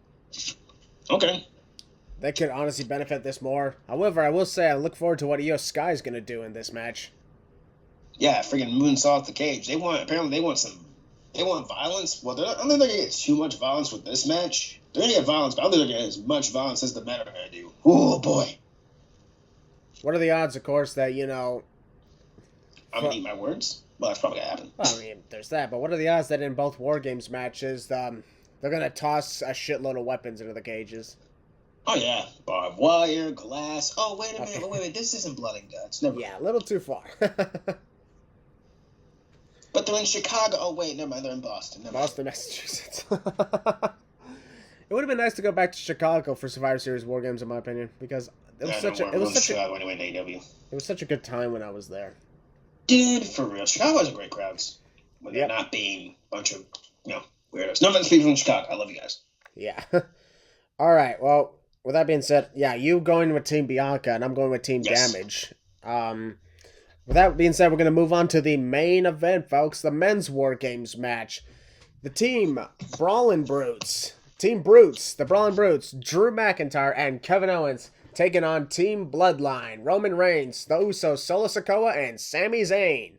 Okay. They could honestly benefit this more. However, I will say I look forward to what Io Sky is going to do in this match. Yeah, freaking moonsault the cage. They want violence. Well, I don't think they're going to get too much violence with this match. They're going to get violence, but I don't think they're going to get as much violence as the men are going to do. Oh, boy. What are the odds, of course, that, I'm going to eat my words? Well, that's probably going to happen. Well, I mean, there's that. But what are the odds that in both WarGames matches, they're going to toss a shitload of weapons into the cages? Oh, yeah. Barbed wire, glass. Oh, wait a minute. Wait. This isn't blood and guts. Never mind. A little too far. But they're in Chicago. Oh, wait, never mind. They're in Boston. Boston, Massachusetts. It would have been nice to go back to Chicago for Survivor Series WarGames, in my opinion, because it was such a good time when I was there. Dude, for real. Chicago has a great crowds when they're not being a bunch of, weirdos. No offense to people from Chicago. I love you guys. Yeah. All right. Well, with that being said, yeah, you going with Team Bianca, and I'm going with Team Damage. With that being said, we're going to move on to the main event, folks, the men's WarGames match. The Team Brawlin' Brutes, the Brawlin' Brutes, Drew McIntyre and Kevin Owens taking on Team Bloodline, Roman Reigns, the Usos, Solo Sikoa, and Sami Zayn.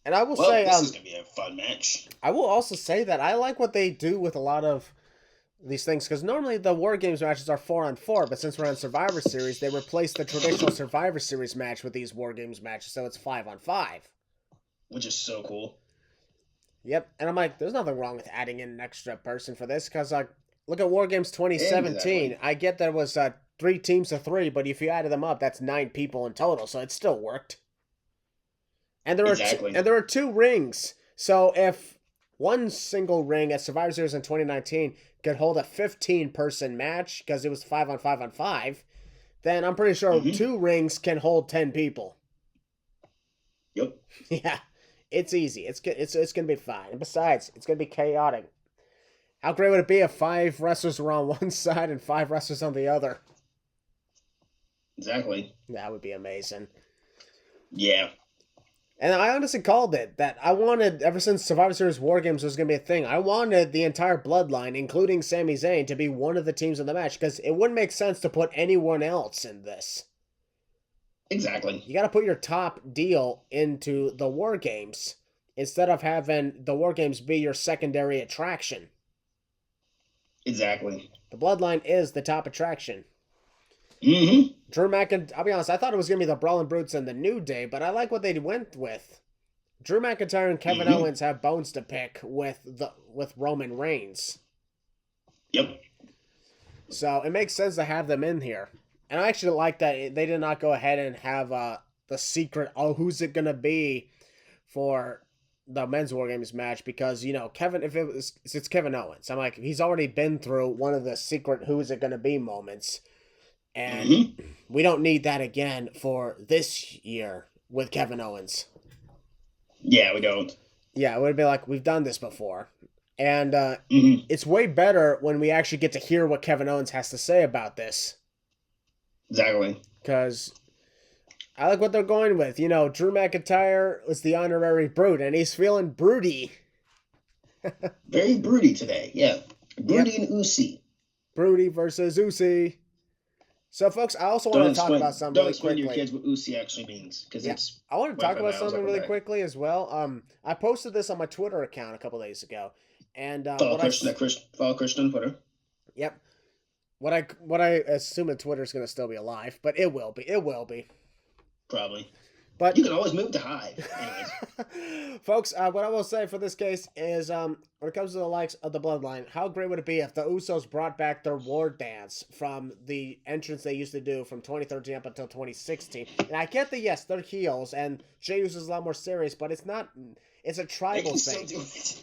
And I will say... this is going to be a fun match. I will also say that I like what they do with a lot of these things, because normally the WarGames matches are 4-on-4, but since we're on Survivor Series, they replaced the traditional Survivor Series match with these WarGames matches, so it's 5-on-5. Which is so cool. Yep, and I'm like, there's nothing wrong with adding in an extra person for this, because look at WarGames 2017. Exactly. I get there was 3 teams of 3, but if you added them up, that's 9 people in total, so it still worked. And there are 2 rings, so if one single ring at Survivor Series in 2019 could hold a 15-person match because it was 5-on-5-on-5, then I'm pretty sure 2 rings can hold 10 people. Yep. Yeah, it's easy. It's gonna be fine. And besides, it's gonna be chaotic. How great would it be if 5 wrestlers were on one side and 5 wrestlers on the other? Exactly. That would be amazing. Yeah. And I honestly called it that I wanted, ever since Survivor Series WarGames was going to be a thing, I wanted the entire Bloodline, including Sami Zayn, to be one of the teams in the match, because it wouldn't make sense to put anyone else in this. Exactly. You got to put your top deal into the War Games instead of having the War Games be your secondary attraction. Exactly. The Bloodline is the top attraction. Mm-hmm. Drew McIntyre, I'll be honest, I thought it was going to be the Brawling Brutes and the New Day, but I like what they went with. Drew McIntyre and Kevin Owens have bones to pick with Roman Reigns. Yep. So it makes sense to have them in here. And I actually like that they did not go ahead and have the secret, who's it going to be for the men's War Games match, because, Kevin, it's Kevin Owens. I'm like, he's already been through one of the secret who's it going to be moments. And we don't need that again for this year with Kevin Owens. Yeah, we don't. Yeah, it would be like, we've done this before. And it's way better when we actually get to hear what Kevin Owens has to say about this. Exactly. Because I like what they're going with. Drew McIntyre was the honorary brute, and he's feeling broody. Very broody today, yeah. Broody and Usi. Broody versus Usi. So, folks, I also want to talk about something really quickly. Don't explain to your kids what Usi actually means, because it's... I want to talk about something really quickly as well. I posted this on my Twitter account a couple days ago. And follow Christian on Twitter. Yep. What I assume that Twitter's going to still be alive, but it will be. It will be. Probably. But you can always move to Hive. Folks, what I will say for this case is, when it comes to the likes of the Bloodline, how great would it be if the Usos brought back their war dance from the entrance they used to do from 2013 up until 2016? And I get that, yes, they're heels, and Jey Uso is a lot more serious, but it's not... It's a tribal thing.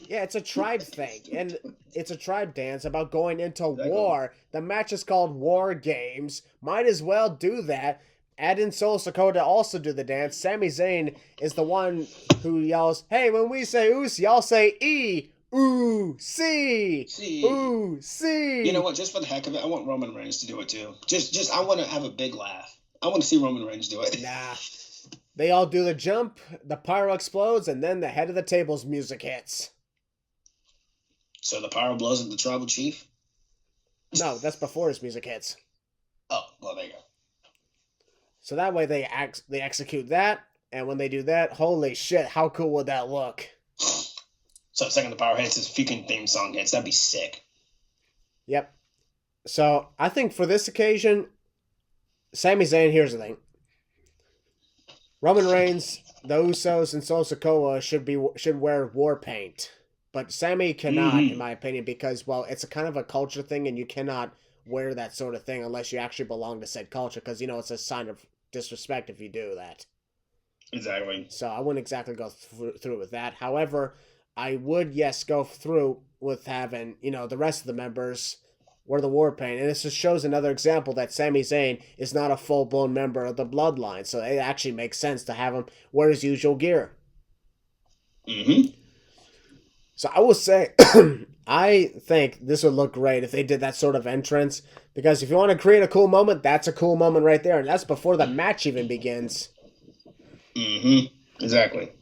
Yeah, it's a tribe thing. And it's a tribe dance about going into war. The match is called War Games. Might as well do that. Add in Solo Sikoa to also do the dance. Sami Zayn is the one who yells, hey, when we say oos, y'all say E. Ooh, C. Ooh, C. You know what? Just for the heck of it, I want Roman Reigns to do it too. Just I want to have a big laugh. I want to see Roman Reigns do it. Nah. They all do the jump, the pyro explodes, and then the head of the table's music hits. So the pyro blows at the tribal chief? No, that's before his music hits. Oh, well, there you go. So that way they execute that, and when they do that, holy shit, how cool would that look? So the second the pyro hits, his freaking theme song hits. That'd be sick. Yep. So I think for this occasion, Sami Zayn, here's the thing. Roman Reigns, the Usos, and Solo Sikoa should wear war paint. But Sami cannot, in my opinion, because, well, it's a kind of a culture thing, and you cannot wear that sort of thing unless you actually belong to said culture, because, it's a sign of disrespect if you do that. Exactly. So I wouldn't exactly go through with that. However, I would, yes, go through with having, the rest of the members wear the war paint. And this just shows another example that Sami Zayn is not a full-blown member of the Bloodline. So it actually makes sense to have him wear his usual gear. So I will say, I think this would look great if they did that sort of entrance. Because if you want to create a cool moment, that's a cool moment right there. And that's before the match even begins. Exactly.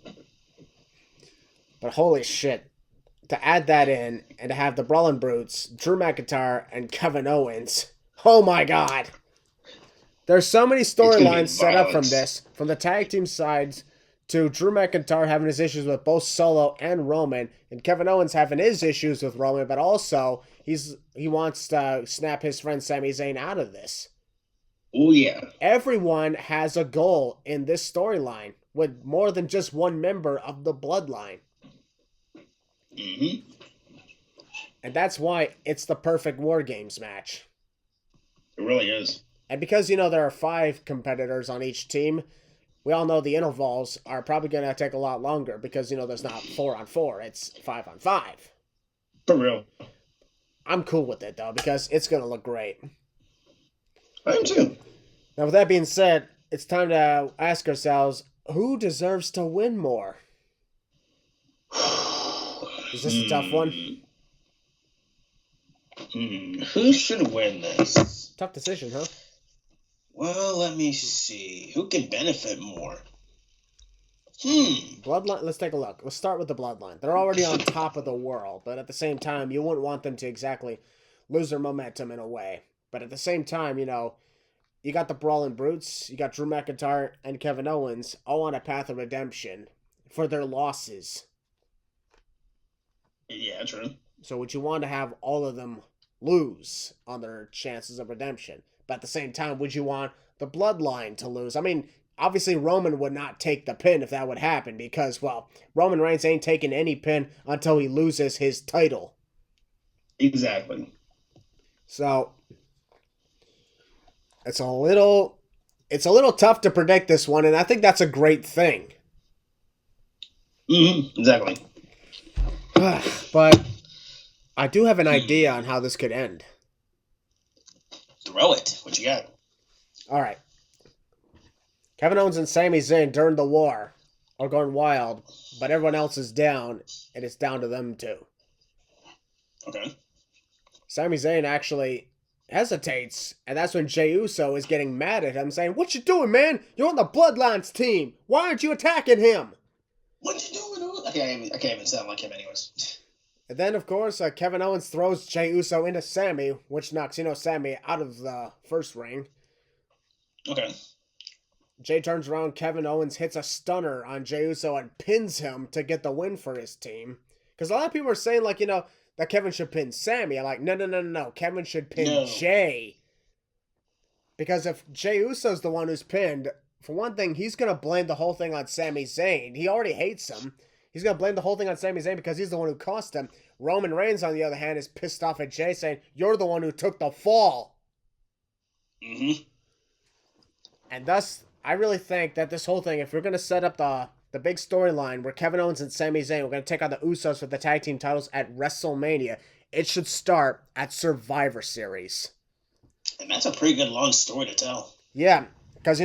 But holy shit. To add that in and to have the Brawling Brutes, Drew McIntyre, and Kevin Owens. Oh my god. There's so many storylines set up from this. From the tag team sides to Drew McIntyre having his issues with both Solo and Roman. And Kevin Owens having his issues with Roman. But also, he wants to snap his friend Sami Zayn out of this. Oh yeah. Everyone has a goal in this storyline. With more than just one member of the Bloodline. And that's why it's the perfect War Games match. It really is. And because, there are 5 competitors on each team, we all know the intervals are probably going to take a lot longer because, there's not 4-on-4, it's 5-on-5. For real. I'm cool with it, though, because it's going to look great. I am too. Now, with that being said, it's time to ask ourselves, who deserves to win more? Is this a tough one? Who should win this? Tough decision, huh? Well, let me see. Who can benefit more? Bloodline, let's take a look. Let's start with the Bloodline. They're already on top of the world, but at the same time, you wouldn't want them to exactly lose their momentum in a way. But at the same time, you got the Brawling Brutes, you got Drew McIntyre and Kevin Owens all on a path of redemption for their losses. Yeah, true. So would you want to have all of them lose on their chances of redemption? But at the same time, would you want the Bloodline to lose? I mean, obviously Roman would not take the pin if that would happen because, well, Roman Reigns ain't taking any pin until he loses his title. Exactly. So it's a little tough to predict this one, and I think that's a great thing. Exactly. But I do have an idea on how this could end. Throw it. What you got? All right. Kevin Owens and Sami Zayn during the war are going wild, but everyone else is down, and it's down to them two. Okay. Sami Zayn actually hesitates, and that's when Jey Uso is getting mad at him, saying, "What you doing, man? You're on the Bloodlines team. Why aren't you attacking him?" What you doing? I can't even sound like him anyways. And then, of course, Kevin Owens throws Jey Uso into Sami, which knocks, Sami out of the first ring. Okay. Jey turns around, Kevin Owens hits a stunner on Jey Uso and pins him to get the win for his team. Because a lot of people are saying, like, that Kevin should pin Sami. I'm like, no. Kevin should pin Jey. Because if Jey Uso's the one who's pinned, for one thing, he's going to blame the whole thing on Sami Zayn. He already hates him. He's going to blame the whole thing on Sami Zayn because he's the one who cost him. Roman Reigns, on the other hand, is pissed off at Jey, saying, "You're the one who took the fall." And thus, I really think that this whole thing, if we're going to set up the big storyline where Kevin Owens and Sami Zayn, we're going to take on the Usos for the tag team titles at WrestleMania, it should start at Survivor Series. And that's a pretty good long story to tell. Yeah, because,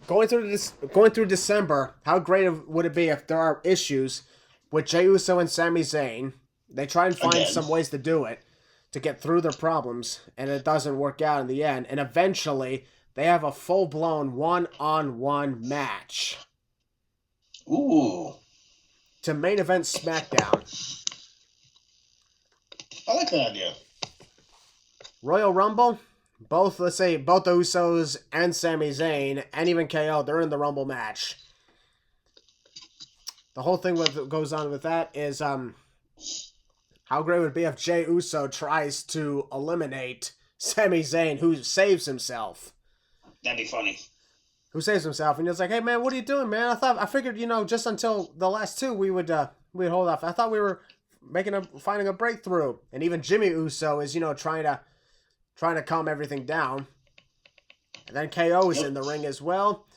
going through December, how great would it be if there are issues with Jey Uso and Sami Zayn? They try and find some ways to do it, to get through their problems, and it doesn't work out in the end. And eventually, they have a full-blown one-on-one match. Ooh. To main event SmackDown. I like that idea. Royal Rumble, both the Usos and Sami Zayn, and even KO, they're in the Rumble match. The whole thing that goes on with that is, how great would it be if Jey Uso tries to eliminate Sami Zayn, who saves himself. That'd be funny. Who saves himself, and he's like, "Hey man, what are you doing, man? I figured, just until the last two we would hold off. I thought we were finding a breakthrough." And even Jimmy Uso is, trying to calm everything down. And then KO is in the ring as well.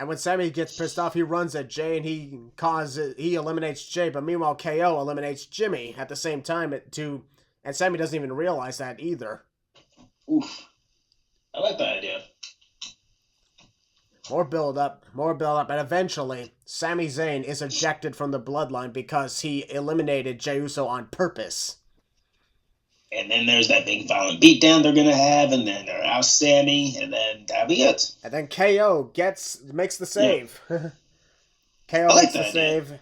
And when Sami gets pissed off, he runs at Jey and he eliminates Jey. But meanwhile, KO eliminates Jimmy at the same time and Sami doesn't even realize that either. Oof. I like that idea. More build up, and eventually, Sami Zayn is ejected from the Bloodline because he eliminated Jey Uso on purpose. And then there's that big violent beatdown they're gonna have, and then they're out Sami, and then that'll be it. And then KO makes the save. Yeah. KO makes the save.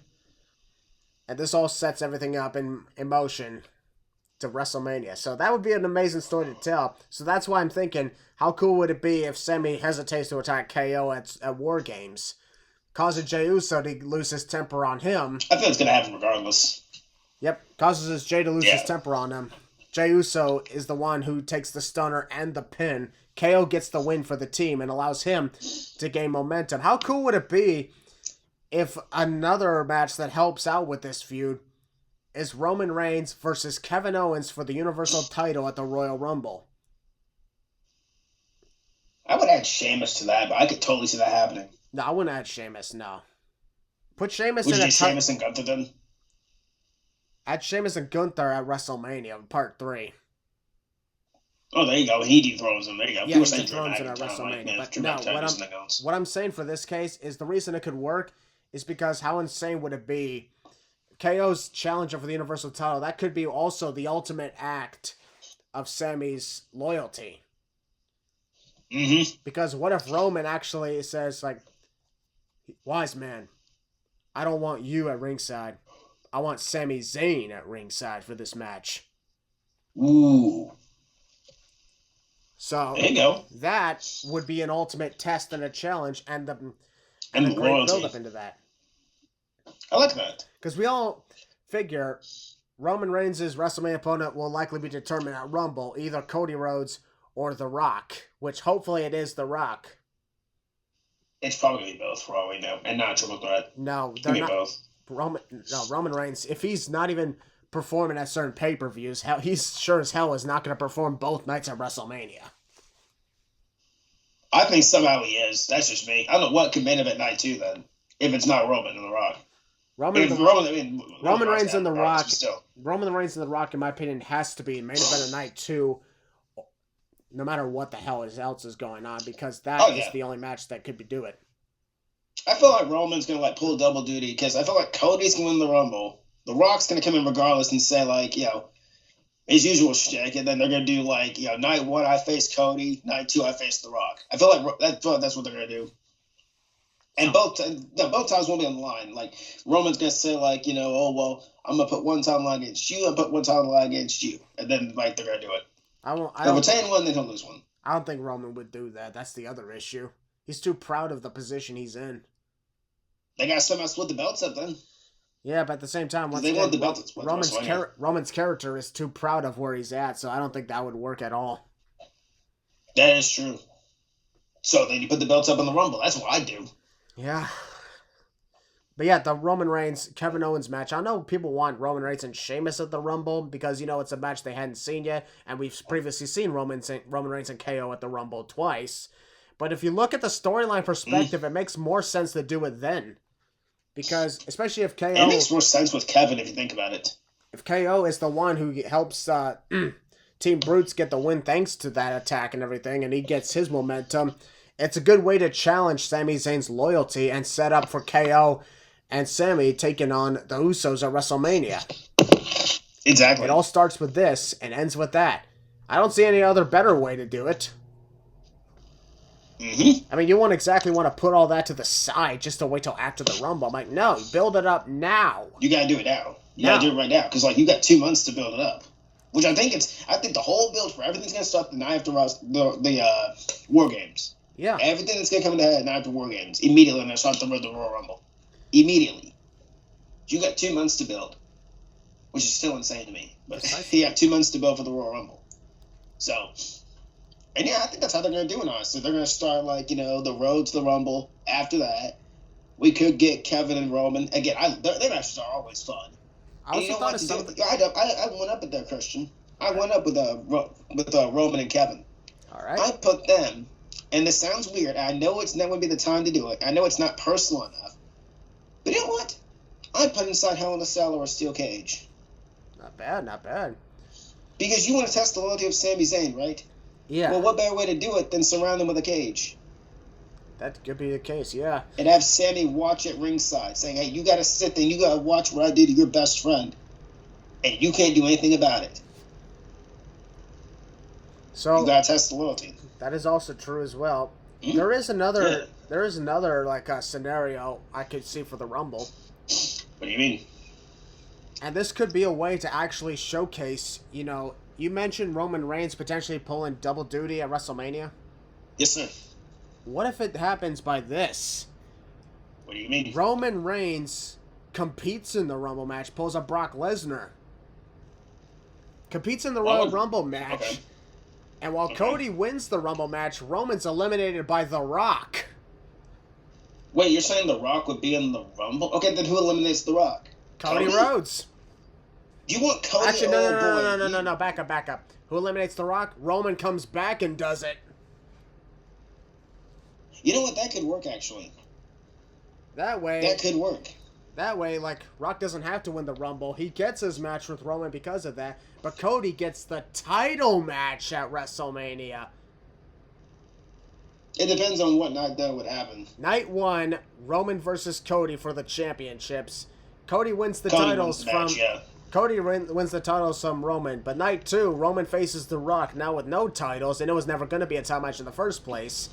And this all sets everything up in motion to WrestleMania. So that would be an amazing story to tell. So that's why I'm thinking, how cool would it be if Sami hesitates to attack KO at WarGames, causing Jey Uso to lose his temper on him. I think it's going to happen regardless. Yep, causes Jey to lose his temper on him. Jey Uso is the one who takes the stunner and the pin. KO gets the win for the team and allows him to gain momentum. How cool would it be if another match that helps out with this feud is Roman Reigns versus Kevin Owens for the Universal title at the Royal Rumble? I would add Sheamus to that, but I could totally see that happening. No, I wouldn't add Sheamus, no. Put Sheamus would in you do Sheamus and Gunther then? Add Sheamus and Gunther at WrestleMania, Part 3. Oh, there you go. He dethrones him. There you go. Yeah, he dethrones him at WrestleMania. But no, what I'm saying for this case is the reason it could work is because how insane would it be? KO's challenger for the Universal title, that could be also the ultimate act of Sami's loyalty. Mm-hmm. Because what if Roman actually says, like, "Wise man, I don't want you at ringside. I want Sami Zayn at ringside for this match." Ooh. So there you go. that would be an ultimate test and a challenge, and a great loyalty. build up into that. I like that. Because we all figure Roman Reigns' WrestleMania opponent will likely be determined at Rumble, either Cody Rhodes or The Rock, which hopefully it is The Rock. It's probably going to be both for all we know, and not a triple threat. No, they're not. Both. Roman Reigns, if he's not even performing at certain pay-per-views, he's sure as hell is not going to perform both nights at WrestleMania. I think somehow he is. That's just me. I don't know what could main event night 2 then, if it's not Roman and The Rock. Roman Reigns and The Rock. Roman Reigns and The Rock, in my opinion, has to be main event of night 2, no matter what the hell else is going on, because that is the only match that could do it. I feel like Roman's going to pull a double duty, because I feel like Cody's going to win the Rumble. The Rock's going to come in regardless and say, his usual shtick, and then they're going to do, night 1 I face Cody, night 2 I face The Rock. I feel like that's what they're going to do. And both times won't be on the line. Roman's going to say, I'm going to put one time line against you, put one time line against you. And then, they're going to do it. They'll retain one, then he'll lose one. I don't think Roman would do that. That's the other issue. He's too proud of the position he's in. They got to somehow split the belts up then. Yeah, but at the same time, Roman's character is too proud of where he's at, so I don't think that would work at all. That is true. So then you put the belts up in the Rumble. That's what I do. Yeah. But yeah, the Roman Reigns, Kevin Owens match. I know people want Roman Reigns and Sheamus at the Rumble because, it's a match they hadn't seen yet, and we've previously seen Roman Reigns and KO at the Rumble twice. But if you look at the storyline perspective, it makes more sense to do it then. Because, especially if KO... It makes more sense with Kevin if you think about it. If KO is the one who helps Team Brutes get the win thanks to that attack and everything, and he gets his momentum, it's a good way to challenge Sami Zayn's loyalty and set up for KO and Sami taking on the Usos at WrestleMania. Exactly. It all starts with this and ends with that. I don't see any other better way to do it. Mm-hmm. I mean, you won't exactly want to put all that to the side just to wait till after the Rumble. I'm like, no, build it up now. You gotta do it now. You gotta do it right now, because you got 2 months to build it up. Which I think the whole build for everything's gonna start the night after the WarGames. Yeah. Everything that's gonna come into the night after WarGames immediately when they start the Royal Rumble. Immediately. You got 2 months to build, which is still insane to me. But you have 2 months to build for the Royal Rumble. So. And yeah, I think that's how they're going to do it, honestly. They're going to start, the road to the Rumble. After that, we could get Kevin and Roman. Again, their matches are always fun. I also thought of something. I went up with that, Christian. I went up with Roman and Kevin. All right. I put them, and this sounds weird. I know it's not going to be the time to do it. I know it's not personal enough. But you know what? I put inside Hell in a Cell or a Steel Cage. Not bad, not bad. Because you want to test the loyalty of Sami Zayn, right? Yeah. Well, what better way to do it than surround them with a cage? That could be the case, yeah. And have Sami watch at ringside, saying, hey, you got to sit there and you got to watch what I did to your best friend. And you can't do anything about it. So you got to test the loyalty. That is also true as well. Mm-hmm. There is another scenario I could see for the Rumble. What do you mean? And this could be a way to actually showcase, you mentioned Roman Reigns potentially pulling double duty at WrestleMania. Yes, sir. What if it happens by this? What do you mean? Roman Reigns competes in the Rumble match, pulls a Brock Lesnar. Competes in the Royal Rumble match. Okay. And while Cody wins the Rumble match, Roman's eliminated by The Rock. Wait, you're saying The Rock would be in the Rumble? Okay, then who eliminates The Rock? Cody Rhodes. You want Cody? Actually, no. Back up. Who eliminates The Rock? Roman comes back and does it. You know what? That could work, actually. That way. That could work. That way, Rock doesn't have to win the Rumble. He gets his match with Roman because of that. But Cody gets the title match at WrestleMania. It depends on what night that would happen. Night 1, Roman versus Cody for the championships. Cody wins the titles from... Cody wins the titles from Roman, but night 2, Roman faces The Rock, now with no titles, and it was never going to be a title match in the first place.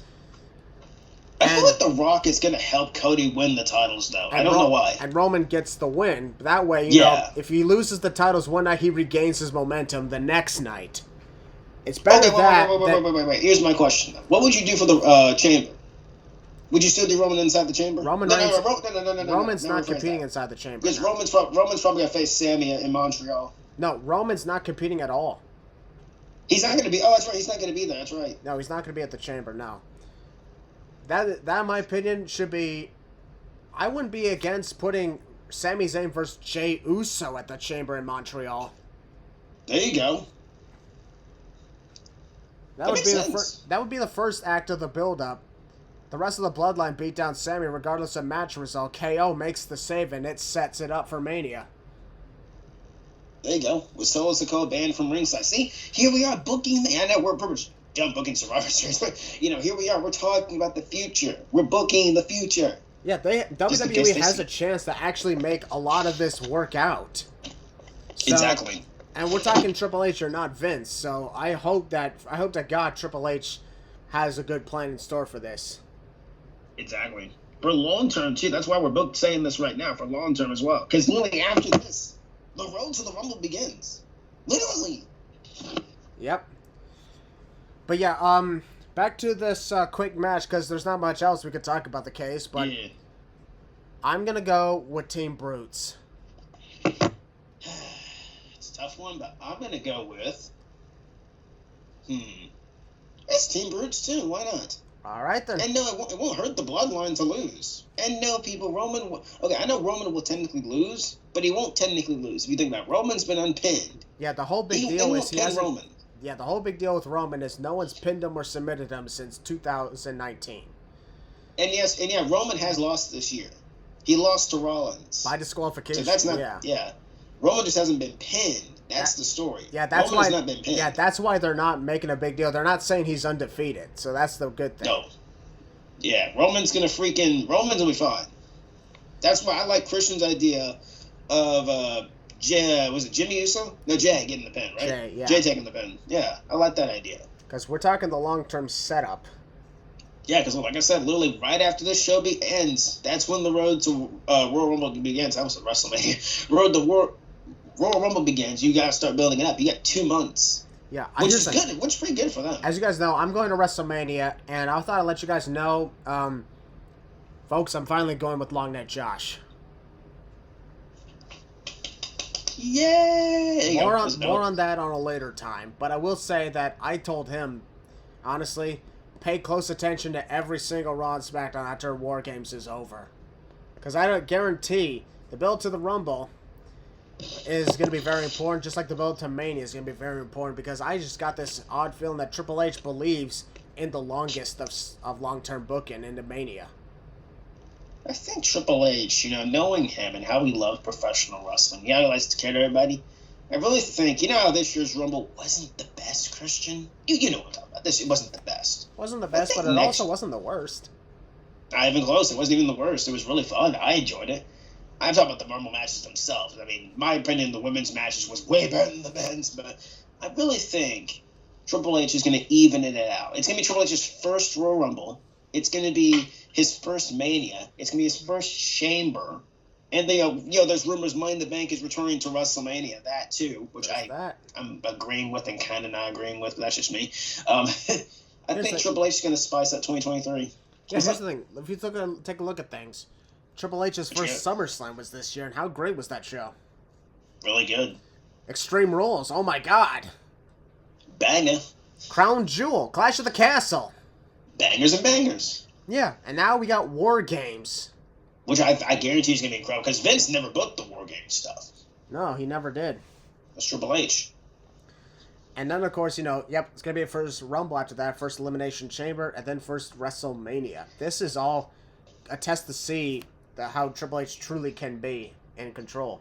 I feel like The Rock is going to help Cody win the titles, though. I don't know why. And Roman gets the win. That way, you know, if he loses the titles one night, he regains his momentum the next night. It's better wait. Here's my question. What would you do for the chamber? Would you still do Roman inside the chamber? Roman's not competing inside the chamber. Because Roman's probably going to face Sammy in Montreal. No, Roman's not competing at all. He's not going to be... Oh, that's right. He's not going to be there. That's right. No, he's not going to be at the chamber, no. That, in my opinion, should be... I wouldn't be against putting Sami Zayn versus Jey Uso at the chamber in Montreal. There you go. That would be the first act of the build-up. The rest of the Bloodline beat down Sami regardless of match result. KO makes the save and it sets it up for Mania. There you go. With Solo Sikoa banned from ringside. See, here we are booking I know we're pretty much done booking Survivor Series, but here we are. We're talking about the future. We're booking the future. Yeah, WWE has a chance to actually make a lot of this work out. So, exactly. And we're talking Triple H or not Vince, so I hope that God Triple H has a good plan in store for this. Exactly. For long term too. That's why we're both saying this right now for long term as well. Because literally after this, the road to the Rumble begins. Literally. Yep. But yeah, back to this quick match because there's not much else we could talk about the case. But yeah. I'm gonna go with Team Brutes. It's a tough one, but I'm gonna go with. It's Team Brutes too. Why not? All right, then. And no, it won't hurt the Bloodline to lose. And no, I know Roman will technically lose, but he won't technically lose. If you think about it, Roman's been unpinned. Yeah, the whole big deal is Roman. Yeah, the whole big deal with Roman is no one's pinned him or submitted him since 2019. And Roman has lost this year. He lost to Rollins. By disqualification. So that's not, yeah. Roman just hasn't been pinned. That's the story. Yeah, that's Roman's why. Not been pinned. Yeah, that's why they're not making a big deal. They're not saying he's undefeated, so that's the good thing. No. Yeah, Roman's gonna be fine. That's why I like Christian's idea of was it Jimmy Uso? No, Jay getting the pin, right? Jay, yeah. Jay taking the pin. Yeah, I like that idea. Because we're talking the long-term setup. Yeah, because like I said, literally right after this show ends, that's when the road to Royal Rumble begins. That was WrestleMania. Road to Royal Rumble begins. You got to start building it up. You got 2 months. Yeah, which is good. Which is pretty good for them. As you guys know, I'm going to WrestleMania, and I thought I'd let you guys know, folks, I'm finally going with Long Neck Josh. Yay! More on that on a later time, but I will say that I told him, honestly, pay close attention to every single Raw and SmackDown after WarGames is over, because I don't guarantee the build to the Rumble is going to be very important, just like the build to Mania is going to be very important, because I just got this odd feeling that Triple H believes in the longest of long-term booking into Mania. I think Triple H, knowing him and how he loves professional wrestling, he likes to care to everybody. I really think, how this year's Rumble wasn't the best, Christian? You know what I'm talking about. It wasn't the best. Wasn't the best, but it also wasn't the worst. Not even close. It wasn't even the worst. It was really fun. I enjoyed it. I'm talking about the Rumble matches themselves. I mean, my opinion, the women's matches was way better than the men's, but I really think Triple H is going to even it out. It's going to be Triple H's first Royal Rumble. It's going to be his first Mania. It's going to be his first Chamber. And there's rumors Money in the Bank is returning to WrestleMania. That too, which I'm agreeing with and kind of not agreeing with. But that's just me. I think Triple H is going to spice up 2023. Yeah, here's the thing. If you take a look at things, Triple H's first SummerSlam was this year, and how great was that show? Really good. Extreme Rules. Oh my God. Banger. Crown Jewel. Clash of the Castle. Bangers and bangers. Yeah, and now we got WarGames. Which I guarantee is going to be incredible, because Vince never booked the WarGames stuff. No, he never did. That's Triple H. And then, of course, it's going to be a first Rumble after that, first Elimination Chamber, and then first WrestleMania. This is all a test to see how Triple H truly can be in control.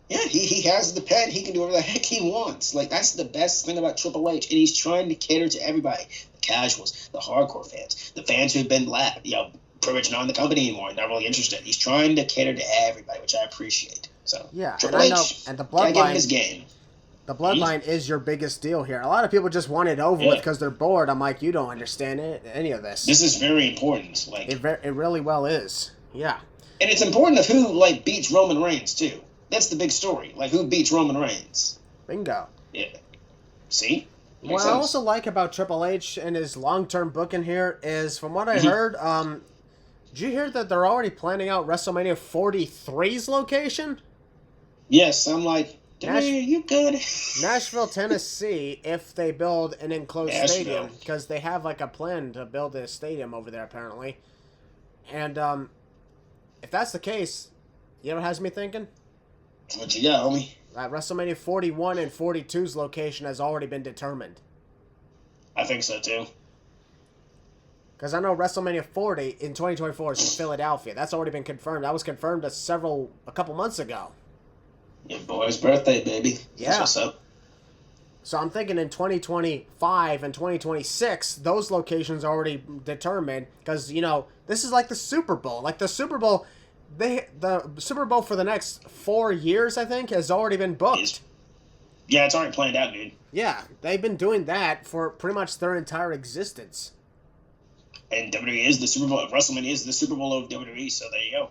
Yeah, he has the pen. He can do whatever the heck he wants. That's the best thing about Triple H. And he's trying to cater to everybody. The casuals, the hardcore fans, the fans who've been pretty much not in the company anymore, not really interested. He's trying to cater to everybody, which I appreciate. So yeah, Triple H, I know, and the Bloodline, his game. The Bloodline is your biggest deal here. A lot of people just want it over with because they're bored. I'm like, you don't understand any of this. This is very important. It really well is. Yeah. And it's important of who beats Roman Reigns too. That's the big story. Who beats Roman Reigns? Bingo. Yeah. See? What I also like about Triple H and his long-term booking here is, from what I heard, did you hear that they're already planning out WrestleMania 43's location? Yes, I'm like, you good? Nashville, Tennessee, if they build an enclosed stadium, because they have like a plan to build a stadium over there apparently. And if that's the case, you know what has me thinking? What you got, homie? That WrestleMania 41 and 42's location has already been determined. I think so too. Because I know WrestleMania 40 in 2024 is in Philadelphia. That's already been confirmed. That was confirmed a couple months ago. Your boy's birthday, baby. Yeah. That's what's up. So I'm thinking in 2025 and 2026, those locations are already determined. Because, you know, this is like the Super Bowl. Like the Super Bowl, the Super Bowl for the next 4 years, I think, has already been booked. Yeah, it's already planned out, dude. Yeah, they've been doing that for pretty much their entire existence. And WWE is the Super Bowl. WrestleMania is the Super Bowl of WWE, so there you go.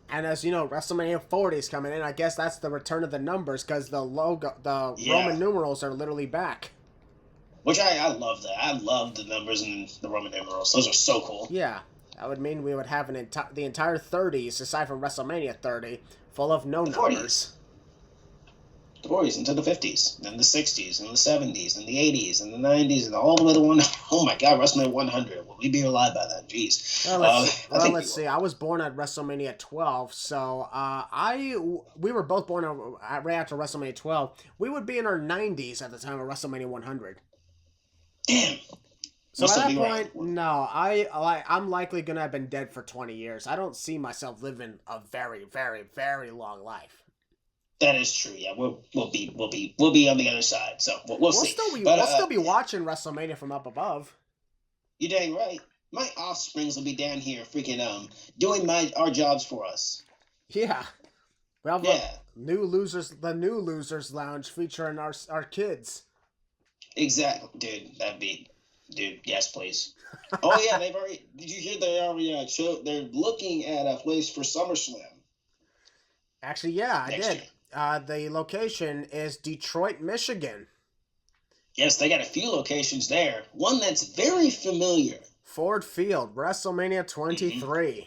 And as you know, WrestleMania 40 is coming in. I guess that's the return of the numbers because the logo, Roman numerals are literally back. Which I love that. I love the numbers and the Roman numerals. Those are so cool. Yeah, that would mean we would have the entire 30s, aside from WrestleMania 30, full of no numbers. The 40s into the 50s, then the 60s, and the 70s, and the 80s, and the 90s, and all the way to 100. Oh my God, WrestleMania 100. Will we be alive by then? Jeez. Well, let's see. I was born at WrestleMania 12, so we were both born right after WrestleMania 12. We would be in our 90s at the time of WrestleMania 100. Damn. So at that point, no, I'm likely gonna have been dead for 20 years. I don't see myself living a very, very, very long life. That is true. Yeah, we'll be on the other side. So we'll see. We'll still be watching WrestleMania from up above. You're dang right. My offsprings will be down here, freaking doing our jobs for us. Yeah. We have the new losers lounge featuring our kids. Exactly, dude. Yes, please. Oh yeah, Did you hear they already they're looking at a place for SummerSlam. Actually, yeah, I did. The location is Detroit, Michigan. Yes, they got a few locations there. One that's very familiar. Ford Field, WrestleMania 23. Mm-hmm.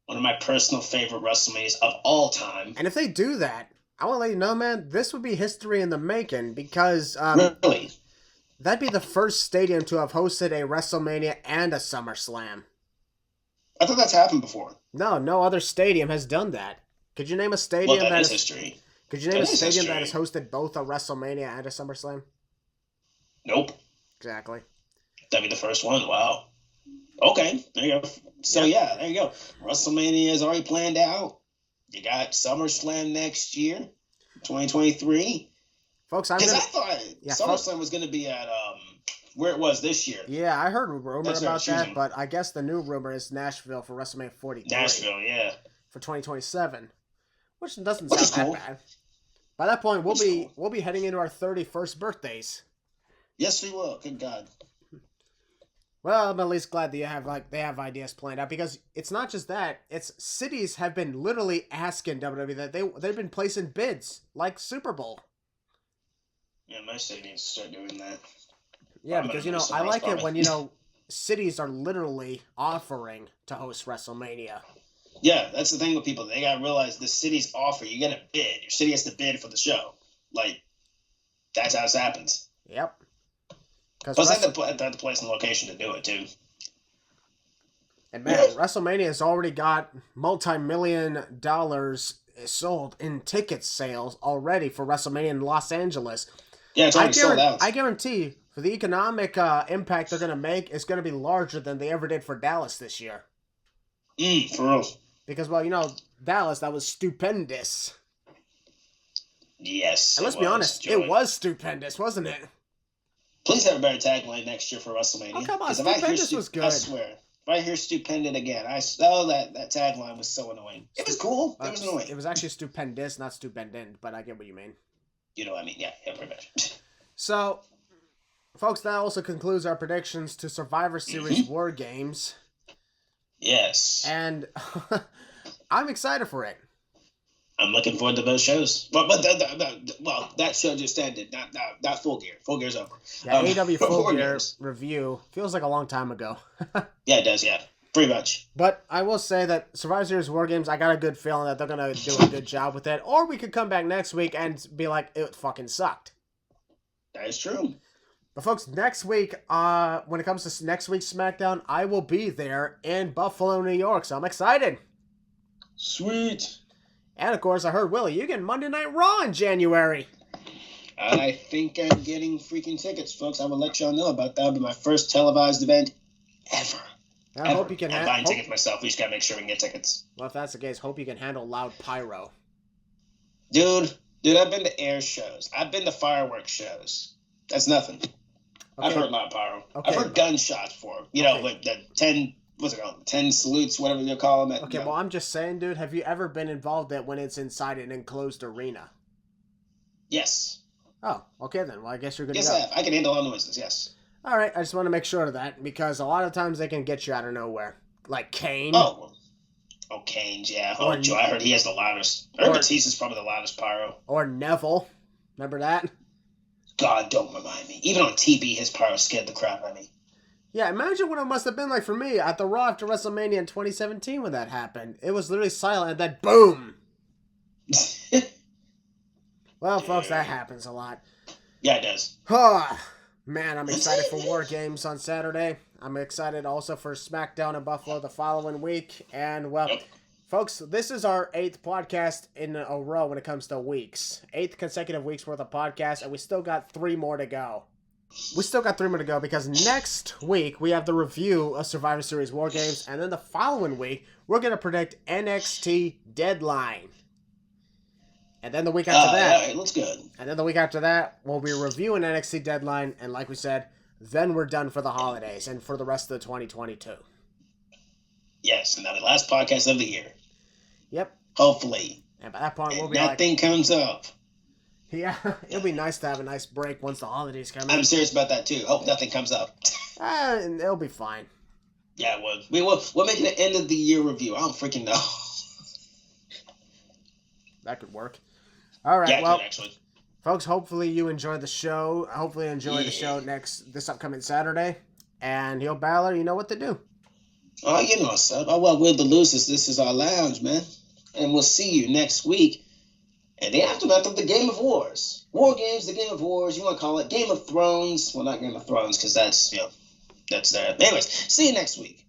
One of my personal favorite WrestleManias of all time. And if they do that, I want to let you know, man, this would be history in the making because really? That'd be the first stadium to have hosted a WrestleMania and a SummerSlam. I thought that's happened before. No other stadium has done that. Could you name a stadium that is history? Could you name a stadium that has hosted both a WrestleMania and a SummerSlam? Nope. Exactly. That'd be the first one. Wow. Okay, there you go. So yeah, there you go. WrestleMania is already planned out. You got SummerSlam next year, 2023. Folks, I thought SummerSlam was going to be at where it was this year. Yeah, I heard a rumor about that, but I guess the new rumor is Nashville for WrestleMania 43. Nashville, yeah. For 2027, which doesn't sound that bad. By that point, we'll be heading into our 31st birthdays. Yes, we will. Good God. Well, I'm at least glad that they have ideas planned out because it's not just that. It's cities have been literally asking WWE that they've been placing bids like Super Bowl. Yeah, my city needs to start doing that. Yeah, because I like it when cities are literally offering to host WrestleMania. Yeah, that's the thing with people. They gotta realize the city's offer. You gotta bid. Your city has to bid for the show. Like, that's how this happens. Yep. Plus, they have the place and location to do it, too. And man, WrestleMania has already got multi-million dollars sold in ticket sales already for WrestleMania in Los Angeles. Yeah, it's already sold out. I guarantee for the economic impact they're going to make is going to be larger than they ever did for Dallas this year. For real. Because, Dallas, that was stupendous. Yes. And let's be honest, it was stupendous, wasn't it? Please have a better tagline next year for WrestleMania. Oh, come on, stupendous was good. I swear. If I hear stupendous again, that tagline was so annoying. It was cool. It was annoying. It was actually stupendous, not stupendent, but I get what you mean. You know what I mean. Yeah, pretty much. So, folks, that also concludes our predictions to Survivor Series WarGames. Yes. And I'm excited for it. I'm looking forward to those shows. Well, that show just ended. Not Full Gear. Full Gear's over. Yeah, AEW Full Gear Games. review feels like a long time ago. Yeah, it does, yeah. Pretty much. But I will say that Survivor Series WarGames, I got a good feeling that they're going to do a good job with it. Or we could come back next week and be like, it fucking sucked. That is true. But folks, next week, when it comes to next week's SmackDown, I will be there in Buffalo, New York. So I'm excited. Sweet. And of course, I heard, Willie, you get Monday Night Raw in January. I think I'm getting freaking tickets, folks. I will let y'all know about that. It'll be my first televised event ever. I hope you can I'm buying tickets myself. We just gotta make sure we can get tickets. Well, if that's the case, hope you can handle loud pyro. Dude, I've been to air shows. I've been to fireworks shows. That's nothing. Okay. I've heard loud pyro. Okay. I've heard gunshots for them. You know, like the 10, what's it called? 10 salutes, whatever you call them. Okay, well, I'm just saying, dude, have you ever been involved in when it's inside an enclosed arena? Yes. Oh, okay then. Well, I guess you're good to go. Yes, I have. I can handle all noises, yes. All right, I just want to make sure of that, because a lot of times they can get you out of nowhere. Like Kane. Oh, Kane's, yeah. Oh, Joe, I heard he has the loudest. I heard Batista's probably the loudest pyro. Or Neville. Remember that? God, don't remind me. Even on TV, his pyro scared the crap out of me. Yeah, imagine what it must have been like for me at the Raw after WrestleMania in 2017 when that happened. It was literally silent, and then boom! Well, folks, that happens a lot. Yeah, it does. Oh, man, I'm excited for WarGames on Saturday. I'm excited also for SmackDown in Buffalo the following week. And, well, folks, this is our 8th podcast in a row when it comes to weeks. 8th consecutive weeks worth of podcasts, and we still got 3 more to go. Because next week we have the review of Survivor Series WarGames, and then the following week we're going to predict NXT Deadline. And then the week after that... All right, looks good. And then the week after that, we'll be reviewing NXT Deadline, and like we said, then we're done for the holidays and for the rest of the 2022. Yes, and that'll be the last podcast of the year. Yep. Hopefully. And by that point, we'll be nothing comes up. Yeah, it'll be nice to have a nice break once the holidays come in. I'm serious about that, too. Hope nothing comes up. And it'll be fine. Yeah, it will. We're making an end-of-the-year review. I don't freaking know. That could work. All right, yeah, well, actually. Folks, hopefully you enjoyed the show. Hopefully you enjoy the show this upcoming Saturday. And Yo Balor, you know what to do. Oh, you know, son. Oh, well, we're the losers. This is our lounge, man. And we'll see you next week in the aftermath of the Game of Wars. War Games, the Game of Wars. You want to call it Game of Thrones. Well, not Game of Thrones, because that's, that's there. Anyways, see you next week.